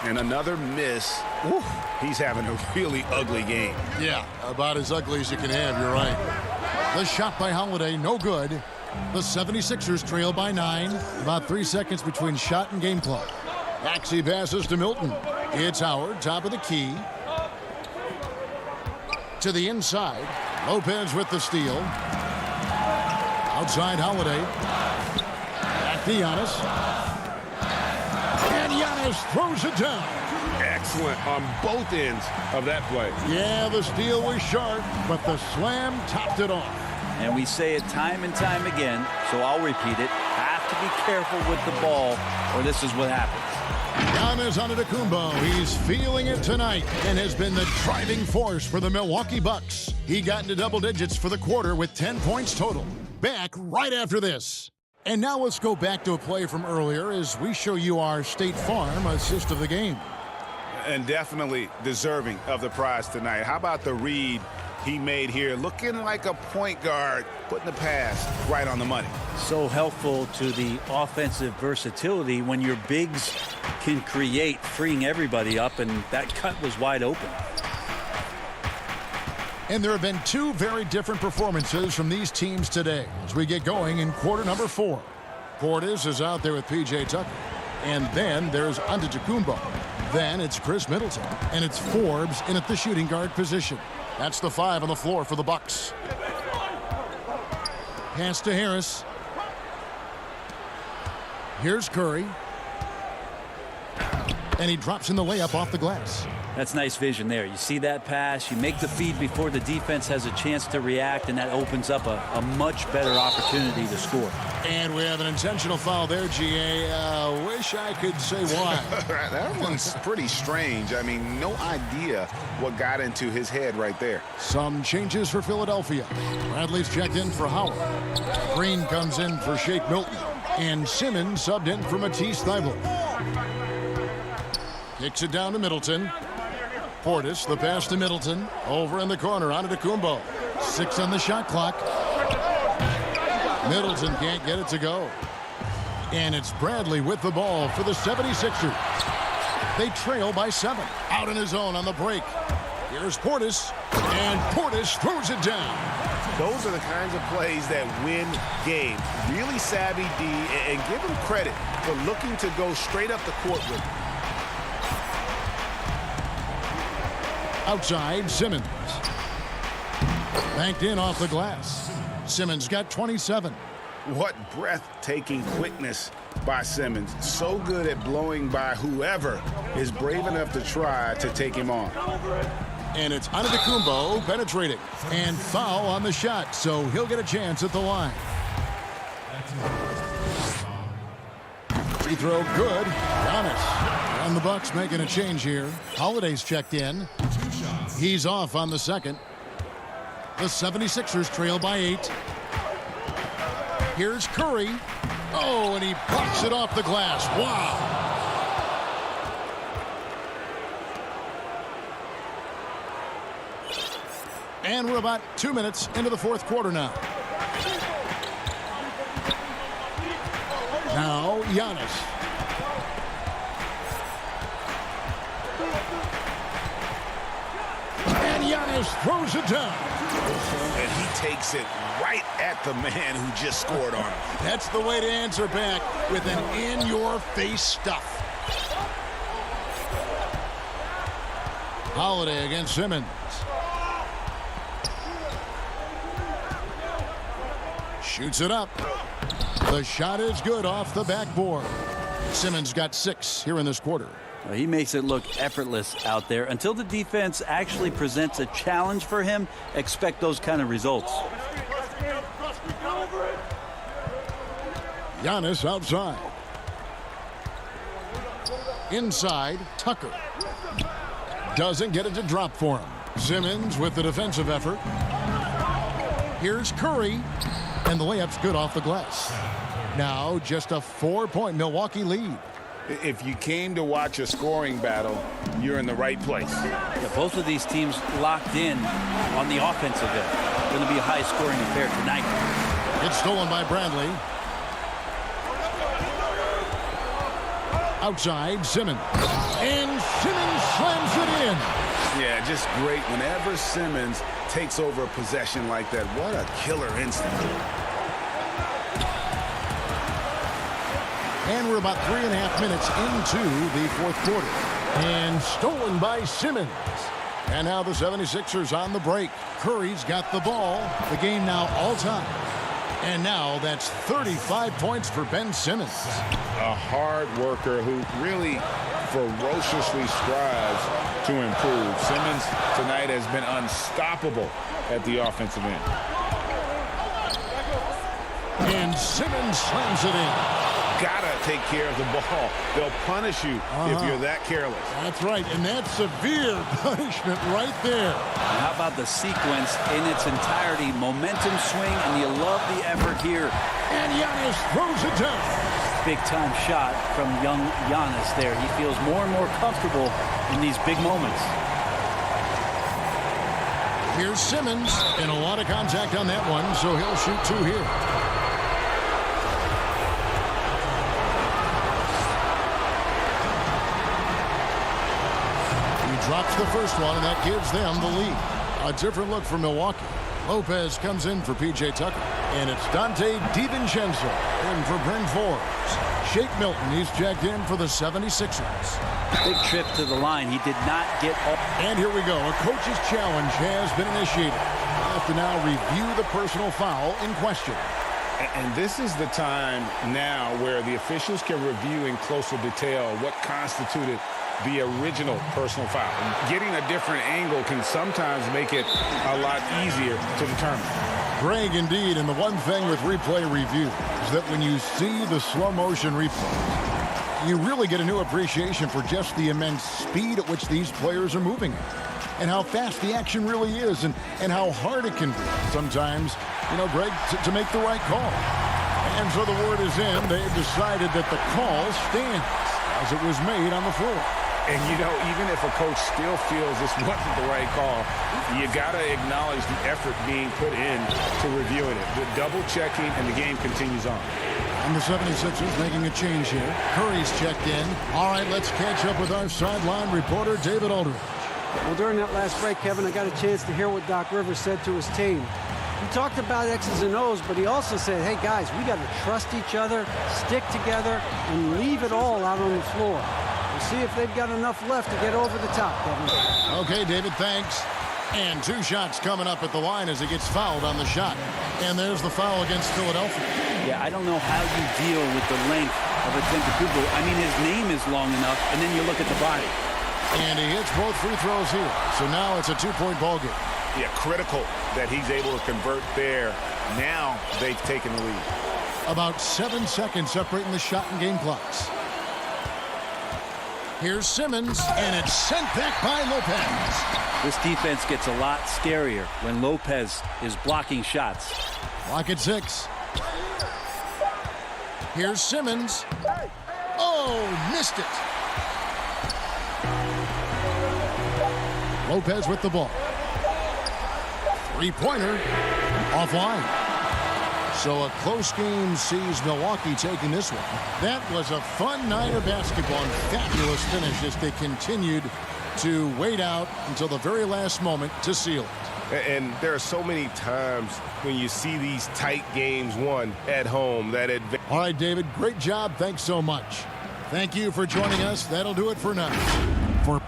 And another miss. Woo, he's having a really ugly game. Yeah, about as ugly as you can have, you're right. The shot by Holiday, no good. The 76ers trail by 9. About 3 seconds between shot and game clock. Maxey passes to Milton. It's Howard, top of the key. To the inside. Lopez with the steal. Outside Holiday. Back to Giannis. And Giannis throws it down. Excellent on both ends of that play. Yeah, the steal was sharp, but the slam topped it off. And we say it time and time again, so I'll repeat it. Have to be careful with the ball, or this is what happens. Giannis Antetokounmpo, he's feeling it tonight and has been the driving force for the Milwaukee Bucks. He got into double digits for the quarter with 10 points total. Back right after this. And now let's go back to a play from earlier as we show you our State Farm assist of the game. And definitely deserving of the prize tonight. How about the read he made here, looking like a point guard, putting the pass right on the money. So helpful to the offensive versatility when your bigs can create, freeing everybody up, and that cut was wide open. And there have been two very different performances from these teams today as we get going in quarter number 4. Portis is out there with P.J. Tucker. And then there's Antetokounmpo. Then it's Chris Middleton. And it's Forbes in at the shooting guard position. That's the 5 on the floor for the Bucks. Pass to Harris. Here's Curry. And he drops in the layup off the glass. That's nice vision there. You see that pass, you make the feed before the defense has a chance to react, and that opens up a much better opportunity to score. And we have an intentional foul there, G.A. Wish I could say why. That one's pretty strange. I mean, no idea what got into his head right there. Some changes for Philadelphia. Bradley's checked in for Howard. Green comes in for Shake Milton. And Simmons subbed in for Matisse Thybulle. Kicks it down to Middleton. Portis, the pass to Middleton. Over in the corner, Antetokounmpo. 6 on the shot clock. Middleton can't get it to go. And it's Bradley with the ball for the 76ers. They trail by 7. Out in his own on the break. Here's Portis. And Portis throws it down. Those are the kinds of plays that win games. Really savvy D, and give him credit for looking to go straight up the court with it. Outside, Simmons. Banked in off the glass. Simmons got 27. What breathtaking quickness by Simmons. So good at blowing by whoever is brave enough to try to take him on. And it's Antetokounmpo penetrating. And foul on the shot, so he'll get a chance at the line. Free throw good. Giannis. And the Bucks making a change here. Holiday's checked in. He's off on the second. The 76ers trail by 8. Here's Curry. Oh, and he blocks it off the glass. Wow. And we're about 2 minutes into the fourth quarter now. Now, Giannis. And Giannis throws it down. And he takes it right at the man who just scored on him. That's the way to answer back, with an in-your-face stuff. Holiday against Simmons. Shoots it up. The shot is good off the backboard. Simmons got 6 here in this quarter. Well, he makes it look effortless out there. Until the defense actually presents a challenge for him, expect those kind of results. Giannis outside. Inside, Tucker. Doesn't get it to drop for him. Simmons with the defensive effort. Here's Curry. And the layup's good off the glass. Now just a 4-point Milwaukee lead. If you came to watch a scoring battle, you're in the right place. Yeah, both of these teams locked in on the offensive end. Going to be a high-scoring affair tonight. It's stolen by Bradley. Outside, Simmons. And Simmons slams it in. Yeah, just great. Whenever Simmons takes over a possession like that, what a killer instinct. And we're about 3.5 minutes into the fourth quarter. And stolen by Simmons. And now the 76ers on the break. Curry's got the ball. The game now all time. And now that's 35 points for Ben Simmons. A hard worker who really ferociously strives to improve. Simmons tonight has been unstoppable at the offensive end. And Simmons slams it in. Gotta take care of the ball. They'll punish you if you're that careless. That's right, and that's severe punishment right there. And how about the sequence in its entirety? Momentum swing, and you love the effort here. And Giannis throws it down. Big-time shot from young Giannis there. He feels more and more comfortable in these big moments. Here's Simmons, and a lot of contact on that one, so he'll shoot 2 here. He drops the first one, and that gives them the lead. A different look for Milwaukee. Lopez comes in for P.J. Tucker. And it's Dante DiVincenzo in for Bryn Forbes. Shake Milton, he's checked in for the 76ers. Big trip to the line. He did not get all. And here we go. A coach's challenge has been initiated. We'll have to now review the personal foul in question. And this is the time now where the officials can review in closer detail what constituted the original personal foul. Getting a different angle can sometimes make it a lot easier to determine. Greg, indeed, and the one thing with replay review is that when you see the slow motion replays, you really get a new appreciation for just the immense speed at which these players are moving and how fast the action really is and how hard it can be sometimes, Greg, to make the right call. And so the word is in. They've decided that the call stands as it was made on the floor. And, even if a coach still feels this wasn't the right call, you got to acknowledge the effort being put in to reviewing it. The double checking, and the game continues on. And the 76ers making a change here. Curry's checked in. All right, let's catch up with our sideline reporter, David Aldridge. Well, during that last break, Kevin, I got a chance to hear what Doc Rivers said to his team. He talked about X's and O's, but he also said, hey, guys, we got to trust each other, stick together, and leave it all out on the floor. We'll see if they've got enough left to get over the top, Kevin. Okay, David, thanks. And 2 shots coming up at the line as he gets fouled on the shot. And there's the foul against Philadelphia. Yeah, I don't know how you deal with the length of Antetokounmpo. I mean, his name is long enough, and then you look at the body. And he hits both free throws here. So now it's a 2-point ball game. Yeah, critical that he's able to convert there. Now they've taken the lead. About 7 seconds separating the shot and game clocks. Here's Simmons, and it's sent back by Lopez. This defense gets a lot scarier when Lopez is blocking shots. Clock at 6. Here's Simmons. Oh, missed it. Lopez with the ball. Three-pointer offline. So a close game sees Milwaukee taking this one. That was a fun night of basketball and fabulous finish as they continued to wait out until the very last moment to seal it. And there are so many times when you see these tight games won at home that advantage. All right, David, great job. Thanks so much. Thank you for joining us. That'll do it for now. For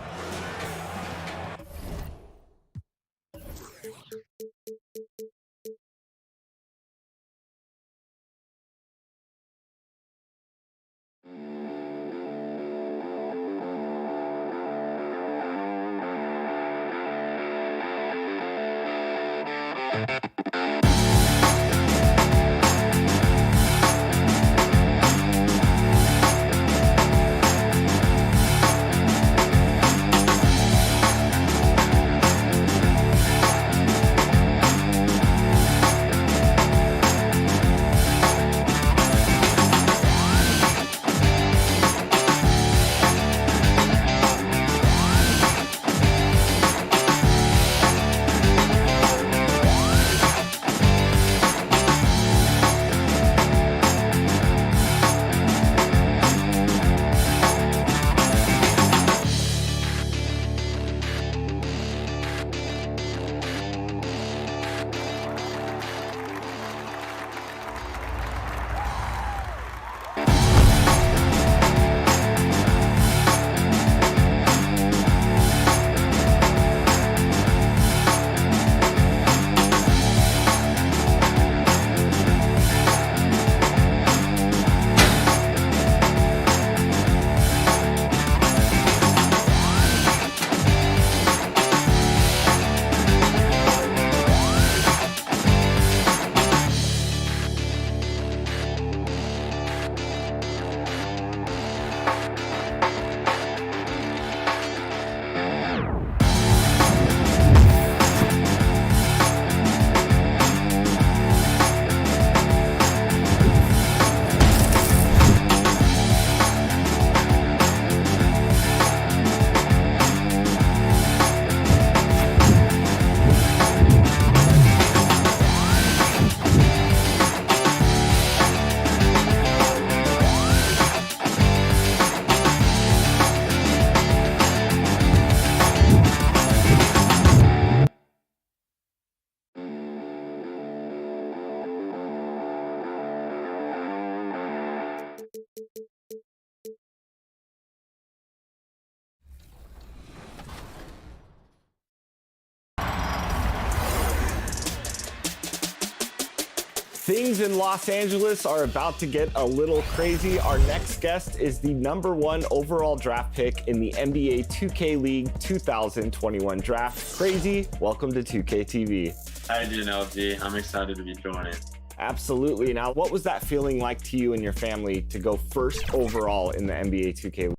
Things in Los Angeles are about to get a little crazy. Our next guest is the #1 overall draft pick in the NBA 2K League 2021 draft. Crazy, welcome to 2K TV. Hi, LG. I'm excited to be joining. Absolutely. Now, what was that feeling like to you and your family to go first overall in the NBA 2K League?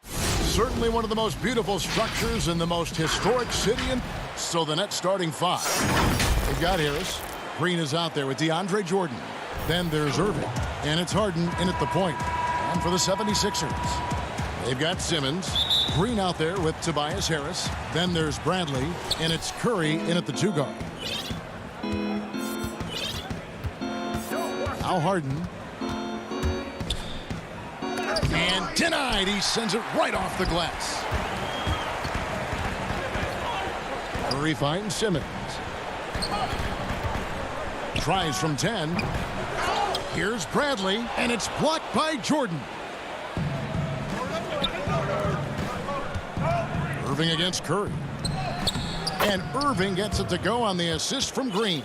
Certainly one of the most beautiful structures in the most historic city. So the Nets starting 5. They've got Harris. Green is out there with Deandre Jordan. Then there's Irving. And it's Harden in at the point. And for the 76ers, they've got Simmons. Green out there with Tobias Harris. Then there's Bradley. And it's Curry in at the 2 guard. Now Harden. And denied. He sends it right off the glass. Curry finds Simmons. Tries from 10. Here's Bradley, and it's blocked by Jordan. Irving against Curry. And Irving gets it to go on the assist from Green.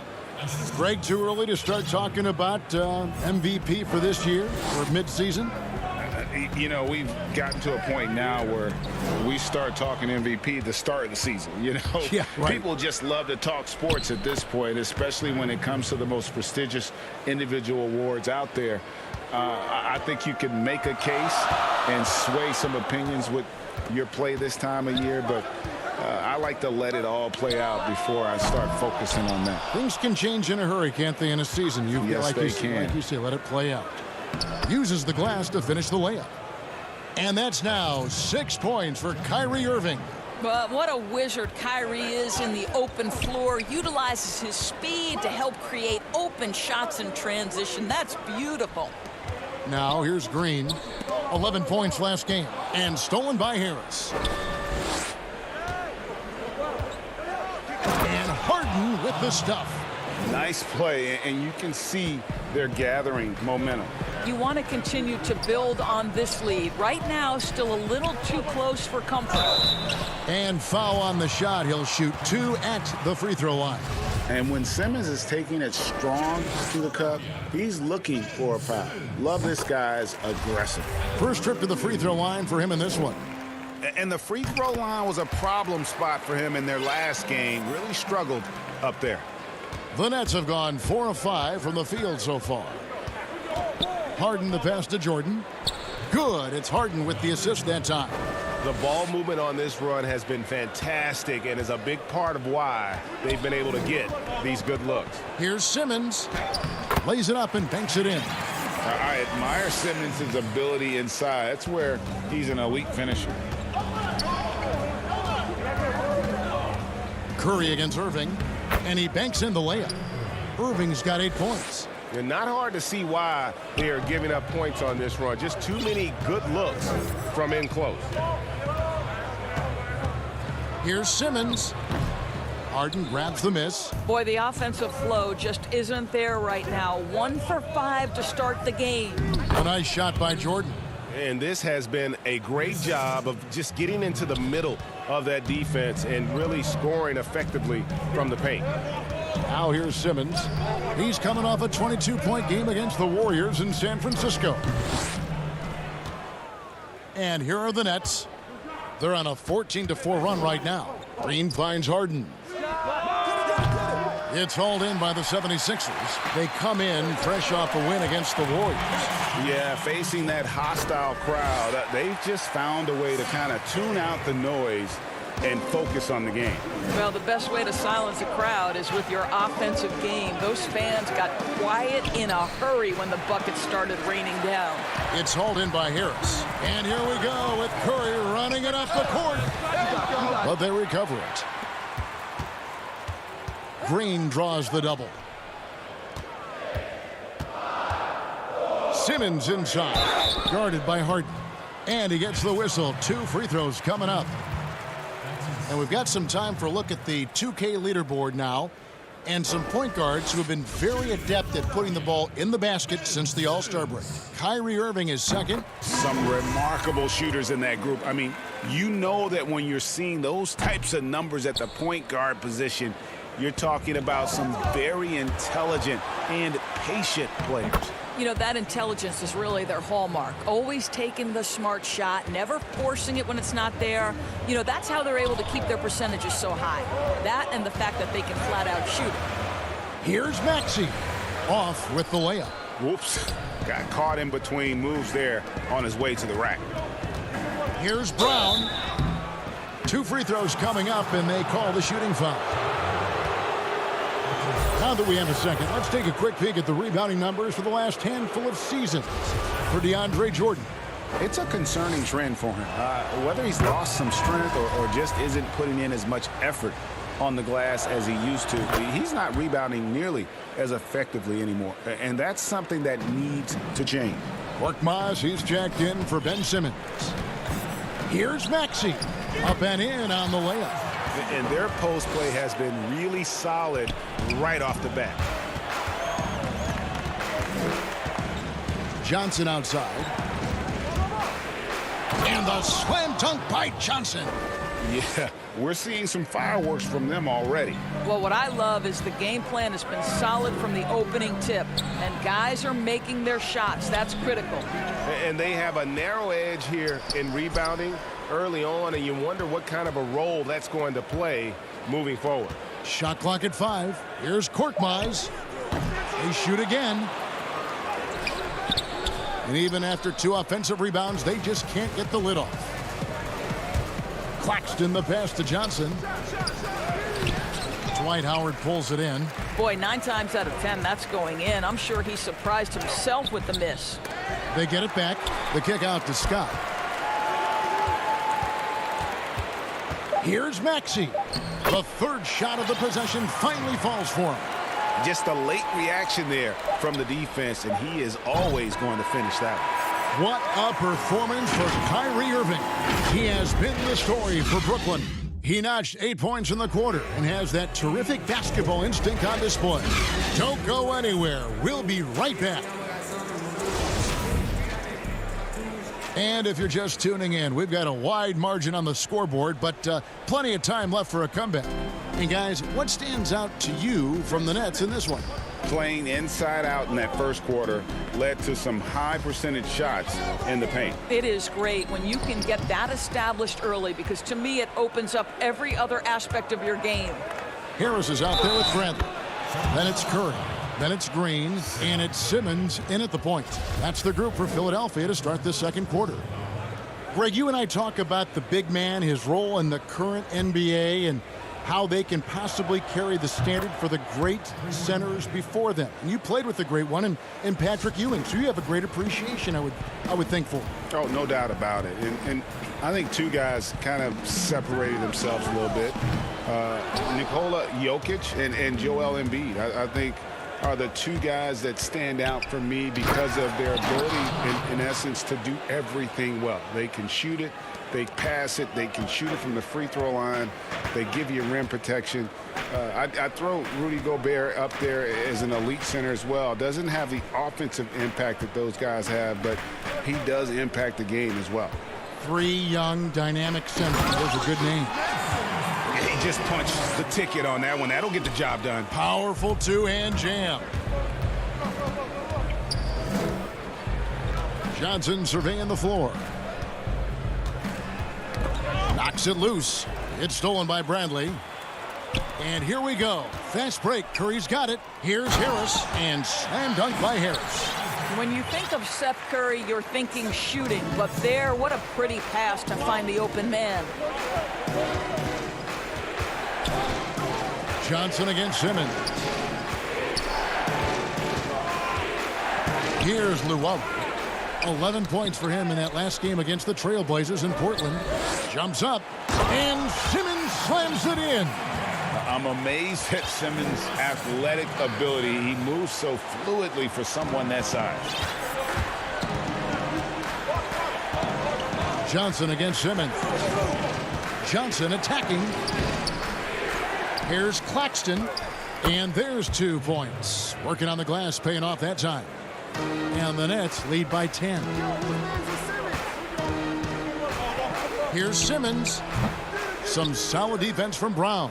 Greg, too early to start talking about MVP for this year or midseason? You know, we've gotten to a point now where we start talking MVP at the start of the season. You know, yeah, right. People just love to talk sports at this point, especially when it comes to the most prestigious individual awards out there. I think you can make a case and sway some opinions with your play this time of year, but I like to let it all play out before I start focusing on that. Things can change in a hurry, can't they, in a season? Yes, they can. Like you say, let it play out. Uses the glass to finish the layup. And that's now 6 points for Kyrie Irving. But what a wizard Kyrie is in the open floor. Utilizes his speed to help create open shots in transition. That's beautiful. Now here's Green. 11 points last game. And stolen by Harris. And Harden with the stuff. Nice play, and you can see they're gathering momentum. You want to continue to build on this lead. Right now, still a little too close for comfort. And foul on the shot. He'll shoot 2 at the free throw line. And when Simmons is taking it strong to the cup, he's looking for a foul. Love this guy's aggressive. First trip to the free throw line for him in this one. And the free throw line was a problem spot for him in their last game. Really struggled up there. The Nets have gone 4 of 5 from the field so far. Harden the pass to Jordan. Good. It's Harden with the assist that time. The ball movement on this run has been fantastic and is a big part of why they've been able to get these good looks. Here's Simmons. Lays it up and banks it in. I admire Simmons' ability inside. That's where he's an elite finisher. Curry against Irving. And he banks in the layup. Irving's got 8 points. And not hard to see why they are giving up points on this run. Just too many good looks from in close. Here's Simmons. Harden grabs the miss. Boy, the offensive flow just isn't there right now. 1 for 5 to start the game. A nice shot by Jordan. And this has been a great job of just getting into the middle of that defense and really scoring effectively from the paint. Now here's Simmons. He's coming off a 22-point game against the Warriors in San Francisco. And here are the Nets. They're on a 14-4 run right now. Green finds Harden. It's hauled in by the 76ers. They come in fresh off a win against the Warriors. Yeah, facing that hostile crowd, they've just found a way to kind of tune out the noise and focus on the game. Well, the best way to silence a crowd is with your offensive game. Those fans got quiet in a hurry when the buckets started raining down. It's hauled in by Harris. And here we go with Curry running it up the court. But they recover it. Green draws the double. Simmons inside. Guarded by Harden. And he gets the whistle. 2 free throws coming up. And we've got some time for a look at the 2K leaderboard now. And some point guards who have been very adept at putting the ball in the basket since the All-Star break. Kyrie Irving is second. Some remarkable shooters in that group. I mean, you know that when you're seeing those types of numbers at the point guard position, you're talking about some very intelligent and patient players. You know, that intelligence is really their hallmark. Always taking the smart shot, never forcing it when it's not there. You know, that's how they're able to keep their percentages so high. That and the fact that they can flat out shoot it. Here's Maxey off with the layup. Whoops. Got caught in between moves there on his way to the rack. Here's Brown. 2 free throws coming up, and they call the shooting foul. Now that we have a second, let's take a quick peek at the rebounding numbers for the last handful of seasons for Deandre Jordan. It's a concerning trend for him. Whether he's lost some strength or just isn't putting in as much effort on the glass as he used to, he's not rebounding nearly as effectively anymore. And that's something that needs to change. Korkmaz, he's jacked in for Ben Simmons. Here's Maxey. Up and in on the layup. And their post play has been really solid right off the bat. Johnson outside. And the slam dunk by Johnson. Yeah, we're seeing some fireworks from them already. Well, what I love is the game plan has been solid from the opening tip, and guys are making their shots. That's critical. And they have a narrow edge here in rebounding early on, and you wonder what kind of a role that's going to play moving forward. Shot clock at 5. Here's Korkmaz. They shoot again. And even after 2 offensive rebounds, they just can't get the lid off. Claxton the pass to Johnson. Dwight Howard pulls it in. Boy, 9 times out of 10, that's going in. I'm sure he surprised himself with the miss. They get it back. The kick out to Scott. Here's Maxey. The 3rd shot of the possession finally falls for him. Just a late reaction there from the defense, and he is always going to finish that one. What a performance for Kyrie Irving. He has been the story for Brooklyn. He notched 8 points in the quarter and has that terrific basketball instinct on display. Don't go anywhere. We'll be right back. And if you're just tuning in, we've got a wide margin on the scoreboard, but plenty of time left for a comeback. And guys, what stands out to you from the Nets in this one? Playing inside out in that first quarter led to some high percentage shots in the paint. It is great when you can get that established early, because to me it opens up every other aspect of your game. Harris is out there with Bradley. Then it's Curry. Then it's Green, and it's Simmons in at the point. That's the group for Philadelphia to start this second quarter. Greg, you and I talk about the big man, his role in the current NBA, and how they can possibly carry the standard for the great centers before them. And you played with the great one in Patrick Ewing, so you have a great appreciation, I would think, for him. Oh, no doubt about it. And I think 2 guys kind of separated themselves a little bit. Nikola Jokic and Joel Embiid, I think, are the 2 guys that stand out for me because of their ability, in essence, to do everything well. They can shoot it, they pass it, they can shoot it from the free throw line, they give you rim protection. I throw Rudy Gobert up there as an elite center as well. Doesn't have the offensive impact that those guys have, but he does impact the game as well. 3 young, dynamic centers. Those are good names. He just punched the ticket on that one. That'll get the job done. Powerful 2-hand jam. Johnson surveying the floor. Knocks it loose. It's stolen by Bradley. And here we go. Fast break. Curry's got it. Here's Harris. And slam dunk by Harris. When you think of Seth Curry, you're thinking shooting. But there, what a pretty pass to find the open man. Johnson against Simmons. Here's Luau. 11 points for him in that last game against the Trailblazers in Portland. Jumps up, and Simmons slams it in. I'm amazed at Simmons' athletic ability. He moves so fluidly for someone that size. Johnson against Simmons. Johnson attacking. Here's Claxton, and there's 2 points. Working on the glass, paying off that time. And the Nets lead by 10. Here's Simmons. Some solid defense from Brown.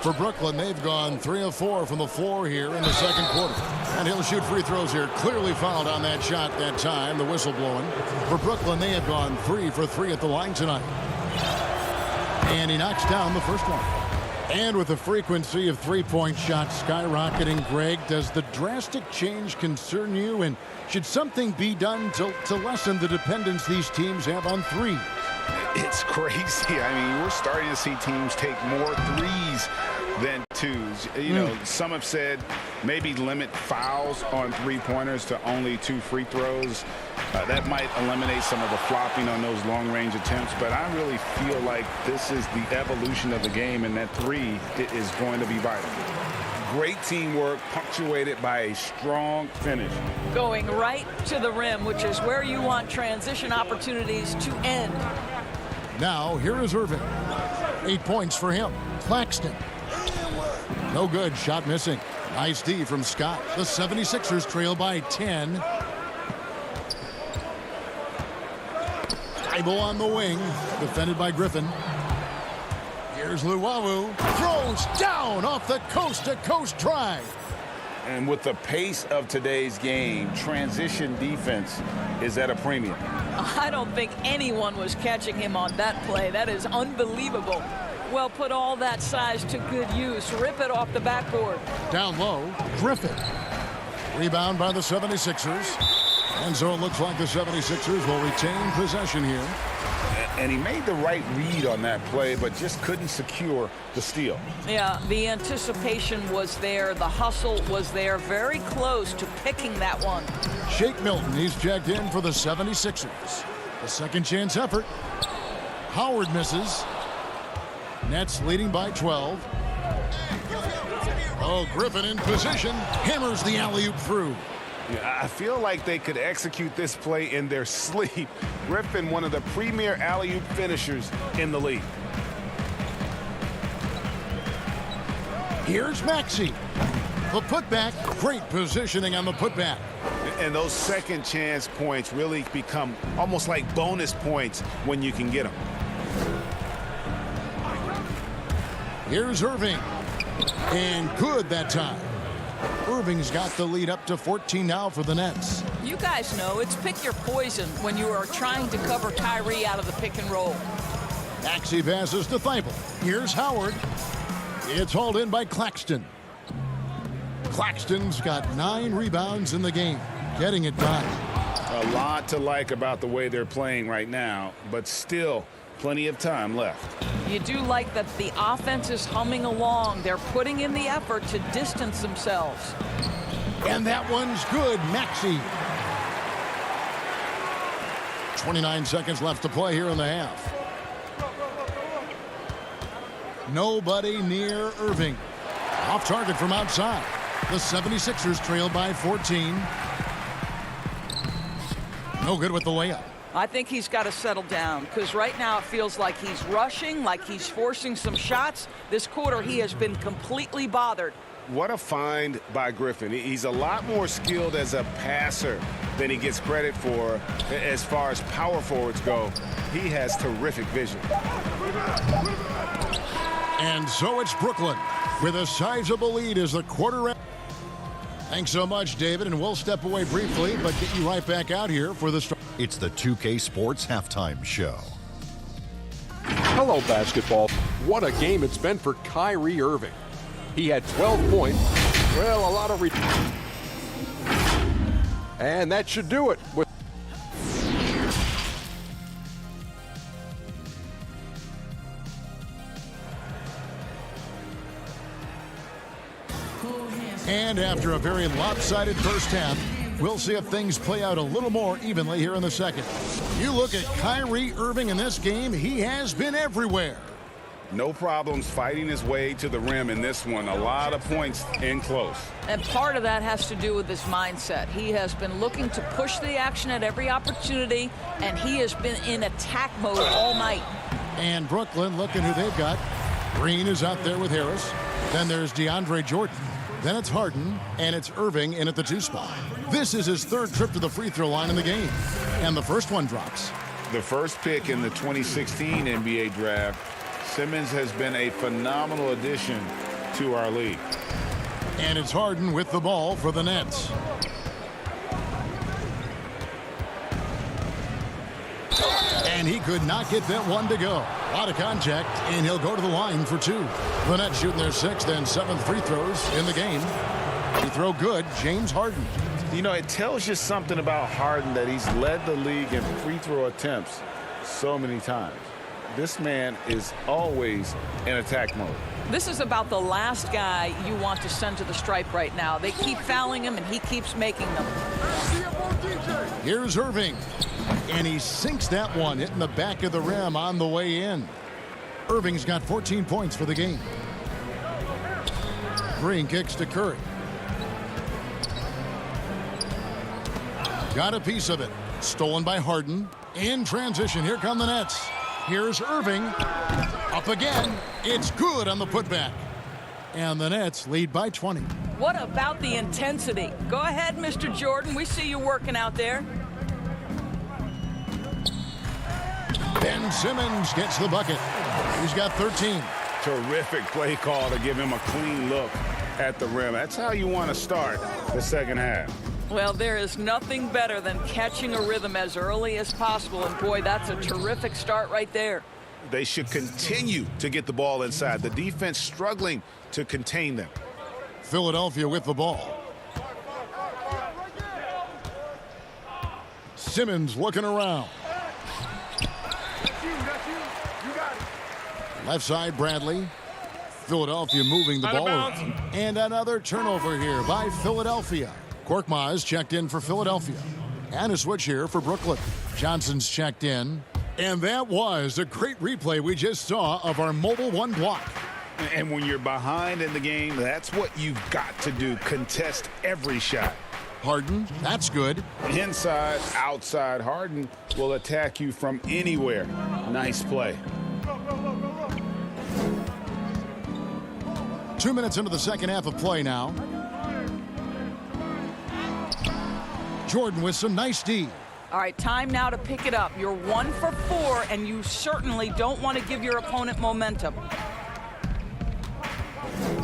For Brooklyn, they've gone 3 of 4 from the floor here in the second quarter. And he'll shoot free throws here. Clearly fouled on that shot that time, the whistle blowing. For Brooklyn, they have gone 3 for 3 at the line tonight. And he knocks down the first one. And with the frequency of three-point shots skyrocketing, Greg, does the drastic change concern you? And should something be done to lessen the dependence these teams have on threes? It's crazy. I mean, we're starting to see teams take more threes than twos. You know, some have said maybe limit fouls on three-pointers to only 2 free throws. That might eliminate some of the flopping on those long-range attempts, but I really feel like this is the evolution of the game, and that three is going to be vital. Great teamwork punctuated by a strong finish. Going right to the rim, which is where you want transition opportunities to end. Now, here is Irving. 8 points for him. Claxton. No good. Shot missing. Nice D from Scott. The 76ers trail by 10. Ibo on the wing. Defended by Griffin. Here's Luwawu. Throws down off the coast-to-coast drive. And with the pace of today's game, transition defense is at a premium. I don't think anyone was catching him on that play. That is unbelievable. Well, put all that size to good use. Rip it off the backboard. Down low, Griffin. Rebound by the 76ers. And so it looks like the 76ers will retain possession here. And he made the right read on that play, but just couldn't secure the steal. Yeah, the anticipation was there. The hustle was there. Very close to picking that one. Shake Milton, he's checked in for the 76ers. The second chance effort. Howard misses. Nets leading by 12. Oh, Griffin in position. Hammers the alley-oop through. Yeah, I feel like they could execute this play in their sleep. Griffin, one of the premier alley-oop finishers in the league. Here's Maxey. The putback. Great positioning on the putback. And those second chance points really become almost like bonus points when you can get them. Here's Irving. And good that time. Irving's got the lead up to 14 now for the Nets. You guys know it's pick your poison when you are trying to cover Kyrie out of the pick and roll. Maxey passes to Thibault. Here's Howard. It's hauled in by Claxton. Claxton's got 9 rebounds in the game, getting it done. A lot to like about the way they're playing right now, but still plenty of time left. You do like that the offense is humming along. They're putting in the effort to distance themselves. And that one's good, Maxey. 29 seconds left to play here in the half. Nobody near Irving. Off target from outside. The 76ers trail by 14. No good with the layup. I think he's got to settle down because right now it feels like he's rushing, like he's forcing some shots. This quarter he has been completely bothered. What a find by Griffin. He's a lot more skilled as a passer than he gets credit for as far as power forwards go. He has terrific vision. And so it's Brooklyn with a sizable lead as the quarter ends. Thanks so much, David, and we'll step away briefly, but get you right back out here for the start. It's the 2K Sports Halftime Show. Hello, basketball. What a game it's been for Kyrie Irving. He had 12 points. Well, a lot of and that should do it. And after a very lopsided first half, we'll see if things play out a little more evenly here in the second. You look at Kyrie Irving in this game, he has been everywhere. No problems fighting his way to the rim in this one. A lot of points in close. And part of that has to do with his mindset. He has been looking to push the action at every opportunity, and he has been in attack mode all night. And Brooklyn, looking who they've got. Green is out there with Harris. Then there's Deandre Jordan. Then it's Harden, and it's Irving in at the 2 spot. This is his 3rd trip to the free throw line in the game. And the first one drops. The first pick in the 2016 NBA draft, Simmons has been a phenomenal addition to our league. And it's Harden with the ball for the Nets. And he could not get that one to go. A lot of contact, and he'll go to the line for two. The Nets shooting their 6th and 7th free throws in the game. Free throw good, James Harden. You know, it tells you something about Harden that he's led the league in free throw attempts so many times. This man is always in attack mode. This is about the last guy you want to send to the stripe right now. They keep fouling him, and he keeps making them. Here's Irving. And he sinks that one, hitting the back of the rim on the way in. Irving's got 14 points for the game. Green kicks to Curry. Got a piece of it. Stolen by Harden. In transition, here come the Nets. Here's Irving. Up again. It's good on the putback. And the Nets lead by 20. What about the intensity? Go ahead, Mr. Jordan. We see you working out there. Ben Simmons gets the bucket. He's got 13. Terrific play call to give him a clean look at the rim. That's how you want to start the second half. Well, there is nothing better than catching a rhythm as early as possible. And, boy, that's a terrific start right there. They should continue to get the ball inside. The defense struggling to contain them. Philadelphia with the ball. Simmons looking around. Left side, Bradley. Philadelphia moving the ball around. And another turnover here by Philadelphia. Korkmaz checked in for Philadelphia. And a switch here for Brooklyn. Johnson's checked in. And that was a great replay we just saw of our mobile one block. And when you're behind in the game, that's what you've got to do. Contest every shot. Harden, that's good. Inside, outside, Harden will attack you from anywhere. Nice play. 2 minutes into the second half of play now. Jordan with some nice D. All right, time now to pick it up. You're 1 for 4, and you certainly don't want to give your opponent momentum.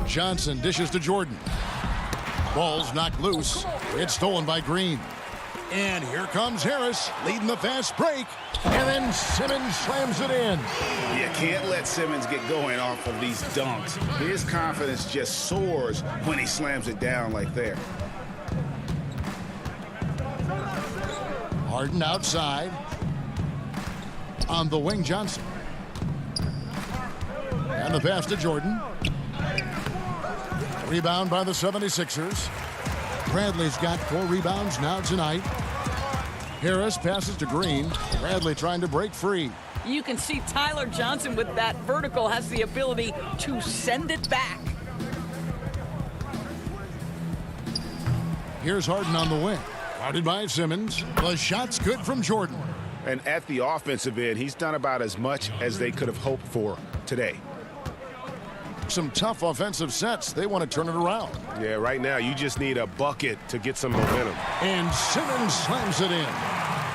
Johnson dishes to Jordan. Ball's knocked loose. It's stolen by Green. And here comes Harris leading the fast break. And then Simmons slams it in. You can't let Simmons get going off of these dunks. His confidence just soars when he slams it down like there. Harden outside. On the wing, Johnson. And the pass to Jordan. Rebound by the 76ers. Bradley's got 4 rebounds now tonight. Harris passes to Green. Bradley trying to break free. You can see Tyler Johnson with that vertical has the ability to send it back. Here's Harden on the wing. Guarded by Simmons. The shot's good from Jordan. And at the offensive end, he's done about as much as they could have hoped for today. Some tough offensive sets. They want to turn it around. Yeah, right now you just need a bucket to get some momentum. And Simmons slams it in.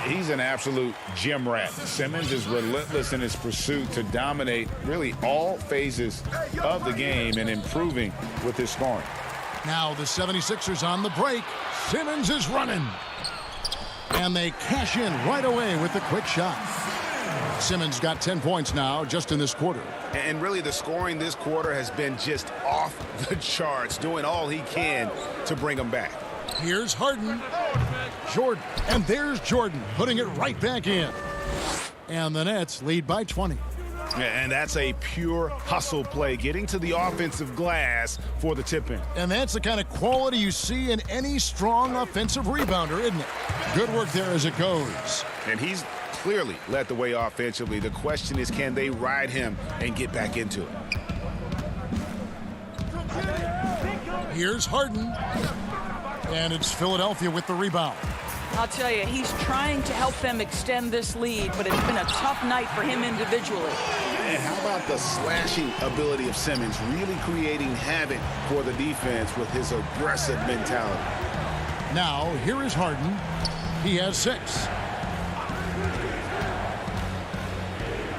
He's an absolute gym rat. Simmons is relentless in his pursuit to dominate really all phases of the game and improving with his scoring. Now the 76ers on the break. Simmons is running. And they cash in right away with the quick shot. Simmons got 10 points now just in this quarter. And really the scoring this quarter has been just off the charts, doing all he can to bring them back. Here's Harden. Jordan. And there's Jordan putting it right back in. And the Nets lead by 20. And that's a pure hustle play, getting to the offensive glass for the tip-in. And that's the kind of quality you see in any strong offensive rebounder, isn't it? Good work there as it goes. And he's clearly led the way offensively. The question is, can they ride him and get back into it? Here's Harden. And it's Philadelphia with the rebound. I'll tell you, he's trying to help them extend this lead, but it's been a tough night for him individually. And how about the slashing ability of Simmons, really creating havoc for the defense with his aggressive mentality. Now, here is Harden. He has 6.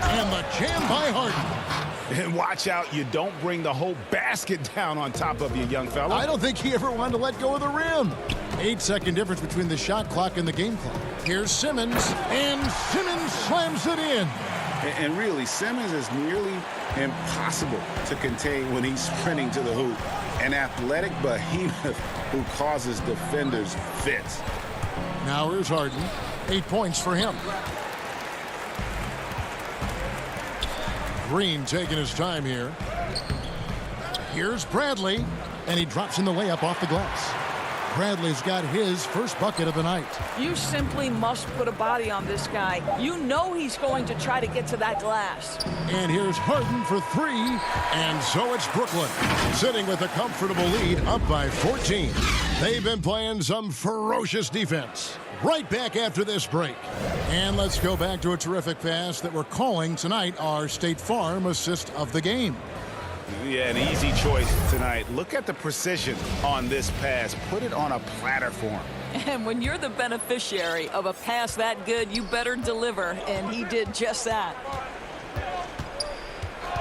And the jam by Harden. And watch out, you don't bring the whole basket down on top of you, young fella. I don't think he ever wanted to let go of the rim. 8-second difference between the shot clock and the game clock. Here's Simmons, and Simmons slams it in. And really, Simmons is nearly impossible to contain when he's sprinting to the hoop. An athletic behemoth who causes defenders fits. Now here's Harden. 8 points for him. Green taking his time here. Here's Bradley, and he drops in the layup off the glass. Bradley's got his first bucket of the night. You simply must put a body on this guy. You know he's going to try to get to that glass. And here's Harden for 3, and so it's Brooklyn, sitting with a comfortable lead, up by 14. They've been playing some ferocious defense. Right back after this break. And let's go back to a terrific pass that we're calling tonight our State Farm assist of the game. Yeah, an easy choice tonight. Look at the precision on this pass. Put it on a platter for him. And when you're the beneficiary of a pass that good, you better deliver. And he did just that.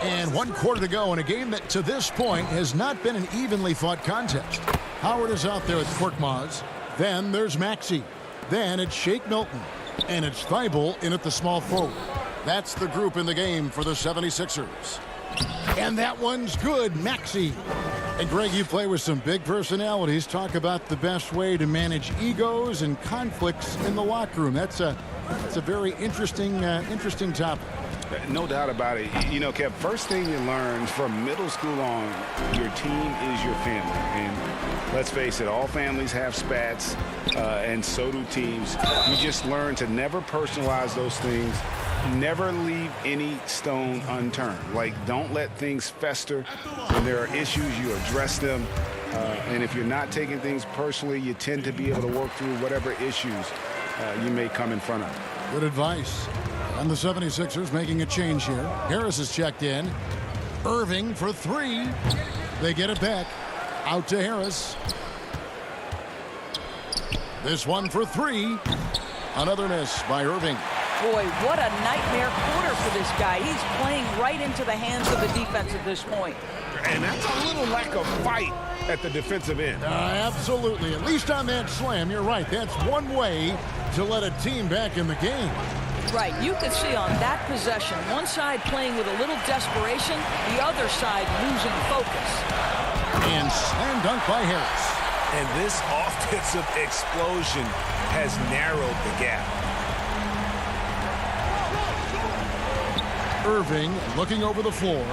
And 1 quarter to go in a game that to this point has not been an evenly fought contest. Howard is out there with Korkmaz. Then there's Maxey. Then it's Shake Milton. And it's Thibault in at the small forward. That's the group in the game for the 76ers. And that one's good, Maxey. And Greg, you play with some big personalities. Talk about the best way to manage egos and conflicts in the locker room. That's a very interesting topic. No doubt about it. You know, Kev, first thing you learn from middle school on, your team is your family. And let's face it, all families have spats, and so do teams. You just learn to never personalize those things. Never leave any stone unturned. Like, don't let things fester. When there are issues, you address them. And if you're not taking things personally, you tend to be able to work through whatever issues you may come in front of. Good advice. And the 76ers making a change here. Harris is checked in. Irving for 3. They get it back. Out to Harris. This one for 3. Another miss by Irving. Boy, what a nightmare quarter for this guy. He's playing right into the hands of the defense at this point. And that's a little lack of fight at the defensive end. Absolutely. At least on that slam, you're right. That's one way to let a team back in the game. Right. You can see on that possession, one side playing with a little desperation, the other side losing focus. And slam dunk by Harris. And this offensive explosion has narrowed the gap. Irving looking over the floor.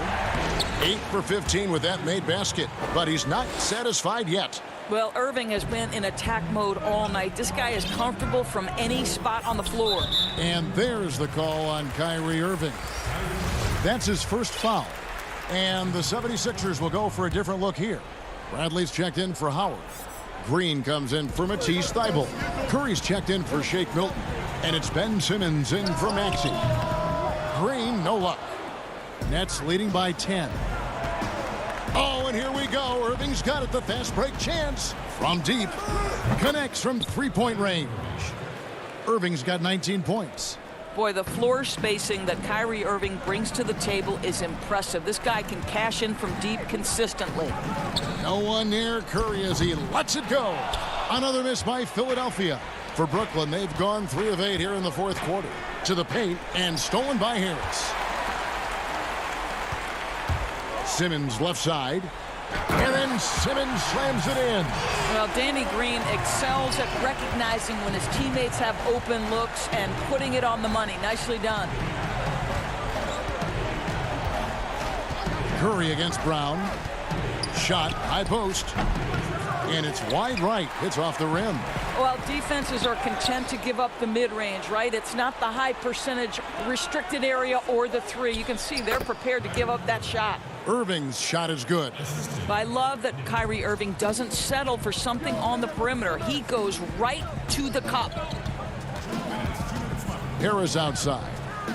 8 for 15 with that made basket, but he's not satisfied yet. Well, Irving has been in attack mode all night. This guy is comfortable from any spot on the floor. And there's the call on Kyrie Irving. That's his first foul. And the 76ers will go for a different look here. Bradley's checked in for Howard. Green comes in for Matisse Thybulle. Curry's checked in for Shake Milton. And it's Ben Simmons in for Maxey. Green, no luck. Nets leading by 10. Oh, and here we go. Irving's got it. The fast break chance from deep. Connects from three-point range. Irving's got 19 points. Boy, the floor spacing that Kyrie Irving brings to the table is impressive. This guy can cash in from deep consistently. No one near Curry as he lets it go. Another miss by Philadelphia. For Brooklyn, they've gone 3 of 8 here in the fourth quarter. To the paint and stolen by Harris. Simmons left side. And then Simmons slams it in. Well, Danny Green excels at recognizing when his teammates have open looks and putting it on the money. Nicely done. Curry against Brown. Shot, high post. And it's wide right. It's off the rim. Well, defenses are content to give up the mid-range, right? It's not the high percentage restricted area or the 3. You can see they're prepared to give up that shot. Irving's shot is good. I love that Kyrie Irving doesn't settle for something on the perimeter. He goes right to the cup. Harris outside.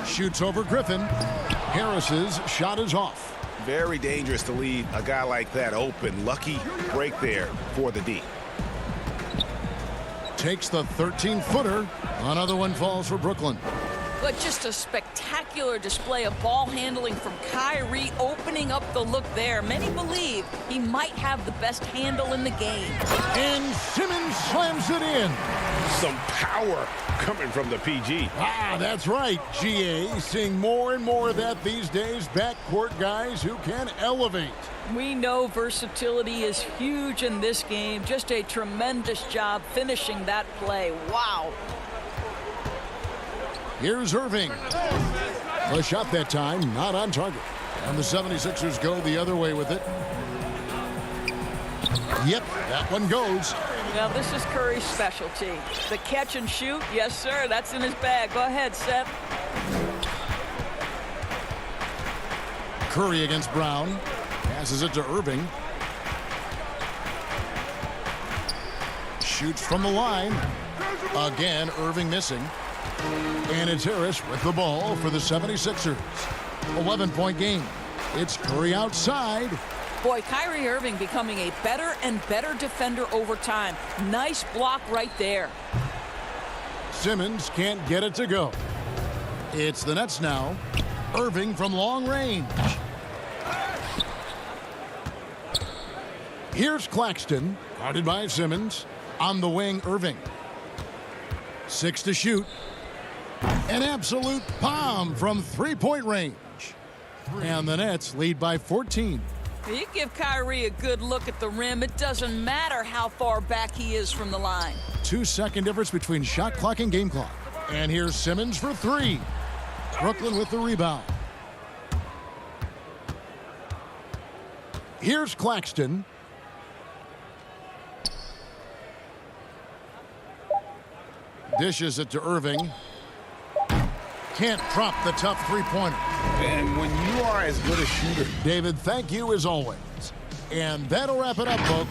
Shoots over Griffin. Harris's shot is off. Very dangerous to leave a guy like that open. Lucky break there for the D. Takes the 13-footer. Another one falls for Brooklyn. But just a spectacular display of ball handling from Kyrie, opening up the look there. Many believe he might have the best handle in the game. And Simmons slams it in. Some power coming from the PG. That's right, GA. Seeing more and more of that these days. Backcourt guys who can elevate. We know versatility is huge in this game. Just a tremendous job finishing that play. Wow. Here's Irving. A shot that time, not on target. And the 76ers go the other way with it. Yep, that one goes. Now, this is Curry's specialty. The catch and shoot, yes, sir, that's in his bag. Go ahead, Seth. Curry against Brown. Passes it to Irving. Shoots from the line. Again, Irving missing. And it's Harris with the ball for the 76ers. 11-point game. It's Curry outside. Boy, Kyrie Irving becoming a better and better defender over time. Nice block right there. Simmons can't get it to go. It's the Nets now. Irving from long range. Here's Claxton, guarded by Simmons. On the wing, Irving. 6 to shoot. An absolute bomb from three-point range. And the Nets lead by 14. You give Kyrie a good look at the rim. It doesn't matter how far back he is from the line. 2-second difference between shot clock and game clock. And here's Simmons for 3. Brooklyn with the rebound. Here's Claxton. Dishes it to Irving. Can't drop the tough three-pointer. And when you are as good a shooter. David, thank you as always. And that'll wrap it up, folks.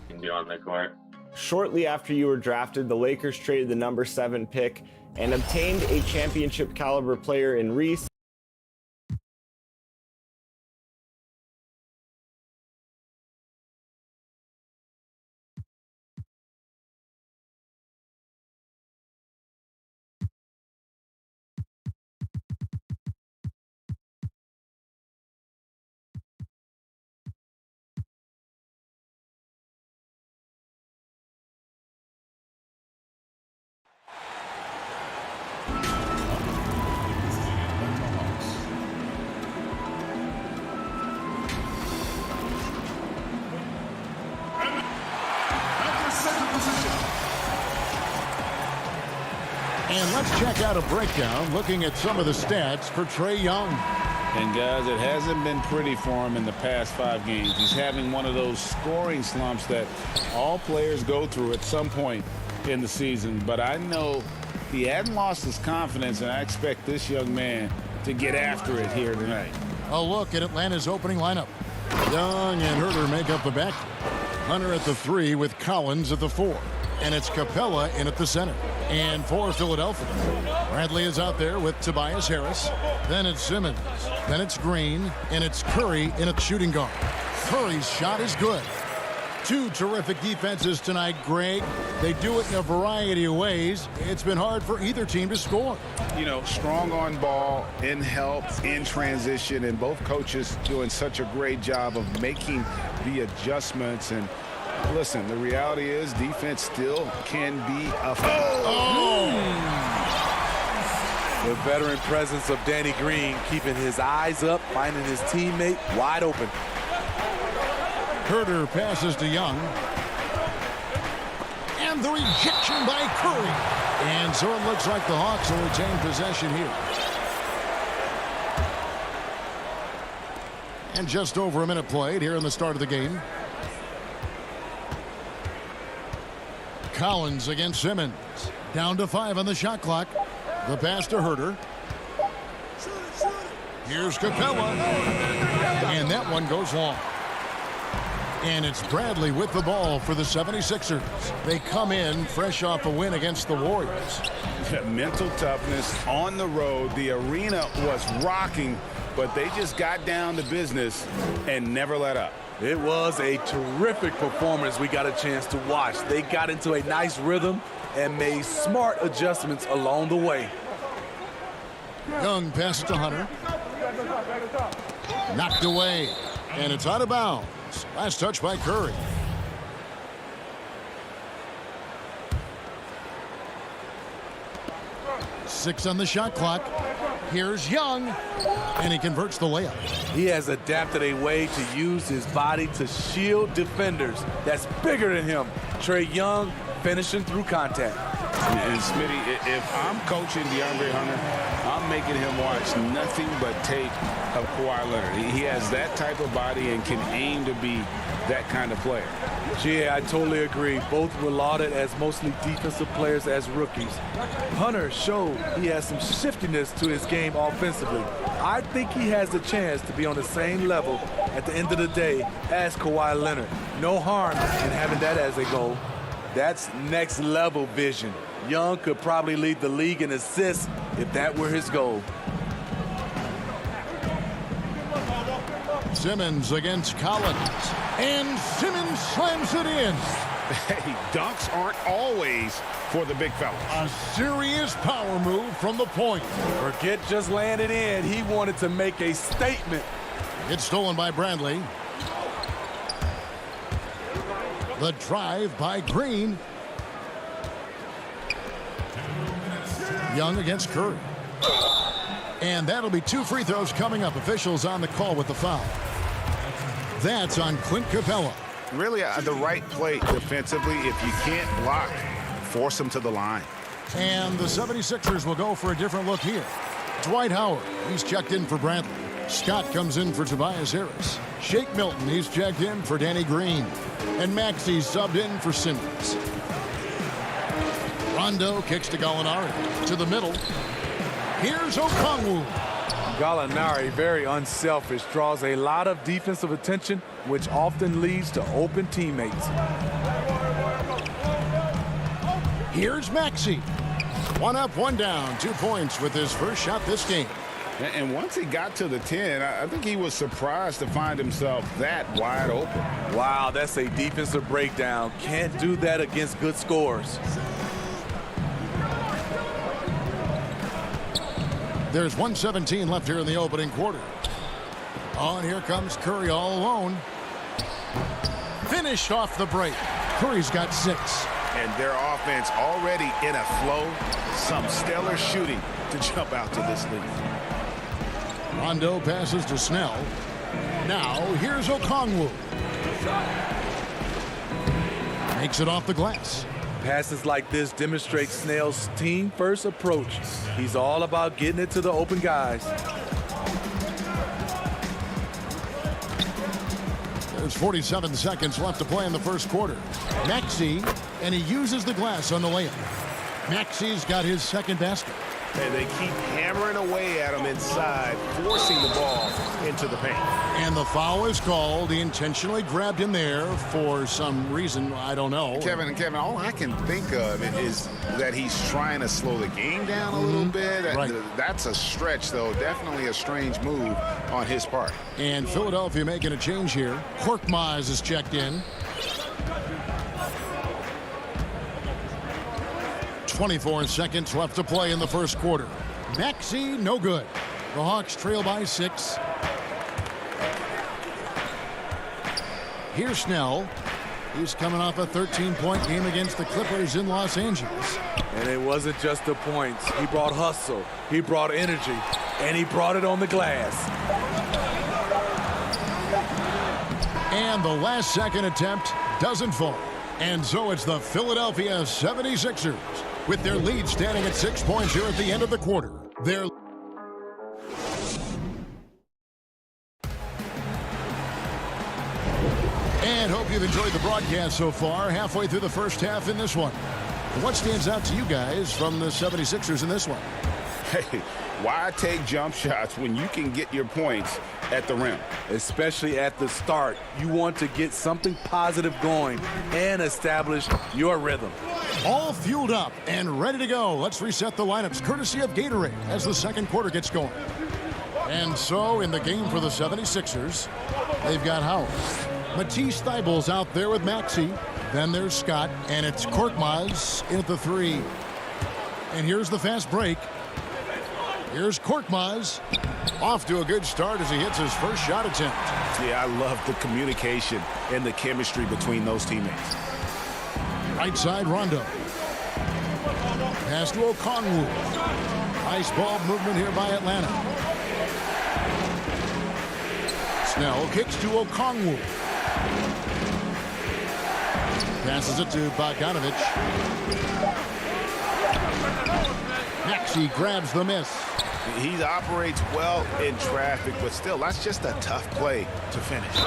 Can be on the court. Shortly after you were drafted, the Lakers traded the number 7 pick and obtained a championship caliber player in Reese. At the center position, And let's check out a breakdown looking at some of the stats for Trae Young. And guys, it hasn't been pretty for him in the past 5 games. He's having one of those scoring slumps that all players go through at some point in the season. But I know he hadn't lost his confidence, and I expect this young man to get after it here tonight. A look at Atlanta's opening lineup. Young and Herder make up the back. Hunter at the 3 with Collins at the 4. And it's Capella in at the center. And for Philadelphia, Bradley is out there with Tobias Harris. Then it's Simmons. Then it's Green. And it's Curry in at shooting guard. Curry's shot is good. 2 terrific defenses tonight, Greg. They do it in a variety of ways. It's been hard for either team to score. You know, strong on ball, in help, in transition, and both coaches doing such a great job of making the adjustments. And listen, the reality is defense still can be a The veteran presence of Danny Green keeping his eyes up, finding his teammate wide open. Herder passes to Young. And the rejection by Curry. And so it looks like the Hawks will retain possession here. And just over a minute played here in the start of the game. Collins against Simmons. Down to 5 on the shot clock. The pass to Herder. Here's Capella. And that one goes long. And it's Bradley with the ball for the 76ers. They come in fresh off a win against the Warriors. Mental toughness on the road. The arena was rocking, but they just got down to business and never let up. It was a terrific performance we got a chance to watch. They got into a nice rhythm and made smart adjustments along the way. Young passes to Hunter. Knocked away. And it's out of bounds. Last touch by Curry. Six on the shot clock. Here's Young. And he converts the layup. He has adapted a way to use his body to shield defenders that's bigger than him. Trae Young finishing through contact. And Smitty, if I'm coaching DeAndre Hunter, I'm making him watch nothing but tape of Kawhi Leonard. He has that type of body and can aim to be that kind of player. Yeah, I totally agree. Both were lauded as mostly defensive players as rookies. Hunter showed he has some shiftiness to his game offensively. I think he has a chance to be on the same level at the end of the day as Kawhi Leonard. No harm in having that as a goal. That's next level vision. Young could probably lead the league in assists if that were his goal. Simmons against Collins. And Simmons slams it in. Hey, dunks aren't always for the big fellas. A serious power move from the point. Forget just laying it in. He wanted to make a statement. It's stolen by Bradley. The drive by Green. Young against Curry. And that'll be 2 free throws coming up. Officials on the call with the foul. That's on Clint Capella. Really the right play defensively. If you can't block, force them to the line. And the 76ers will go for a different look here. Dwight Howard, he's checked in for Bradley. Scott comes in for Tobias Harris. Shake Milton, he's checked in for Danny Green. And Maxey's subbed in for Simmons. Rondo kicks to Gallinari. To the middle. Here's Okongwu. Gallinari, very unselfish, draws a lot of defensive attention, which often leads to open teammates. Here's Maxey. 1 up, 1 down. 2 points with his first shot this game. And once he got to the 10, I think he was surprised to find himself that wide open. Wow, that's a defensive breakdown. Can't do that against good scorers. There's 1:17 left here in the opening quarter. Oh, and here comes Curry all alone. Finished off the break. Curry's got 6. And their offense already in a flow. Some stellar shooting to jump out to this lead. Rondo passes to Snell. Now here's Okongwu. Makes it off the glass. Passes like this demonstrate Snell's team-first approach. He's all about getting it to the open guys. There's 47 seconds left to play in the first quarter. Maxey, and he uses the glass on the layup. Maxey's got his second basket. And they keep hammering away at him inside, forcing the ball into the paint. And the foul is called. He intentionally grabbed him there for some reason. I don't know. Kevin, all I can think of is that he's trying to slow the game down a little bit. Right. That's a stretch, though. Definitely a strange move on his part. And Philadelphia making a change here. Korkmaz is checked in. 24 seconds left to play in the first quarter. Maxey, no good. The Hawks trail by 6. Here's Snell. He's coming off a 13-point game against the Clippers in Los Angeles. And it wasn't just the points. He brought hustle, he brought energy, and he brought it on the glass. And the last second attempt doesn't fall. And so it's the Philadelphia 76ers with their lead standing at 6 points here at the end of the quarter. And hope you've enjoyed the broadcast so far. Halfway through the first half in this one. What stands out to you guys from the 76ers in this one? Hey, why take jump shots when you can get your points at the rim? Especially at the start. You want to get something positive going and establish your rhythm. All fueled up and ready to go. Let's reset the lineups courtesy of Gatorade as the second quarter gets going. And so in the game for the 76ers, they've got Howard. Matisse Thybulle's out there with Maxey. Then there's Scott, and it's Korkmaz in at the 3. And here's the fast break. Here's Korkmaz. Off to a good start as he hits his first shot attempt. Yeah, I love the communication and the chemistry between those teammates. Right side, Rondo. Pass to Okongwu. Nice ball movement here by Atlanta. Snell kicks to Okongwu. Passes it to Bogdanovic. Maxey grabs the miss. He operates well in traffic, but still, that's just a tough play to finish.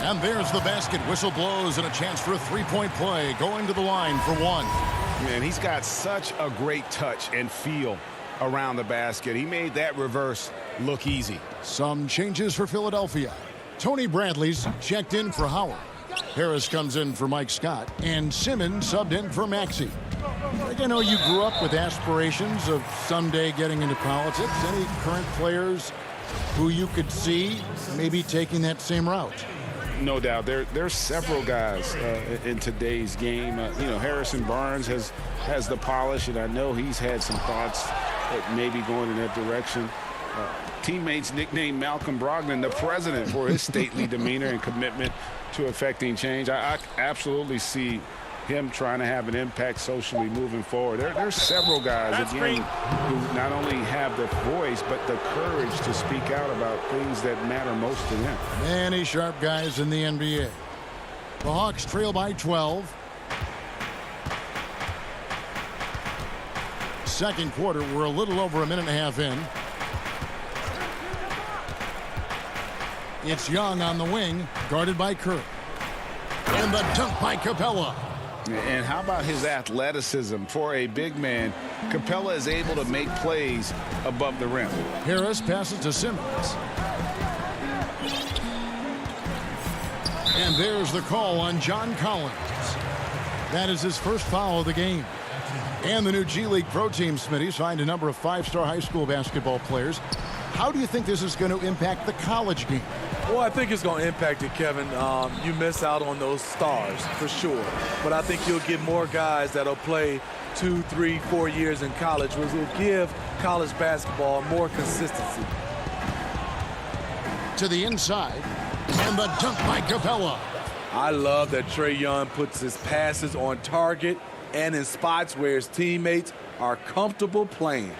And there's the basket. Whistle blows and a chance for a three-point play. Going to the line for one. Man, he's got such a great touch and feel around the basket. He made that reverse look easy. Some changes for Philadelphia. Tony Bradley's checked in for Howard. Harris comes in for Mike Scott. And Simmons subbed in for Maxey. I know you grew up with aspirations of someday getting into politics. Any current players who you could see maybe taking that same route? No doubt. There's several guys in today's game. Harrison Barnes has the polish, and I know he's had some thoughts that maybe going in that direction. Teammates nicknamed Malcolm Brogdon the president for his stately demeanor and commitment to affecting change. I absolutely see him trying to have an impact socially moving forward. There's several guys, again, who not only have the voice, but the courage to speak out about things that matter most to them. Many sharp guys in the NBA. The Hawks trail by 12. Second quarter, we're a little over a minute and a half in. It's Young on the wing, guarded by Curry. And the dunk by Capella. And how about his athleticism for a big man? Capella is able to make plays above the rim. Harris passes to Simmons. And there's the call on John Collins. That is his first foul of the game. And the new G League Pro Team, Smitty, signed a number of five-star high school basketball players. How do you think this is going to impact the college game? Well, I think it's going to impact it, Kevin. You miss out on those stars for sure. But I think you'll get more guys that'll play 2, 3, 4 years in college, which will give college basketball more consistency. To the inside, and the dunk by Capella. I love that Trae Young puts his passes on target and in spots where his teammates are comfortable playing.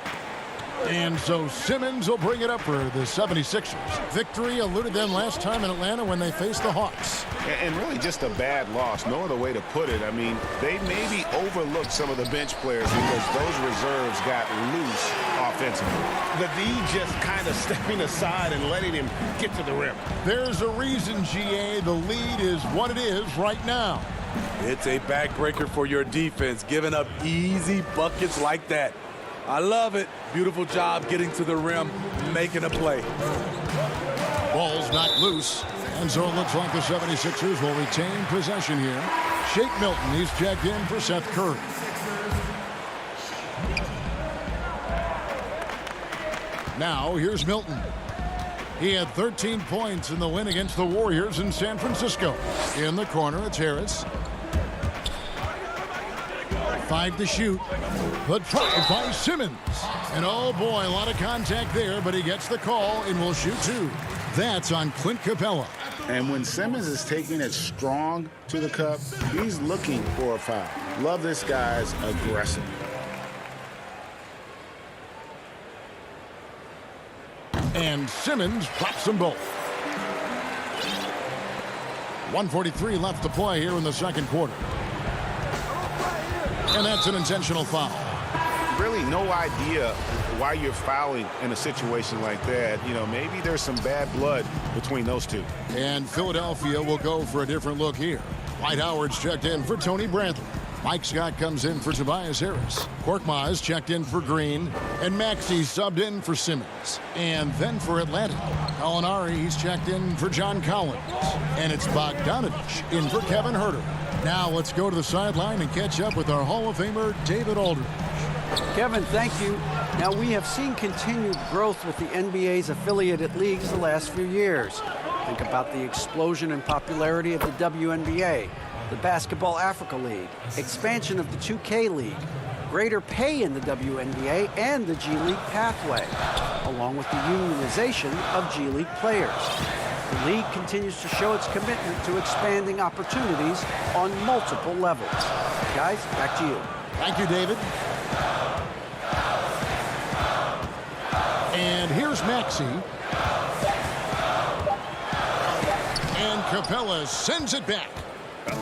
And so Simmons will bring it up for the 76ers. Victory eluded them last time in Atlanta when they faced the Hawks. And really just a bad loss. No other way to put it. I mean, they maybe overlooked some of the bench players because those reserves got loose offensively. The D just kind of stepping aside and letting him get to the rim. There's a reason, GA, the lead is what it is right now. It's a backbreaker for your defense, giving up easy buckets like that. I love it. Beautiful job getting to the rim, making a play. Ball's knocked loose, and so it looks like the 76ers will retain possession here. Shake Milton, he's checked in for Seth Curry. Now, here's Milton. He had 13 points in the win against the Warriors in San Francisco. In the corner, it's Harris. 5 to shoot. The drive by Simmons. And oh boy, a lot of contact there, but he gets the call and will shoot 2. That's on Clint Capella. And when Simmons is taking it strong to the cup, he's looking for a foul. Love this guy's aggressive. And Simmons drops them both. 1:43 left to play here in the second quarter. And that's an intentional foul. Really no idea why you're fouling in a situation like that. You know, maybe there's some bad blood between those two. And Philadelphia will go for a different look here. Dwight Howard's checked in for Tony Bradley. Mike Scott comes in for Tobias Harris. Korkmaz checked in for Green. And Maxey subbed in for Simmons. And then for Atlanta, Gallinari, he's checked in for John Collins. And it's Bogdanovich in for Kevin Huerter. Now let's go to the sideline and catch up with our Hall of Famer, David Aldridge. Kevin, thank you. Now, we have seen continued growth with the NBA's affiliated leagues the last few years. Think about the explosion in popularity of the WNBA, the Basketball Africa League, expansion of the 2K League, greater pay in the WNBA and the G League pathway, along with the unionization of G League players. The league continues to show its commitment to expanding opportunities on multiple levels. Guys, back to you. Thank you, David. And here's Maxey. And Capella sends it back.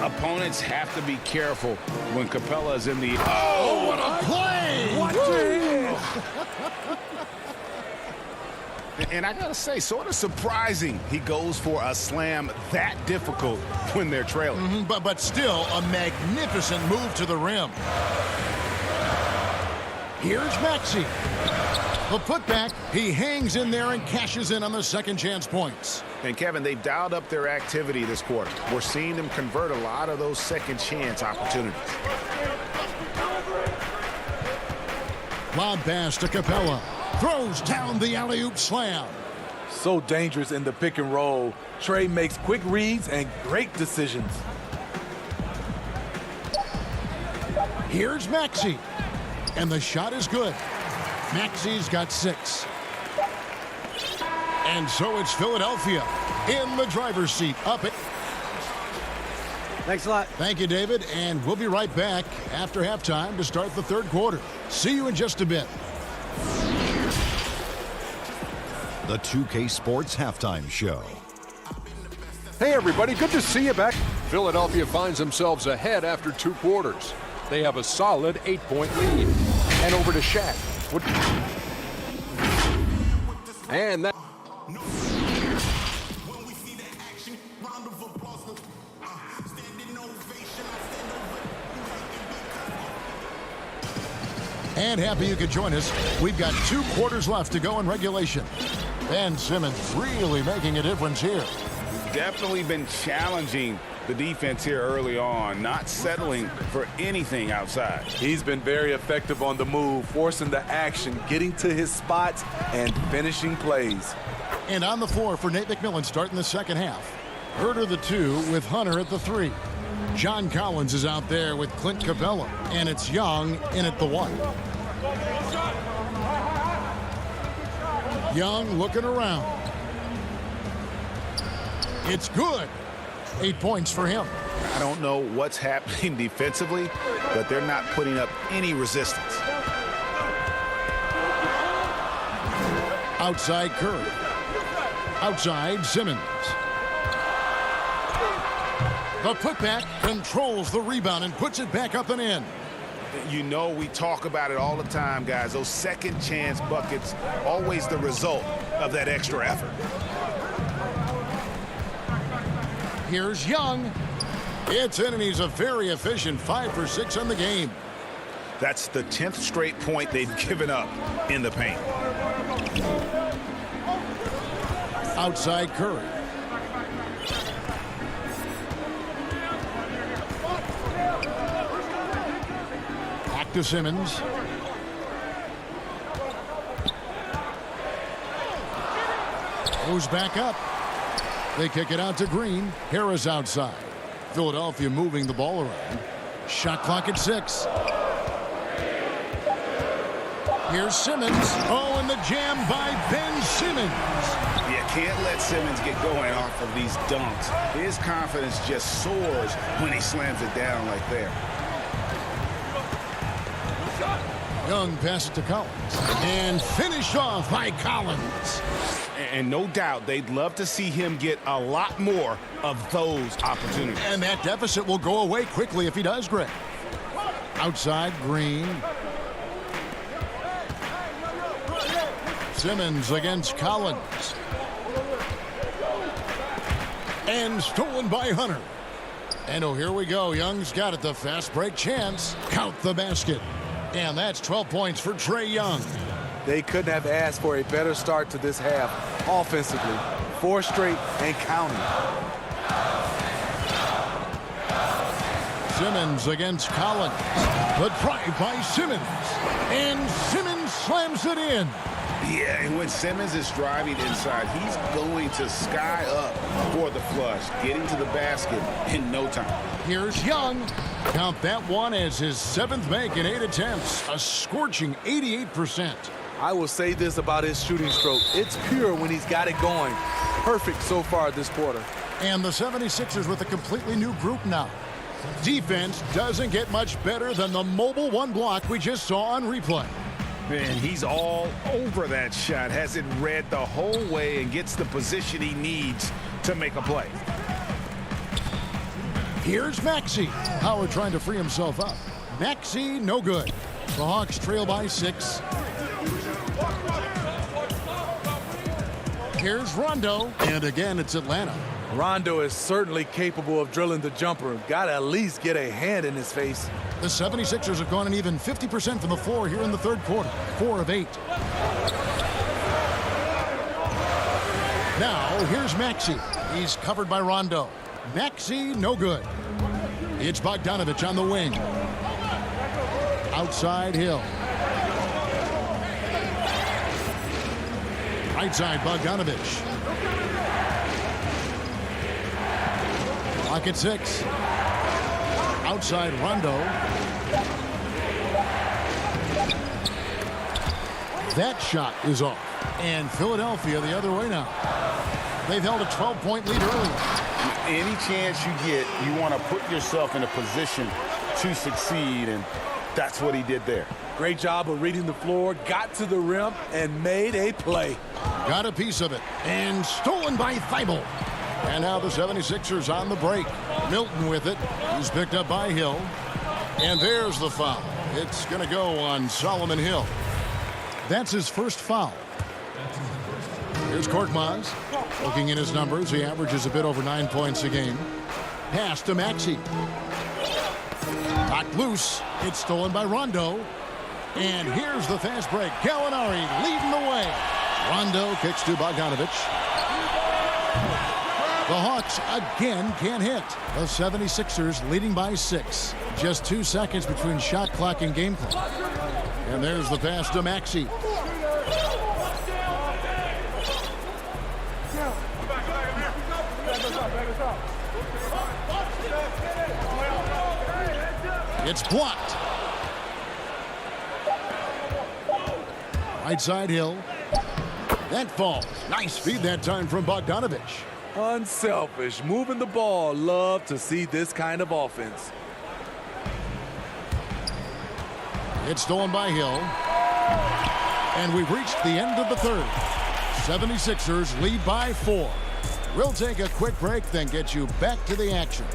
Opponents have to be careful when Capella is in the... Oh, what a play! What And I gotta say, sort of surprising he goes for a slam that difficult when they're trailing. But still a magnificent move to the rim. Here's Maxey. The putback, he hangs in there and cashes in on the second chance points. And Kevin, they've dialed up their activity this quarter. We're seeing them convert a lot of those second chance opportunities. Lob pass to Capella. Throws down the alley-oop slam. So dangerous in the pick and roll. Trey makes quick reads and great decisions. Here's Maxey. And the shot is good. Maxey's got 6. And so it's Philadelphia in the driver's seat. Up it. Thanks a lot. Thank you, David. And we'll be right back after halftime to start the third quarter. See you in just a bit. The 2K Sports Halftime Show. Hey, everybody. Good to see you back. Philadelphia finds themselves ahead after 2 quarters. They have a solid 8-point lead. And over to Shaq. And that... And happy you could join us. We've got 2 quarters left to go in regulation. Ben Simmons really making a difference here. Definitely been challenging the defense here early on, not settling for anything outside. He's been very effective on the move, forcing the action, getting to his spots, and finishing plays. And on the floor for Nate McMillan starting the second half. Huerter the 2 with Hunter at the 3. John Collins is out there with Clint Capella. And it's Young in at the 1. Young looking around. It's good. 8 points for him. I don't know what's happening defensively, but they're not putting up any resistance. Outside Curry. Outside Simmons. The putback controls the rebound and puts it back up and in. You know, we talk about it all the time, guys. Those second chance buckets, always the result of that extra effort. Here's Young. It's in, and he's a very efficient 5 for 6 on the game. That's the 10th straight point they've given up in the paint. Outside Curry. Back to Simmons. Goes back up. They kick it out to Green. Harris outside. Philadelphia moving the ball around. Shot clock at 6. Here's Simmons. Oh, and the jam by Ben Simmons. You can't let Simmons get going off of these dunks. His confidence just soars when he slams it down like that. Young passes to Collins. And finished off by Collins. And no doubt they'd love to see him get a lot more of those opportunities. And that deficit will go away quickly if he does, Greg. Outside Green. Simmons against Collins. And stolen by Hunter. And oh, here we go. Young's got it. The fast break chance. Count the basket. And that's 12 points for Trae Young. They couldn't have asked for a better start to this half offensively. 4 straight and counting. Simmons against Collins. The drive by Simmons. And Simmons slams it in. Yeah, and when Simmons is driving inside, he's going to sky up for the flush, getting to the basket in no time. Here's Young. Count that one as his 7th make in 8 attempts. A scorching 88%. I will say this about his shooting stroke. It's pure when he's got it going. Perfect so far this quarter. And the 76ers with a completely new group now. Defense doesn't get much better than the mobile one block we just saw on replay. Man, he's all over that shot, has it read the whole way and gets the position he needs to make a play. Here's Maxey. Howard trying to free himself up. Maxey, no good. The Hawks trail by 6. Here's Rondo. And again, it's Atlanta. Rondo is certainly capable of drilling the jumper. Got to at least get a hand in his face. The 76ers have gone an even 50% from the floor here in the third quarter. 4 of 8. Now, here's Maxey. He's covered by Rondo. Maxey, no good. It's Bogdanovich on the wing. Outside Hill. Right side, Bogdanovich. Clock at 6. Outside Rondo. That shot is off. And Philadelphia the other way now. They've held a 12-point lead earlier. Any chance you get, you want to put yourself in a position to succeed, and that's what he did there. Great job of reading the floor, got to the rim, and made a play. Got a piece of it, and stolen by Thibault. And now the 76ers on the break. Milton with it. He's picked up by Hill. And there's the foul. It's going to go on Solomon Hill. That's his first foul. Here's Korkmaz. Looking in his numbers, he averages a bit over 9 points a game. Pass to Maxey. Knocked loose. It's stolen by Rondo. And here's the fast break. Gallinari leading the way. Rondo kicks to Bogdanovich. The Hawks again can't hit. The 76ers leading by 6. Just 2 seconds between shot clock and game clock. And there's the pass to Maxey. It's blocked. Right side Hill. That falls. Nice feed that time from Bogdanovich. Unselfish, moving the ball. Love to see this kind of offense. It's stolen by Hill. And we've reached the end of the third. 76ers lead by 4. We'll take a quick break, then get you back to the action.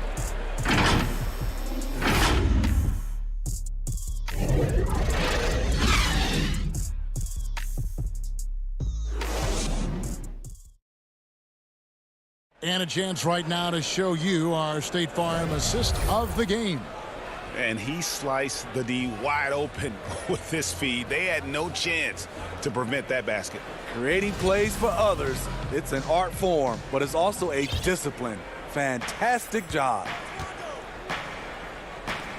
And a chance right now to show you our State Farm assist of the game. And he sliced the D wide open with this feed. They had no chance to prevent that basket. Creating plays for others, it's an art form, but it's also a discipline. Fantastic job.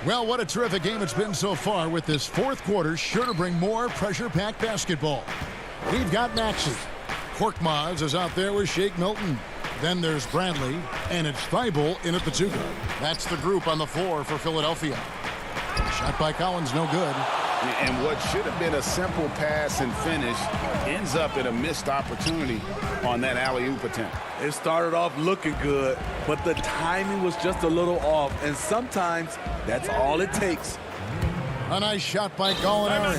Well, what a terrific game it's been so far, with this fourth quarter sure to bring more pressure-packed basketball. We've got Maxey. Korkmaz is out there with Shake Milton. Then there's Bradley, and it's Thibault in at the 2 guard. That's the group on the floor for Philadelphia. Shot by Collins, no good. And what should have been a simple pass and finish ends up in a missed opportunity on that alley-oop attempt. It started off looking good, but the timing was just a little off, and sometimes that's all it takes. A nice shot by Gallinari.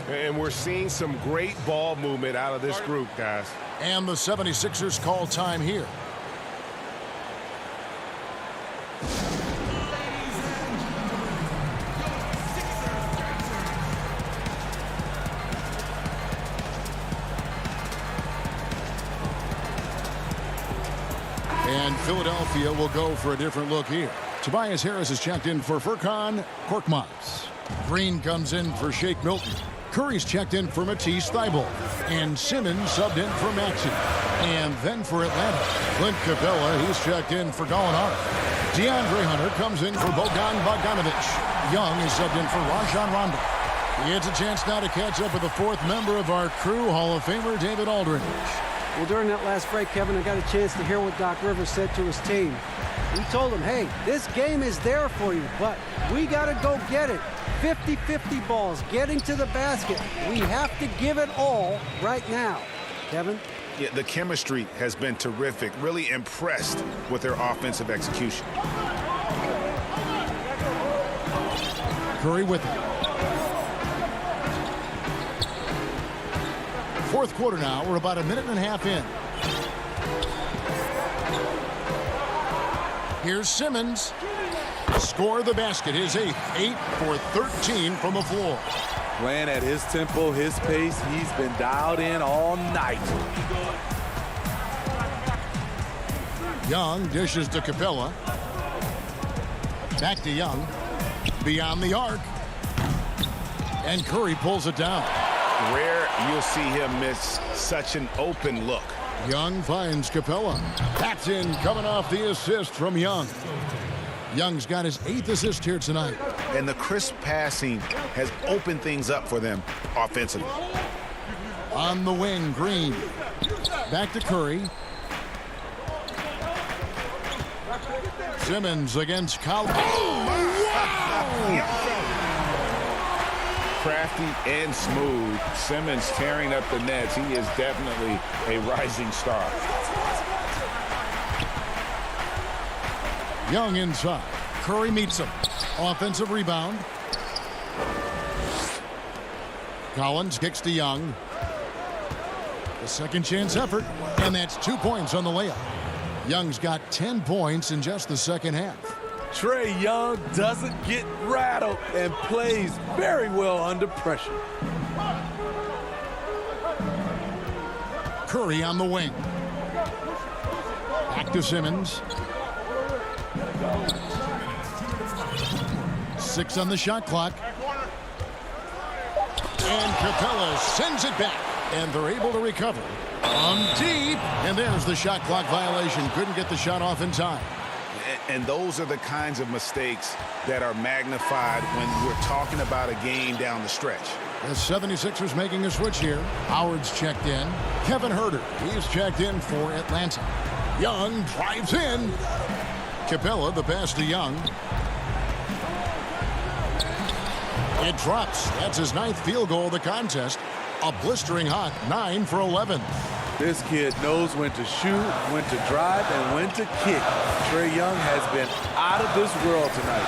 And we're seeing some great ball movement out of this group, guys. And the 76ers call time here. And Philadelphia will go for a different look here. Tobias Harris is checked in for Furkan Korkmaz. Green comes in for Shake Milton. Curry's checked in for Matisse Thibault. And Simmons subbed in for Maxey. And then for Atlanta, Clint Capella, he's checked in for Gallinari. DeAndre Hunter comes in for Bogdan Bogdanovic. Young is subbed in for Rajon Rondo. It's a chance now to catch up with the fourth member of our crew, Hall of Famer David Aldridge. Well, during that last break, Kevin, I got a chance to hear what Doc Rivers said to his team. He told them, hey, this game is there for you, but we got to go get it. 50-50 balls, getting to the basket. We have to give it all right now. Kevin? Yeah, the chemistry has been terrific. Really impressed with their offensive execution. Curry with it. Fourth quarter now. We're about a minute and a half in. Here's Simmons. Score the basket. His 8th. 8 for 13 from the floor. Playing at his tempo, his pace. He's been dialed in all night. Young dishes to Capella. Back to Young. Beyond the arc. And Curry pulls it down. Rare you'll see him miss such an open look. Young finds Capella. That's in, coming off the assist from Young. Young's got his 8th assist here tonight. And the crisp passing has opened things up for them offensively. On the wing, Green. Back to Curry. Simmons against Collins. Oh, wow! Crafty and smooth. Simmons tearing up the nets. He is definitely a rising star. Young inside. Curry meets him. Offensive rebound. Collins kicks to Young. The second chance effort. And that's 2 points on the layup. Young's got 10 points in just the second half. Trae Young doesn't get rattled and plays very well under pressure. Curry on the wing. Back to Simmons. 6 on the shot clock. And Capella sends it back. And they're able to recover. On deep. And there's the shot clock violation. Couldn't get the shot off in time. And those are the kinds of mistakes that are magnified when we're talking about a game down the stretch. The 76ers making a switch here. Howard's checked in. Kevin Huerter, he's checked in for Atlanta. Young drives in. Capella, the pass to Young. It drops. That's his 9th field goal of the contest. A blistering hot 9 for 11. This kid knows when to shoot, when to drive, and when to kick. Trae Young has been out of this world tonight.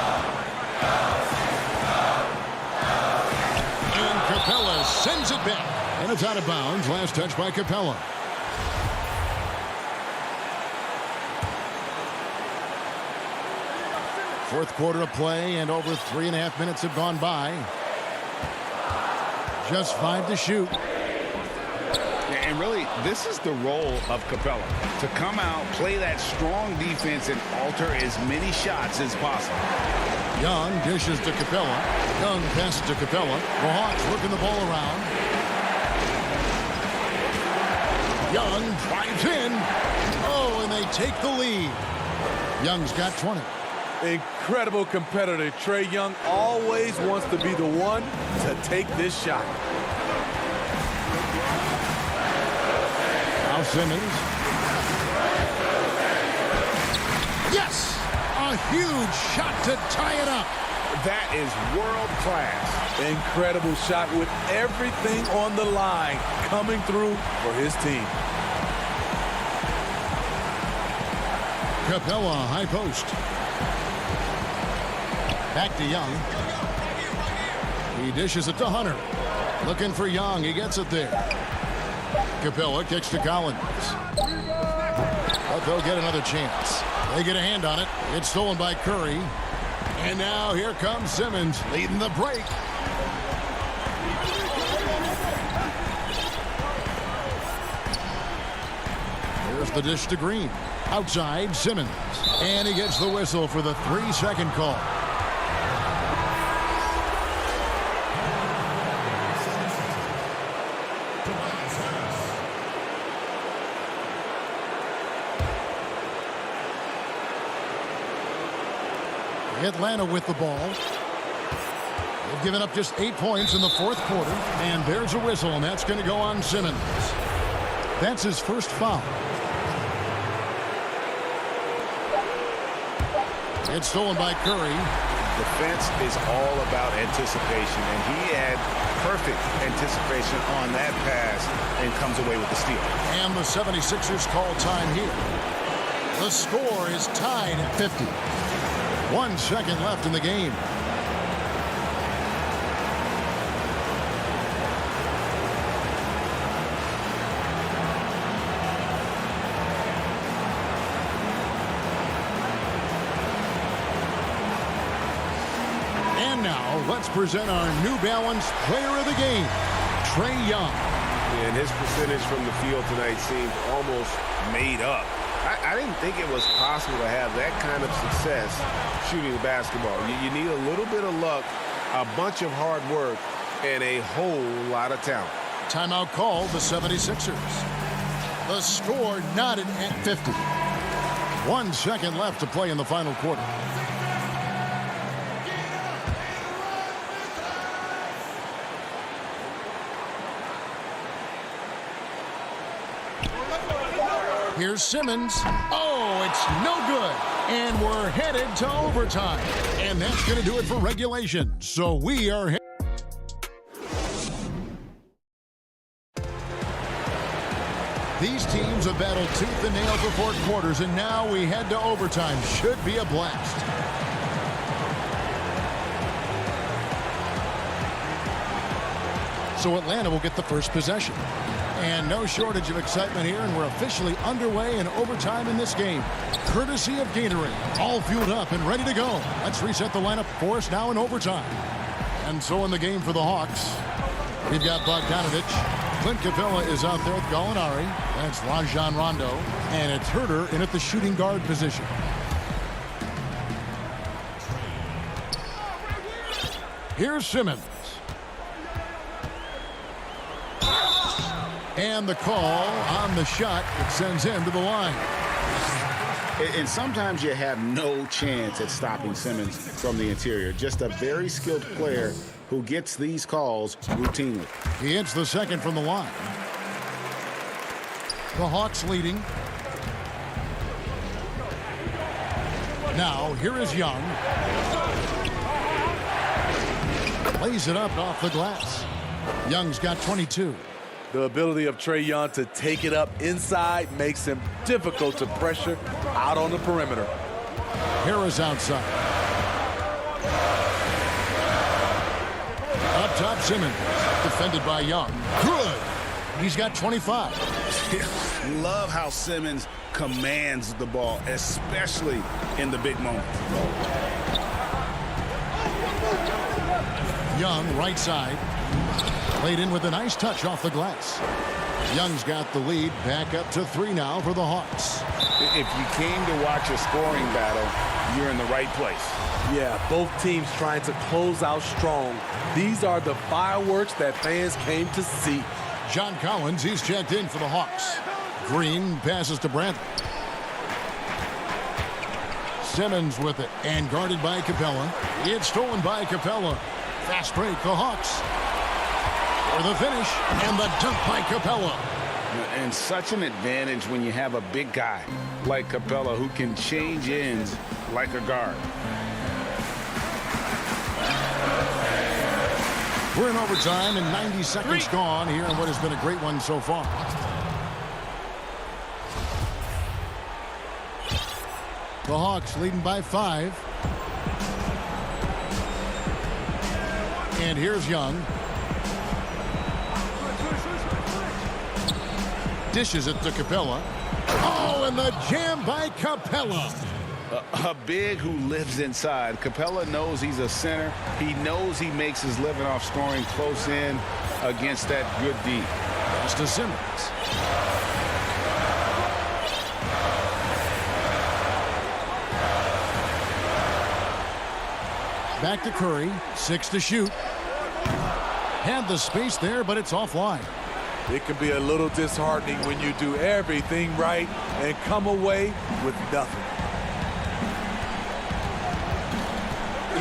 And Capella sends it back. And it's out of bounds. Last touch by Capella. Fourth quarter of play, and over 3.5 minutes have gone by. Just 5 to shoot. And really, this is the role of Capella, to come out, play that strong defense, and alter as many shots as possible. Young dishes to Capella. Young passes to Capella. The Hawks working the ball around. Young drives in. Oh, and they take the lead. Young's got 20. Incredible competitor. Trae Young always wants to be the one to take this shot. Now Simmons. Yes! A huge shot to tie it up. That is world class. Incredible shot with everything on the line coming through for his team. Capella, high post. Back to Young. He dishes it to Hunter. Looking for Young. He gets it there. Capella kicks to Collins. But they'll get another chance. They get a hand on it. It's stolen by Curry. And now here comes Simmons leading the break. Here's the dish to Green. Outside, Simmons. And he gets the whistle for the 3-second call. Atlanta with the ball. They've given up just 8 points in the fourth quarter. And there's a whistle, and that's going to go on Simmons. That's his first foul. It's stolen by Curry. Defense is all about anticipation, and he had perfect anticipation on that pass and comes away with the steal. And the 76ers call time here. The score is tied at 50. 1 second left in the game. And now let's present our New Balance player of the game, Trae Young. And his percentage from the field tonight seemed almost made up. I didn't think it was possible to have that kind of success shooting the basketball. You need a little bit of luck, a bunch of hard work, and a whole lot of talent. Timeout called the 76ers. The score knotted at 50. 1 second left to play in the final quarter. Here's Simmons. Oh, it's no good. And we're headed to overtime. And that's going to do it for regulation. So we are headed. These teams have battled tooth and nail for 4 quarters, and now we head to overtime. Should be a blast. So Atlanta will get the first possession. And no shortage of excitement here, and we're officially underway in overtime in this game. Courtesy of Gatorade, all fueled up and ready to go. Let's reset the lineup for us now in overtime. And so in the game for the Hawks, we've got Bogdanovich. Clint Capella is out there with Gallinari. That's Rajon Rondo. And it's Herter in at the shooting guard position. Here's Simmons. And the call on the shot that sends him to the line. And sometimes you have no chance at stopping Simmons from the interior. Just a very skilled player who gets these calls routinely. He hits the second from the line. The Hawks leading. Now, here is Young. Lays it up off the glass. Young's got 22. The ability of Trae Young to take it up inside makes him difficult to pressure out on the perimeter. Harris outside. Up top, Simmons. Defended by Young. Good. He's got 25. Love how Simmons commands the ball, especially in the big moments. Young, right side. Laid in with a nice touch off the glass. Young's got the lead. Back up to 3 now for the Hawks. If you came to watch a scoring battle, you're in the right place. Yeah, both teams trying to close out strong. These are the fireworks that fans came to see. John Collins, he's checked in for the Hawks. Green passes to Bradley. Simmons with it and guarded by Capella. It's stolen by Capella. Fast break, the Hawks. For the finish and the dunk by Capella. And such an advantage when you have a big guy like Capella who can change ends like a guard. We're in overtime and 90 seconds gone here in what has been a great one so far. The Hawks leading by 5. And here's Young. Dishes it to Capella. Oh, and the jam by Capella. A big who lives inside. Capella knows he's a center. He knows he makes his living off scoring close in against that good D. Pass to Simmons. Back to Curry. 6 to shoot. Had the space there, but it's offline. It can be a little disheartening when you do everything right and come away with nothing.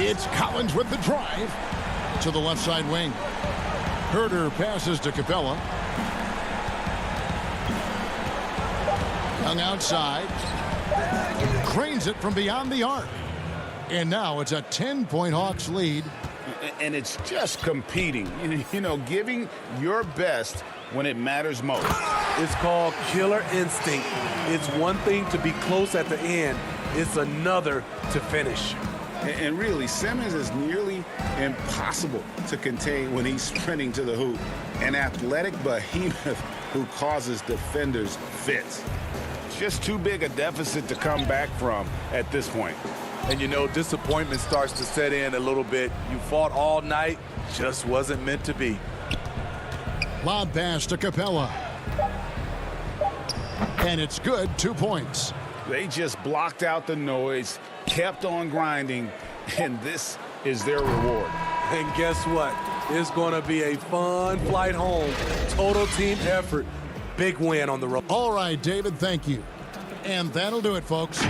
It's Collins with the drive to the left side wing. Herder passes to Capella. Young outside. Cranes it from beyond the arc. And now it's a 10-point Hawks lead. And it's just competing. You know, giving your best when it matters most. It's called killer instinct. It's one thing to be close at the end. It's another to finish. And really, Simmons is nearly impossible to contain when he's sprinting to the hoop. An athletic behemoth who causes defenders fits. It's just too big a deficit to come back from at this point. And you know, disappointment starts to set in a little bit. You fought all night, just wasn't meant to be. Lob pass to Capella. And it's good, 2 points. They just blocked out the noise, kept on grinding, and this is their reward. And guess what? It's going to be a fun flight home. Total team effort. Big win on the road. All right, David, thank you. And that'll do it, folks.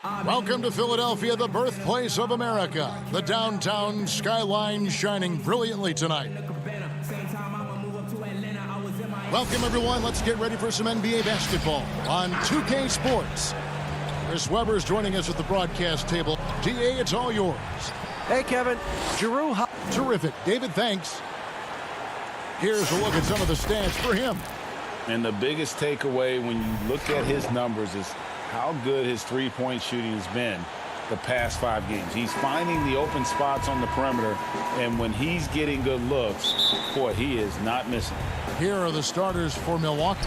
Welcome to Philadelphia, the birthplace of America. The downtown skyline shining brilliantly tonight. Welcome, everyone. Let's get ready for some NBA basketball on 2K Sports. Chris Webber is joining us at the broadcast table. DA, it's all yours. Hey, Kevin. Giroux. Terrific. David, thanks. Here's a look at some of the stats for him. And the biggest takeaway when you look at his numbers is how good his three-point shooting has been the past 5 games. He's finding the open spots on the perimeter, and when he's getting good looks, boy, he is not missing. Here are the starters for Milwaukee.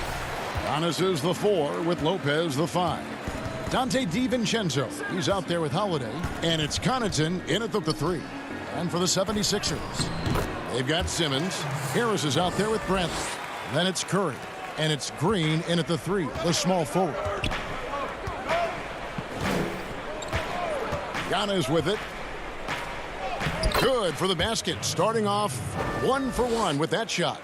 Giannis is the 4 with Lopez the 5. Dante DiVincenzo, he's out there with Holiday, and it's Connaughton in at the 3. And for the 76ers, they've got Simmons. Harris is out there with Bradley. Then it's Curry, and it's Green in at the 3, the small forward. Giannis with it. Good for the basket. Starting off 1 for 1 with that shot.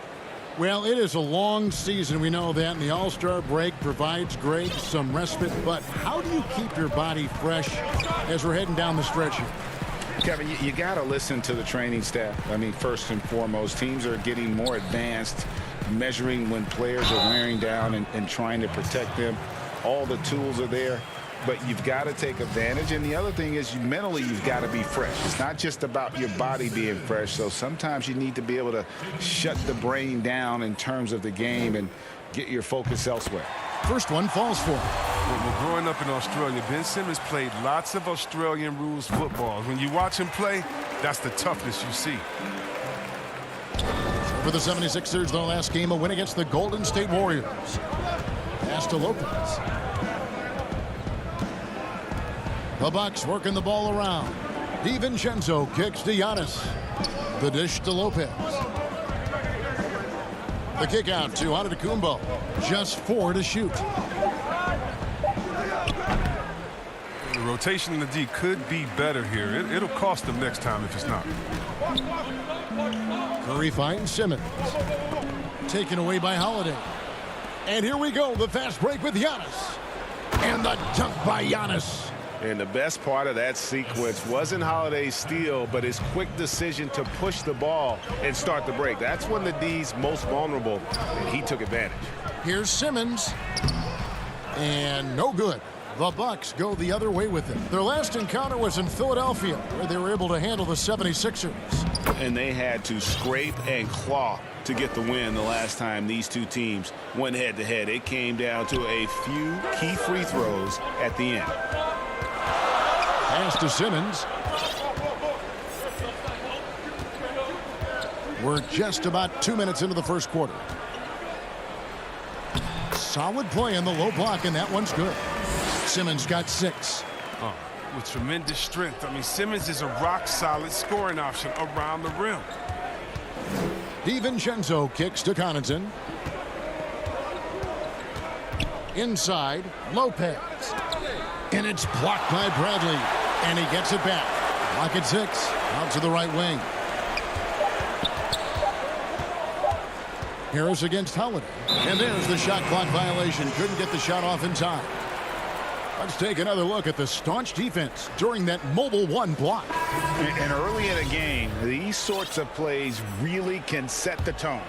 Well, it is a long season. We know that. And the All-Star break provides some respite. But how do you keep your body fresh as we're heading down the stretch here? Kevin, you got to listen to the training staff. I mean, first and foremost, teams are getting more advanced, measuring when players are wearing down and trying to protect them. All the tools are there. But you've got to take advantage. And the other thing is mentally you've got to be fresh. It's not just about your body being fresh. So sometimes you need to be able to shut the brain down in terms of the game and get your focus elsewhere. First one falls for him. Well, growing up in Australia, Ben Simmons played lots of Australian rules football. When you watch him play, that's the toughness you see. For the 76ers, their last game, a win against the Golden State Warriors. Pass to Lopez. The Bucks working the ball around. DiVincenzo kicks to Giannis. The dish to Lopez. The kick out to Antetokounmpo. Just 4 to shoot. The rotation in the D could be better here. It'll cost them next time if it's not. Curry finds Simmons. Taken away by Holiday. And here we go. The fast break with Giannis. And the dunk by Giannis. And the best part of that sequence wasn't Holiday's steal, but his quick decision to push the ball and start the break. That's when the D's most vulnerable, and he took advantage. Here's Simmons. And no good. The Bucks go the other way with it. Their last encounter was in Philadelphia, where they were able to handle the 76ers. And they had to scrape and claw to get the win the last time these two teams went head-to-head. It came down to a few key free throws at the end. Pass to Simmons. We're just about 2 minutes into the first quarter. Solid play in the low block, and that one's good. Simmons got 6. Oh, with tremendous strength. I mean, Simmons is a rock-solid scoring option around the rim. DiVincenzo kicks to Connaughton. Inside, Lopez. And it's blocked by Bradley. And he gets it back. Lock at 6. Out to the right wing. Harris against Holiday. And there's the shot clock violation. Couldn't get the shot off in time. Let's take another look at the staunch defense during that mobile 1 block. And early in a game, these sorts of plays really can set the tone.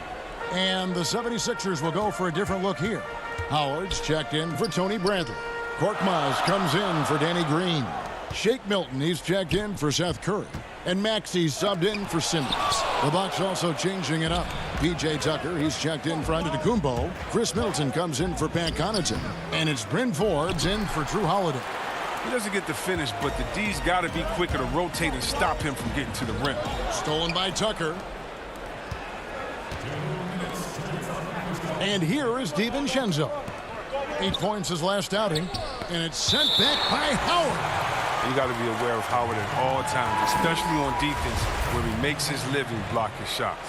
And the 76ers will go for a different look here. Howard's checked in for Tony Bradley. Korkmaz comes in for Danny Green. Shake Milton, he's checked in for Seth Curry. And Maxey's subbed in for Simmons. The Bucks also changing it up. P.J. Tucker, he's checked in for Antetokounmpo. Chris Middleton comes in for Pat Connaughton. And it's Bryn Forbes in for Drew Holiday. He doesn't get the finish, but the D's got to be quicker to rotate and stop him from getting to the rim. Stolen by Tucker. And here is DiVincenzo. 8 points his last outing. And it's sent back by Howard. You got to be aware of Howard at all times, especially on defense where he makes his living blocking shots.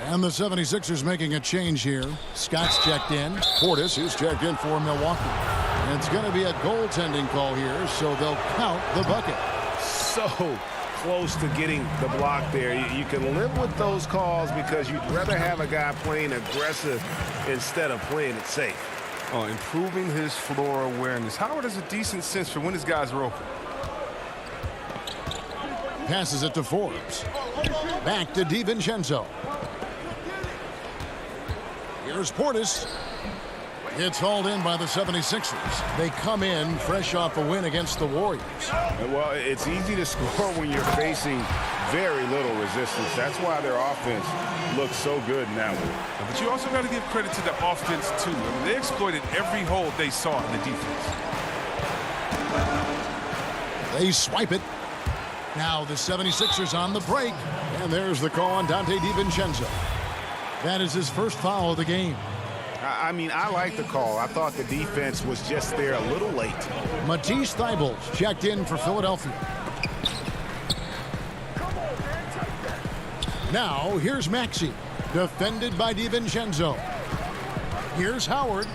And the 76ers making a change here. Scott's checked in. Portis, who's checked in for Milwaukee. And it's going to be a goaltending call here, so they'll count the bucket. So close to getting the block there. You can live with those calls because you'd rather have a guy playing aggressive instead of playing it safe. Improving his floor awareness. Howard has a decent sense for when his guys are open. Passes it to Forbes. Back to DiVincenzo. Here's Portis. It's hauled in by the 76ers. They come in fresh off a win against the Warriors. Well, it's easy to score when you're facing very little resistance. That's why their offense looks so good in that one. But you also got to give credit to the offense, too. I mean, they exploited every hole they saw in the defense. They swipe it. Now the 76ers on the break. And there's the call on Donte DiVincenzo. That is his first foul of the game. I mean, I like the call. I thought the defense was just there a little late. Matisse Thybulle checked in for Philadelphia. Now, here's Maxey, defended by DiVincenzo. Here's Howard.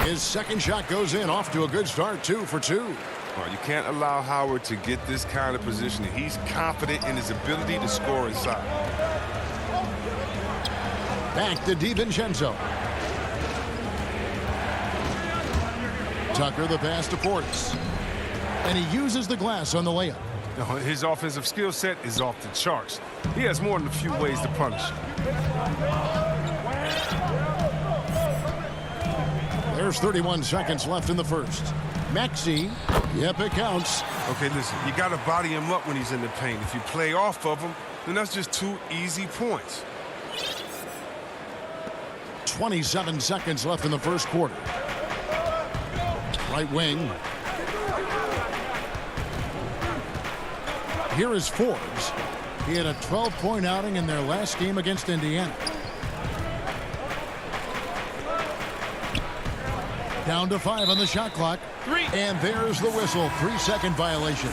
His second shot goes in, off to a good start, 2 for 2. Well, you can't allow Howard to get this kind of positioning. He's confident in his ability to score inside. Back to DiVincenzo. Tucker the pass to Portis. And he uses the glass on the layup. His offensive skill set is off the charts. He has more than a few ways to punish. There's 31 seconds left in the first. Maxey, yep, it counts. Okay, listen, you got to body him up when he's in the paint. If you play off of him, then that's just 2 easy points. 27 seconds left in the first quarter. Right wing. Here is Forbes. He had a 12-point outing in their last game against Indiana. Down to 5 on the shot clock. 3. And there's the whistle. 3-second violation.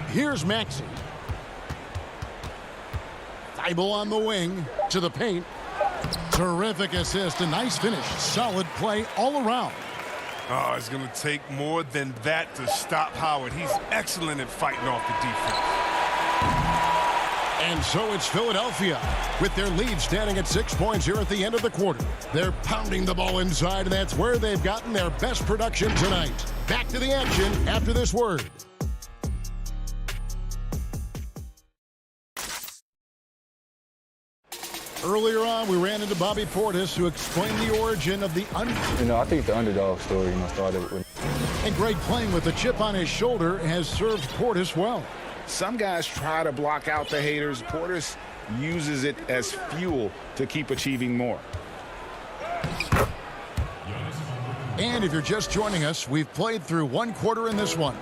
Here's Maxey. Thybulle on the wing to the paint. Terrific assist. A nice finish. Solid play all around. Oh, it's going to take more than that to stop Howard. He's excellent at fighting off the defense. And so it's Philadelphia with their lead standing at 6 points here at the end of the quarter. They're pounding the ball inside, and that's where they've gotten their best production tonight. Back to the action after this word. Earlier on, we ran into Bobby Portis, who explained the origin of the I think the underdog story, started with. And Greg, playing with a chip on his shoulder, has served Portis well. Some guys try to block out the haters. Portis uses it as fuel to keep achieving more. And if you're just joining us, we've played through 1 quarter in this one.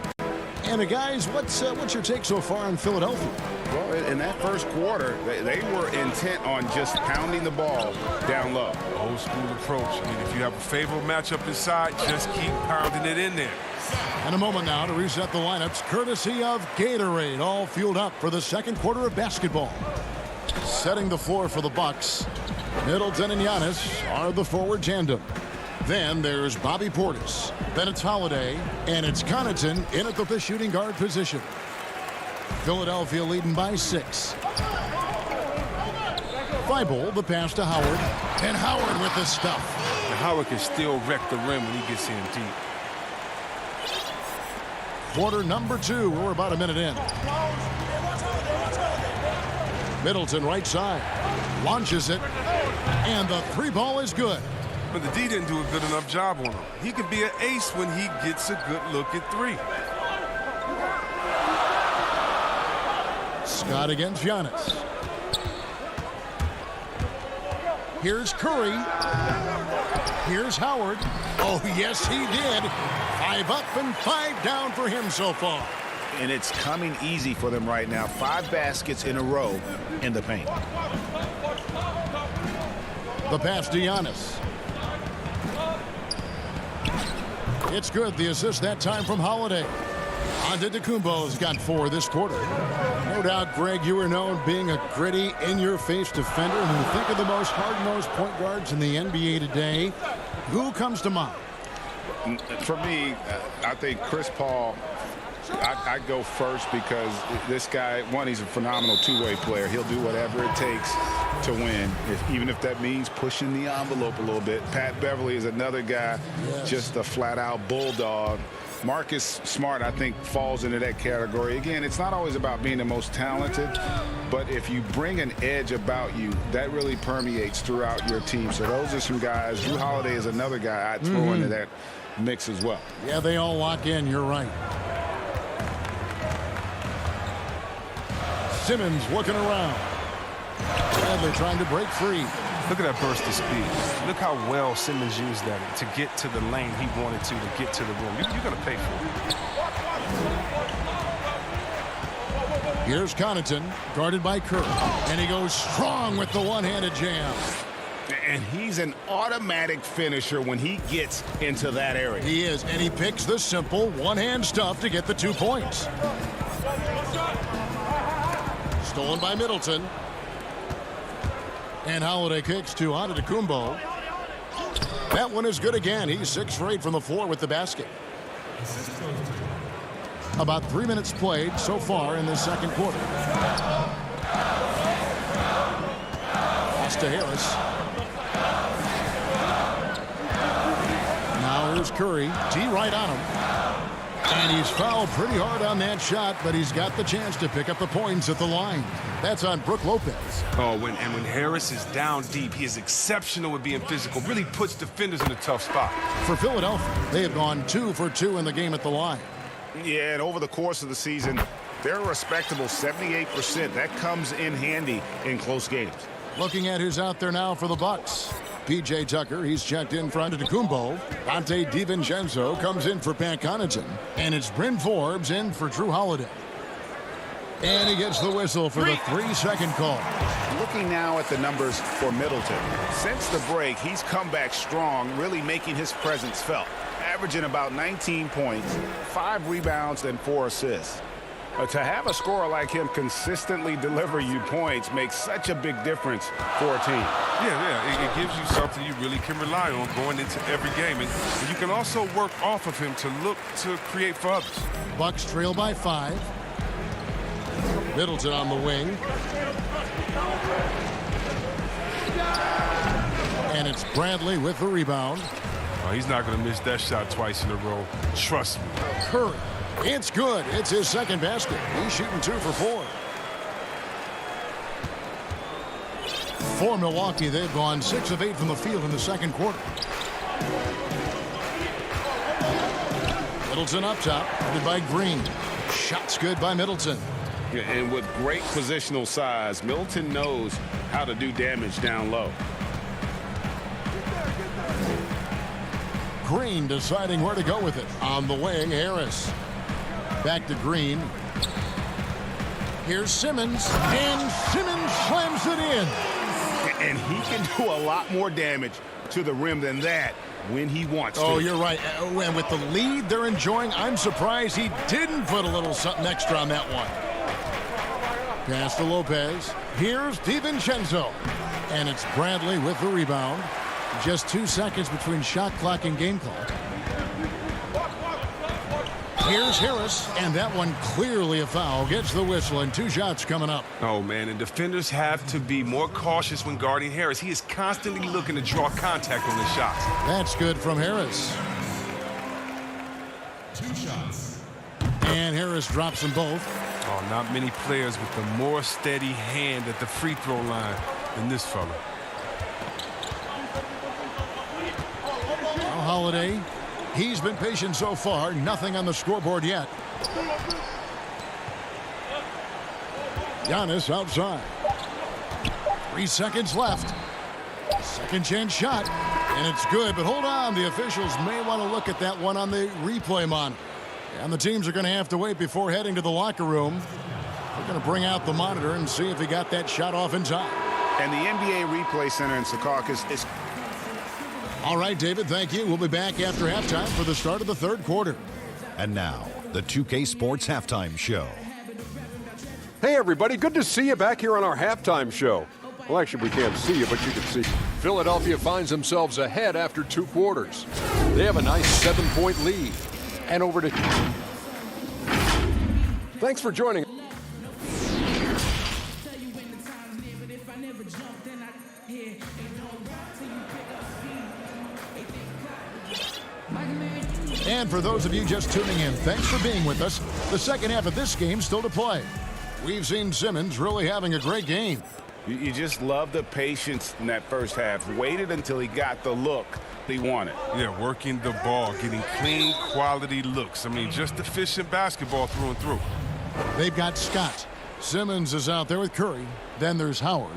And guys, what's your take so far on Philadelphia? Well, in that first quarter, they were intent on just pounding the ball down low. Old school approach. I mean, if you have a favorable matchup inside, just keep pounding it in there. And a moment now to reset the lineups, courtesy of Gatorade, all fueled up for the second quarter of basketball. Setting the floor for the Bucks, Middleton and Giannis are the forward tandem. Then there's Bobby Portis. Then it's Holiday, and it's Connaughton in at the shooting guard position. Philadelphia leading by 6. Thybulle, the pass to Howard, and Howard with the stuff. And Howard can still wreck the rim when he gets in deep. Quarter number 2. We're about a minute in. Middleton right side. Launches it. And the 3-ball is good. But the D didn't do a good enough job on him. He can be an ace when he gets a good look at 3. Scott against Giannis. Here's Curry. Here's Howard. Oh, yes, he did. 5 up and 5 down for him so far. And it's coming easy for them right now. 5 baskets in a row in the paint. The pass to Giannis. It's good. The assist that time from Holiday. Antetokounmpo's got 4 this quarter. No doubt, Greg, you are known being a gritty, in-your-face defender. And when you think of the most hard-nosed point guards in the NBA today, who comes to mind? For me, I think Chris Paul I go first because this guy, one, he's a phenomenal two-way player. He'll do whatever it takes to win, even if that means pushing the envelope a little bit. Pat Beverly is another guy, just a flat-out bulldog. Marcus Smart, I think, falls into that category. Again, it's not always about being the most talented, but if you bring an edge about you, that really permeates throughout your team. So those are some guys. Drew Holiday is another guy I'd throw into that mix as well. Yeah, they all lock in. You're right. Simmons looking around. Bradley trying to break free. Look at that burst of speed. Look how well Simmons used that to get to the lane he wanted to get to the rim. You're going to pay for it. Here's Connaughton, guarded by Curry. And he goes strong with the one-handed jam. And he's an automatic finisher when he gets into that area. He is, and he picks the simple one-hand stuff to get the 2 points. Stolen by Middleton. And Holiday kicks to Antetokounmpo. That one is good again. He's 6 for 8 from the floor with the basket. About 3 minutes played so far in the second quarter. Pass to Harris. Now here's Curry. T right on him. And he's fouled pretty hard on that shot, but he's got the chance to pick up the points at the line. That's on Brook Lopez. Oh, when Harris is down deep, he is exceptional at being physical. Really puts defenders in a tough spot. For Philadelphia, they have gone 2 for 2 in the game at the line. Yeah, and over the course of the season, they're a respectable 78%. That comes in handy in close games. Looking at who's out there now for the Bucks. P.J. Tucker, he's checked in for Antetokounmpo. Dante DiVincenzo comes in for Pat Connaughton. And it's Bryn Forbes in for Drew Holiday. And he gets the whistle for the 3-second call. Looking now at the numbers for Middleton. Since the break, he's come back strong, really making his presence felt. Averaging about 19 points, 5 rebounds, and 4 assists. To have a scorer like him consistently deliver you points makes such a big difference for a team. Yeah, it gives you something you really can rely on going into every game. And you can also work off of him to look to create for others. Bucks trail by 5. Middleton on the wing. And it's Bradley with the rebound. Oh, he's not going to miss that shot twice in a row. Trust me. Curry. It's good. It's his second basket. He's shooting 2 for 4. For Milwaukee, they've gone 6 of 8 from the field in the second quarter. Middleton up top, headed by Green. Shots good by Middleton. And with great positional size, Middleton knows how to do damage down low. Green deciding where to go with it. On the wing, Harris. Back to Green. Here's Simmons. And Simmons slams it in. And he can do a lot more damage to the rim than that when he wants to. Oh, you're right. And with the lead they're enjoying, I'm surprised he didn't put a little something extra on that one. Pass to Lopez. Here's DiVincenzo. And it's Bradley with the rebound. Just 2 seconds between shot clock and game clock. Here's Harris, and that one clearly a foul. Gets the whistle, and 2 shots coming up. Oh, man, and defenders have to be more cautious when guarding Harris. He is constantly looking to draw contact on his shots. That's good from Harris. 2 shots. And Harris drops them both. Oh, not many players with a more steady hand at the free throw line than this fella. Now Holiday. He's been patient so far. Nothing on the scoreboard yet. Giannis outside. 3 seconds left. Second chance shot. And it's good, but hold on. The officials may want to look at that one on the replay monitor. And the teams are going to have to wait before heading to the locker room. They're going to bring out the monitor and see if he got that shot off in time. And the NBA Replay Center in Secaucus is... All right, David, thank you. We'll be back after halftime for the start of the third quarter. And now, the 2K Sports Halftime Show. Hey, everybody. Good to see you back here on our halftime show. Well, actually, we can't see you, but you can see. Philadelphia finds themselves ahead after 2 quarters. They have a nice 7-point lead. And over to Thanks for joining. And for those of you just tuning in, thanks for being with us. The second half of this game still to play. We've seen Simmons really having a great game. You just love the patience in that first half. Waited until he got the look he wanted. Yeah, working the ball, getting clean, quality looks. I mean, just efficient basketball through and through. They've got Scott. Simmons is out there with Curry. Then there's Howard.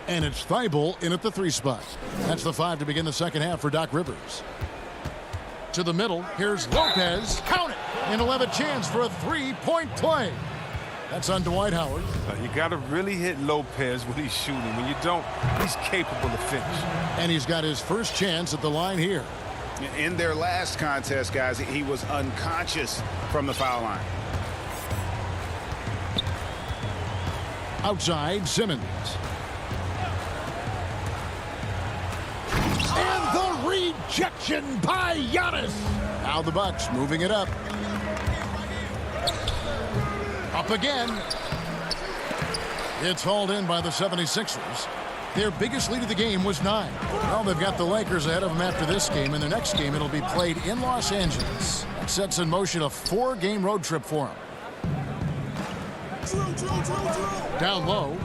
And it's Thibault in at the 3 spot. That's the 5 to begin the second half for Doc Rivers. To the middle, here's Lopez. Count it! And he'll have a chance for a 3-point play. That's on Dwight Howard. You got to really hit Lopez when he's shooting. When you don't, he's capable of finish. And he's got his first chance at the line here. In their last contest, guys, he was unconscious from the foul line. Outside, Simmons. And the rejection by Giannis. Now the Bucks moving it up. Up again. It's hauled in by the 76ers. Their biggest lead of the game was 9. Well, they've got the Lakers ahead of them after this game. In their next game, it'll be played in Los Angeles. That sets in motion a 4-game road trip for them. Down low.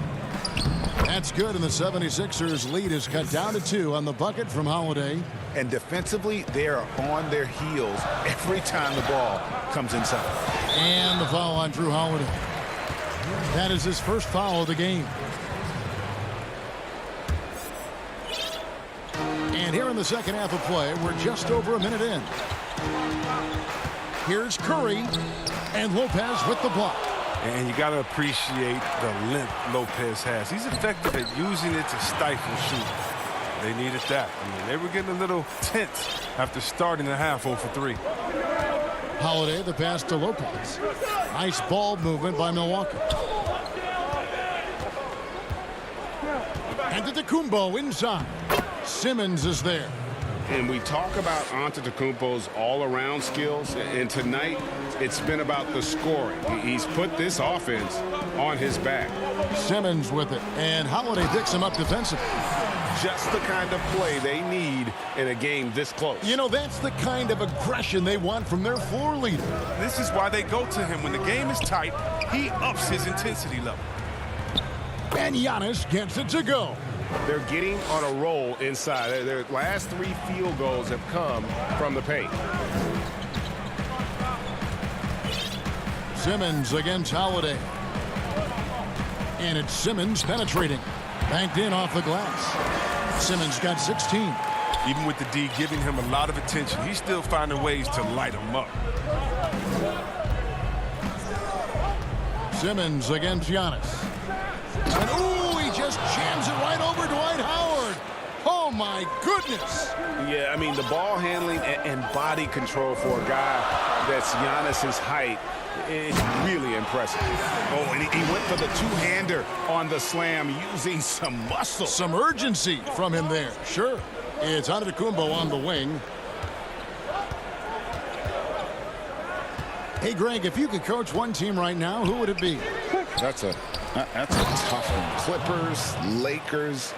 That's good, and the 76ers lead is cut down to 2 on the bucket from Holiday. And defensively, they are on their heels every time the ball comes inside. And the foul on Drew Holiday. That is his first foul of the game. And here in the second half of play, we're just over a minute in. Here's Curry, and Lopez with the block. And you got to appreciate the length Lopez has. He's effective at using it to stifle shooting. They needed that. I mean, they were getting a little tense after starting the half 0 for 3. Holiday, the pass to Lopez. Nice ball movement by Milwaukee. Antetokounmpo inside. Simmons is there. And we talk about Antetokounmpo's all-around skills, and tonight it's been about the scoring. He's put this offense on his back. Simmons with it, and Holiday picks him up defensively. Just the kind of play they need in a game this close. You know, that's the kind of aggression they want from their floor leader. This is why they go to him. When the game is tight, he ups his intensity level. And Giannis gets it to go. They're getting on a roll inside. Their last 3 field goals have come from the paint. Simmons against Holiday. And it's Simmons penetrating. Banked in off the glass. Simmons got 16. Even with the D giving him a lot of attention, he's still finding ways to light him up. Simmons against Giannis. And ooh, he just jams it right over Dwight Howard. Oh my goodness. Yeah, I mean, the ball handling and body control for a guy that's Giannis's height is really impressive. Oh, and he went for the two-hander on the slam using some muscle. Some urgency from him there. Sure. It's Antetokounmpo on the wing. Hey, Greg, if you could coach one team right now, who would it be? That's a tough one. Clippers, Lakers,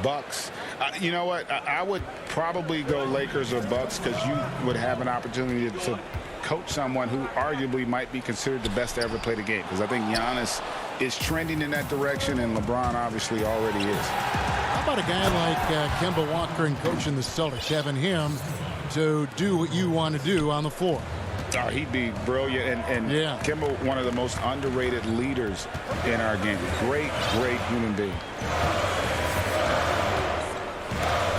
Bucks. You know what? I would probably go Lakers or Bucks because you would have an opportunity to coach someone who arguably might be considered the best to ever play the game, because I think Giannis is trending in that direction, and LeBron obviously already is. How about a guy like Kemba Walker and coaching the Celtics, having him to do what you want to do on the floor? Oh, he'd be brilliant, and yeah. Kemba, one of the most underrated leaders in our game. Great human being.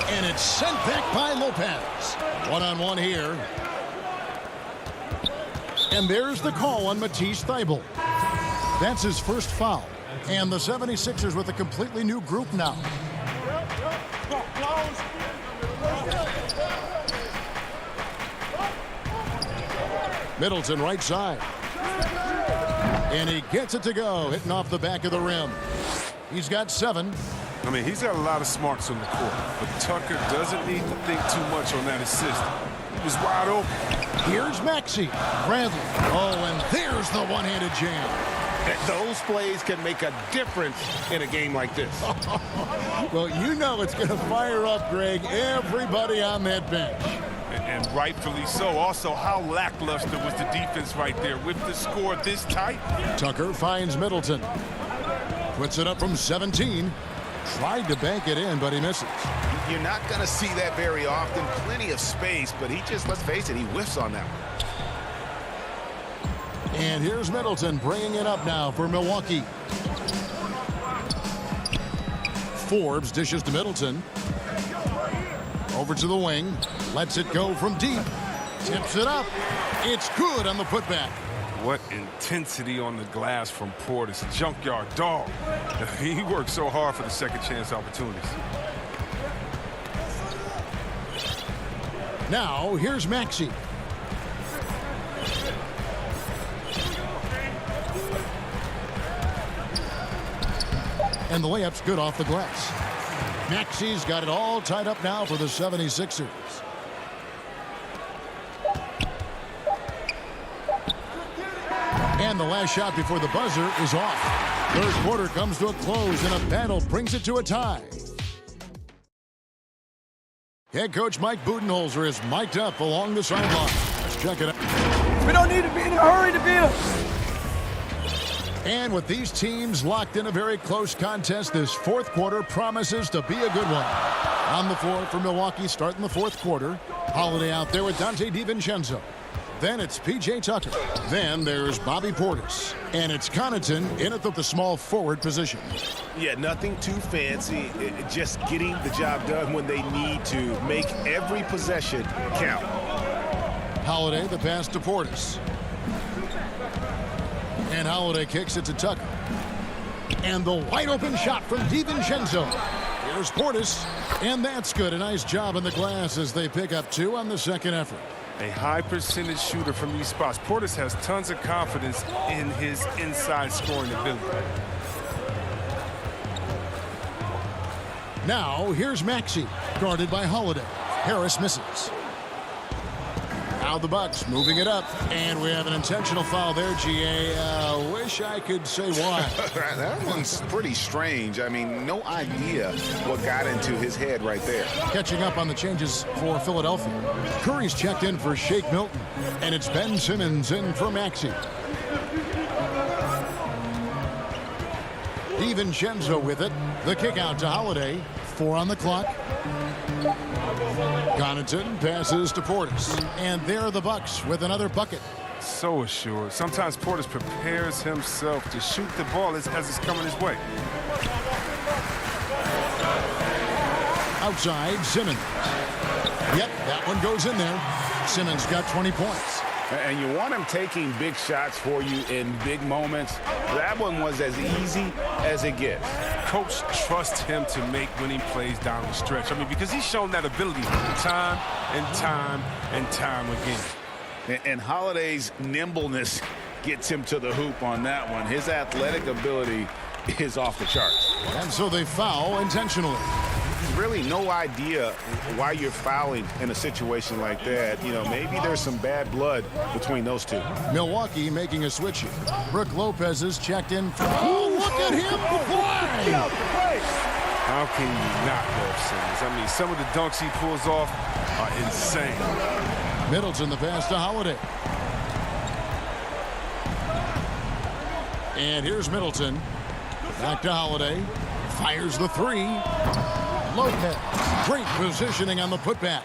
And it's sent back by Lopez. One-on-one here. And there's the call on Matisse Thybulle. That's his first foul. And the 76ers with a completely new group now. Middleton right side. And he gets it to go, hitting off the back of the rim. He's got 7. I mean, he's got a lot of smarts on the court, but Tucker doesn't need to think too much on that assist. He was wide open. Here's Maxey. Bradley. Oh, and there's the one-handed jam. Those plays can make a difference in a game like this. Well, you know it's going to fire up, Greg, everybody on that bench. And rightfully so. Also, how lackluster was the defense right there with the score this tight? Tucker finds Middleton. Puts it up from 17. Tried to bank it in, but he misses. You're not going to see that very often. Plenty of space, but he just, let's face it, he whiffs on that one. And here's Middleton bringing it up now for Milwaukee. Forbes dishes to Middleton. Over to the wing. Lets it go from deep. Tips it up. It's good on the putback. What intensity on the glass from Portis. Junkyard dog. He worked so hard for the second chance opportunities. Now, here's Maxey. And the layup's good off the glass. Maxey's got it all tied up now for the 76ers. And the last shot before the buzzer is off. Third quarter comes to a close, and a battle brings it to a tie. Head coach Mike Budenholzer is mic'd up along the sideline. Let's check it out. We don't need to be in a hurry to beat them. And with these teams locked in a very close contest, this fourth quarter promises to be a good one. On the floor for Milwaukee starting the fourth quarter. Holiday out there with Dante DiVincenzo. Then it's P.J. Tucker. Then there's Bobby Portis. And it's Connaughton in at the small forward position. Yeah, nothing too fancy. Just getting the job done when they need to. Make every possession count. Holiday, the pass to Portis. And Holiday kicks it to Tucker. And the wide open shot from DiVincenzo. Here's Portis. And that's good. A nice job on the glass as they pick up 2 on the second effort. A high percentage shooter from these spots. Portis has tons of confidence in his inside scoring ability. Now here's Maxey, guarded by Holiday. Harris misses. Now the Bucks moving it up, and we have an intentional foul there, GA. Wish I could say why. That one's pretty strange. I mean, no idea what got into his head right there. Catching up on the changes for Philadelphia. Curry's checked in for Shake Milton, and it's Ben Simmons in for Maxey. DiVincenzo with it. The kick out to Holiday. 4 on the clock. Connaughton passes to Portis. And there are the Bucks with another bucket. So assured. Sometimes Portis prepares himself to shoot the ball as it's coming his way. Outside, Simmons. Yep, that one goes in there. Simmons got 20 points. And you want him taking big shots for you in big moments. That one was as easy as it gets. Coach trusts him to make winning plays down the stretch. I mean, because he's shown that ability time and time and time again. And Holiday's nimbleness gets him to the hoop on that one. His athletic ability is off the charts. And so they foul intentionally. Really no idea why you're fouling in a situation like that. You know, maybe there's some bad blood between those two. Milwaukee making a switch here. Brook Lopez is checked in for... Oh, look at him play! How can you not love Simmons? I mean, some of the dunks he pulls off are insane. Middleton the pass to Holiday. And here's Middleton. Back to Holiday. Fires the 3. Lopez. Great positioning on the putback.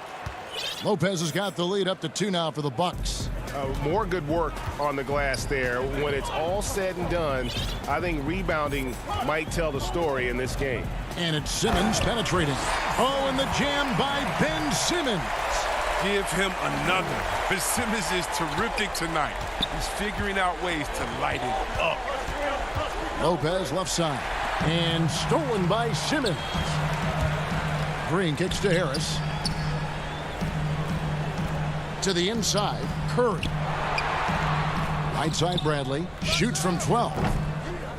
Lopez has got the lead up to 2 now for the Bucks. More good work on the glass there. When it's all said and done, I think rebounding might tell the story in this game. And it's Simmons penetrating. Oh, and the jam by Ben Simmons. Give him another. But Simmons is terrific tonight. He's figuring out ways to light it up. Lopez left side. And stolen by Simmons. Green kicks to Harris. To the inside, Curry. Right side, Bradley. Shoots from 12.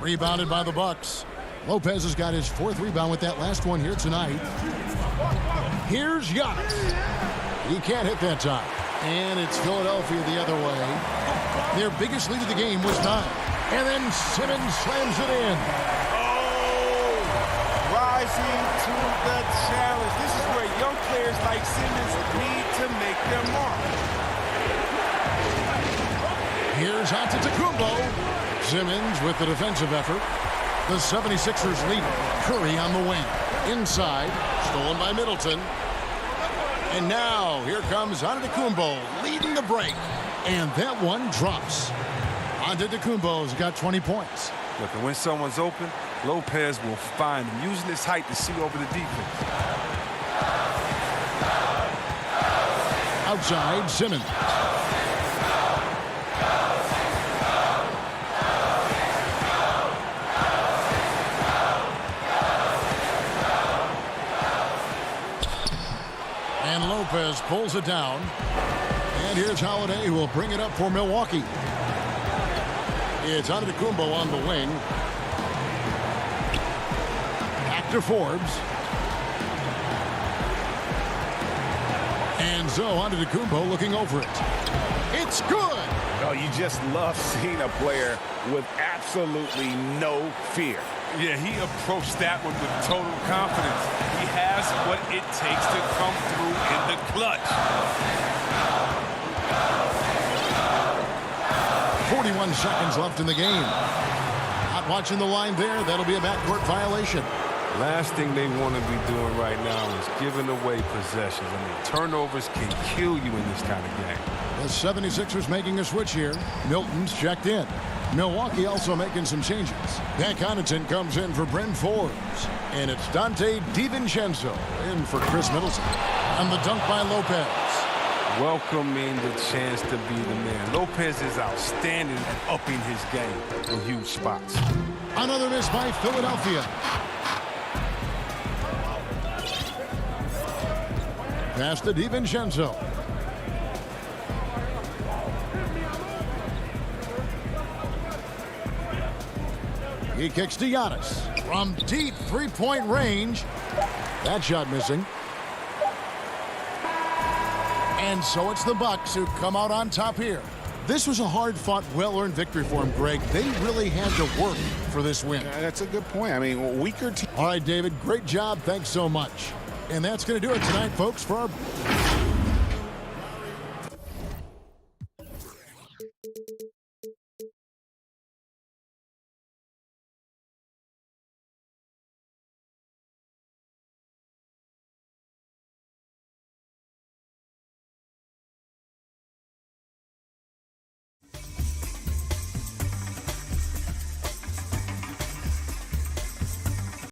Rebounded by the Bucks. Lopez has got his 4th rebound with that last one here tonight. Here's Giannis. He can't hit that time. And it's Philadelphia the other way. Their biggest lead of the game was 9. And then Simmons slams it in. Oh, rising to the challenge. This is where young players like Simmons need to make their mark. Here's Antetokounmpo. Simmons with the defensive effort. The 76ers lead. Curry on the wing. Inside. Stolen by Middleton. And now here comes Antetokounmpo leading the break. And that one drops. Antetokounmpo's got 20 points. Look, and when someone's open, Lopez will find him, using his height to see over the defense. Outside, Simmons. And Lopez pulls it down. And here's Holiday, who will bring it up for Milwaukee. It's Antetokounmpo on the wing. Back to Forbes. And so Antetokounmpo looking over it. It's good! Oh, you just love seeing a player with absolutely no fear. Yeah, he approached that one with total confidence. He has what it takes to come through in the clutch. 41 seconds left in the game. Not watching the line there. That'll be a backcourt violation. Last thing they want to be doing right now is giving away possessions. I mean, turnovers can kill you in this kind of game. The 76ers making a switch here. Milton's checked in. Milwaukee also making some changes. Dan Connaughton comes in for Bryn Forbes. And it's Dante DiVincenzo in for Chris Middleton. And the dunk by Lopez. Welcoming the chance to be the man. Lopez is outstanding at upping his game in huge spots. Another miss by Philadelphia. Pass to DiVincenzo. He kicks to Giannis from deep three-point range. That shot missing. And so it's the Bucks who come out on top here. This was a hard-fought, well-earned victory for them, Greg. They really had to work for this win. That's a good point. I mean, weaker team. All right, David, great job. Thanks so much. And that's going to do it tonight, folks, for our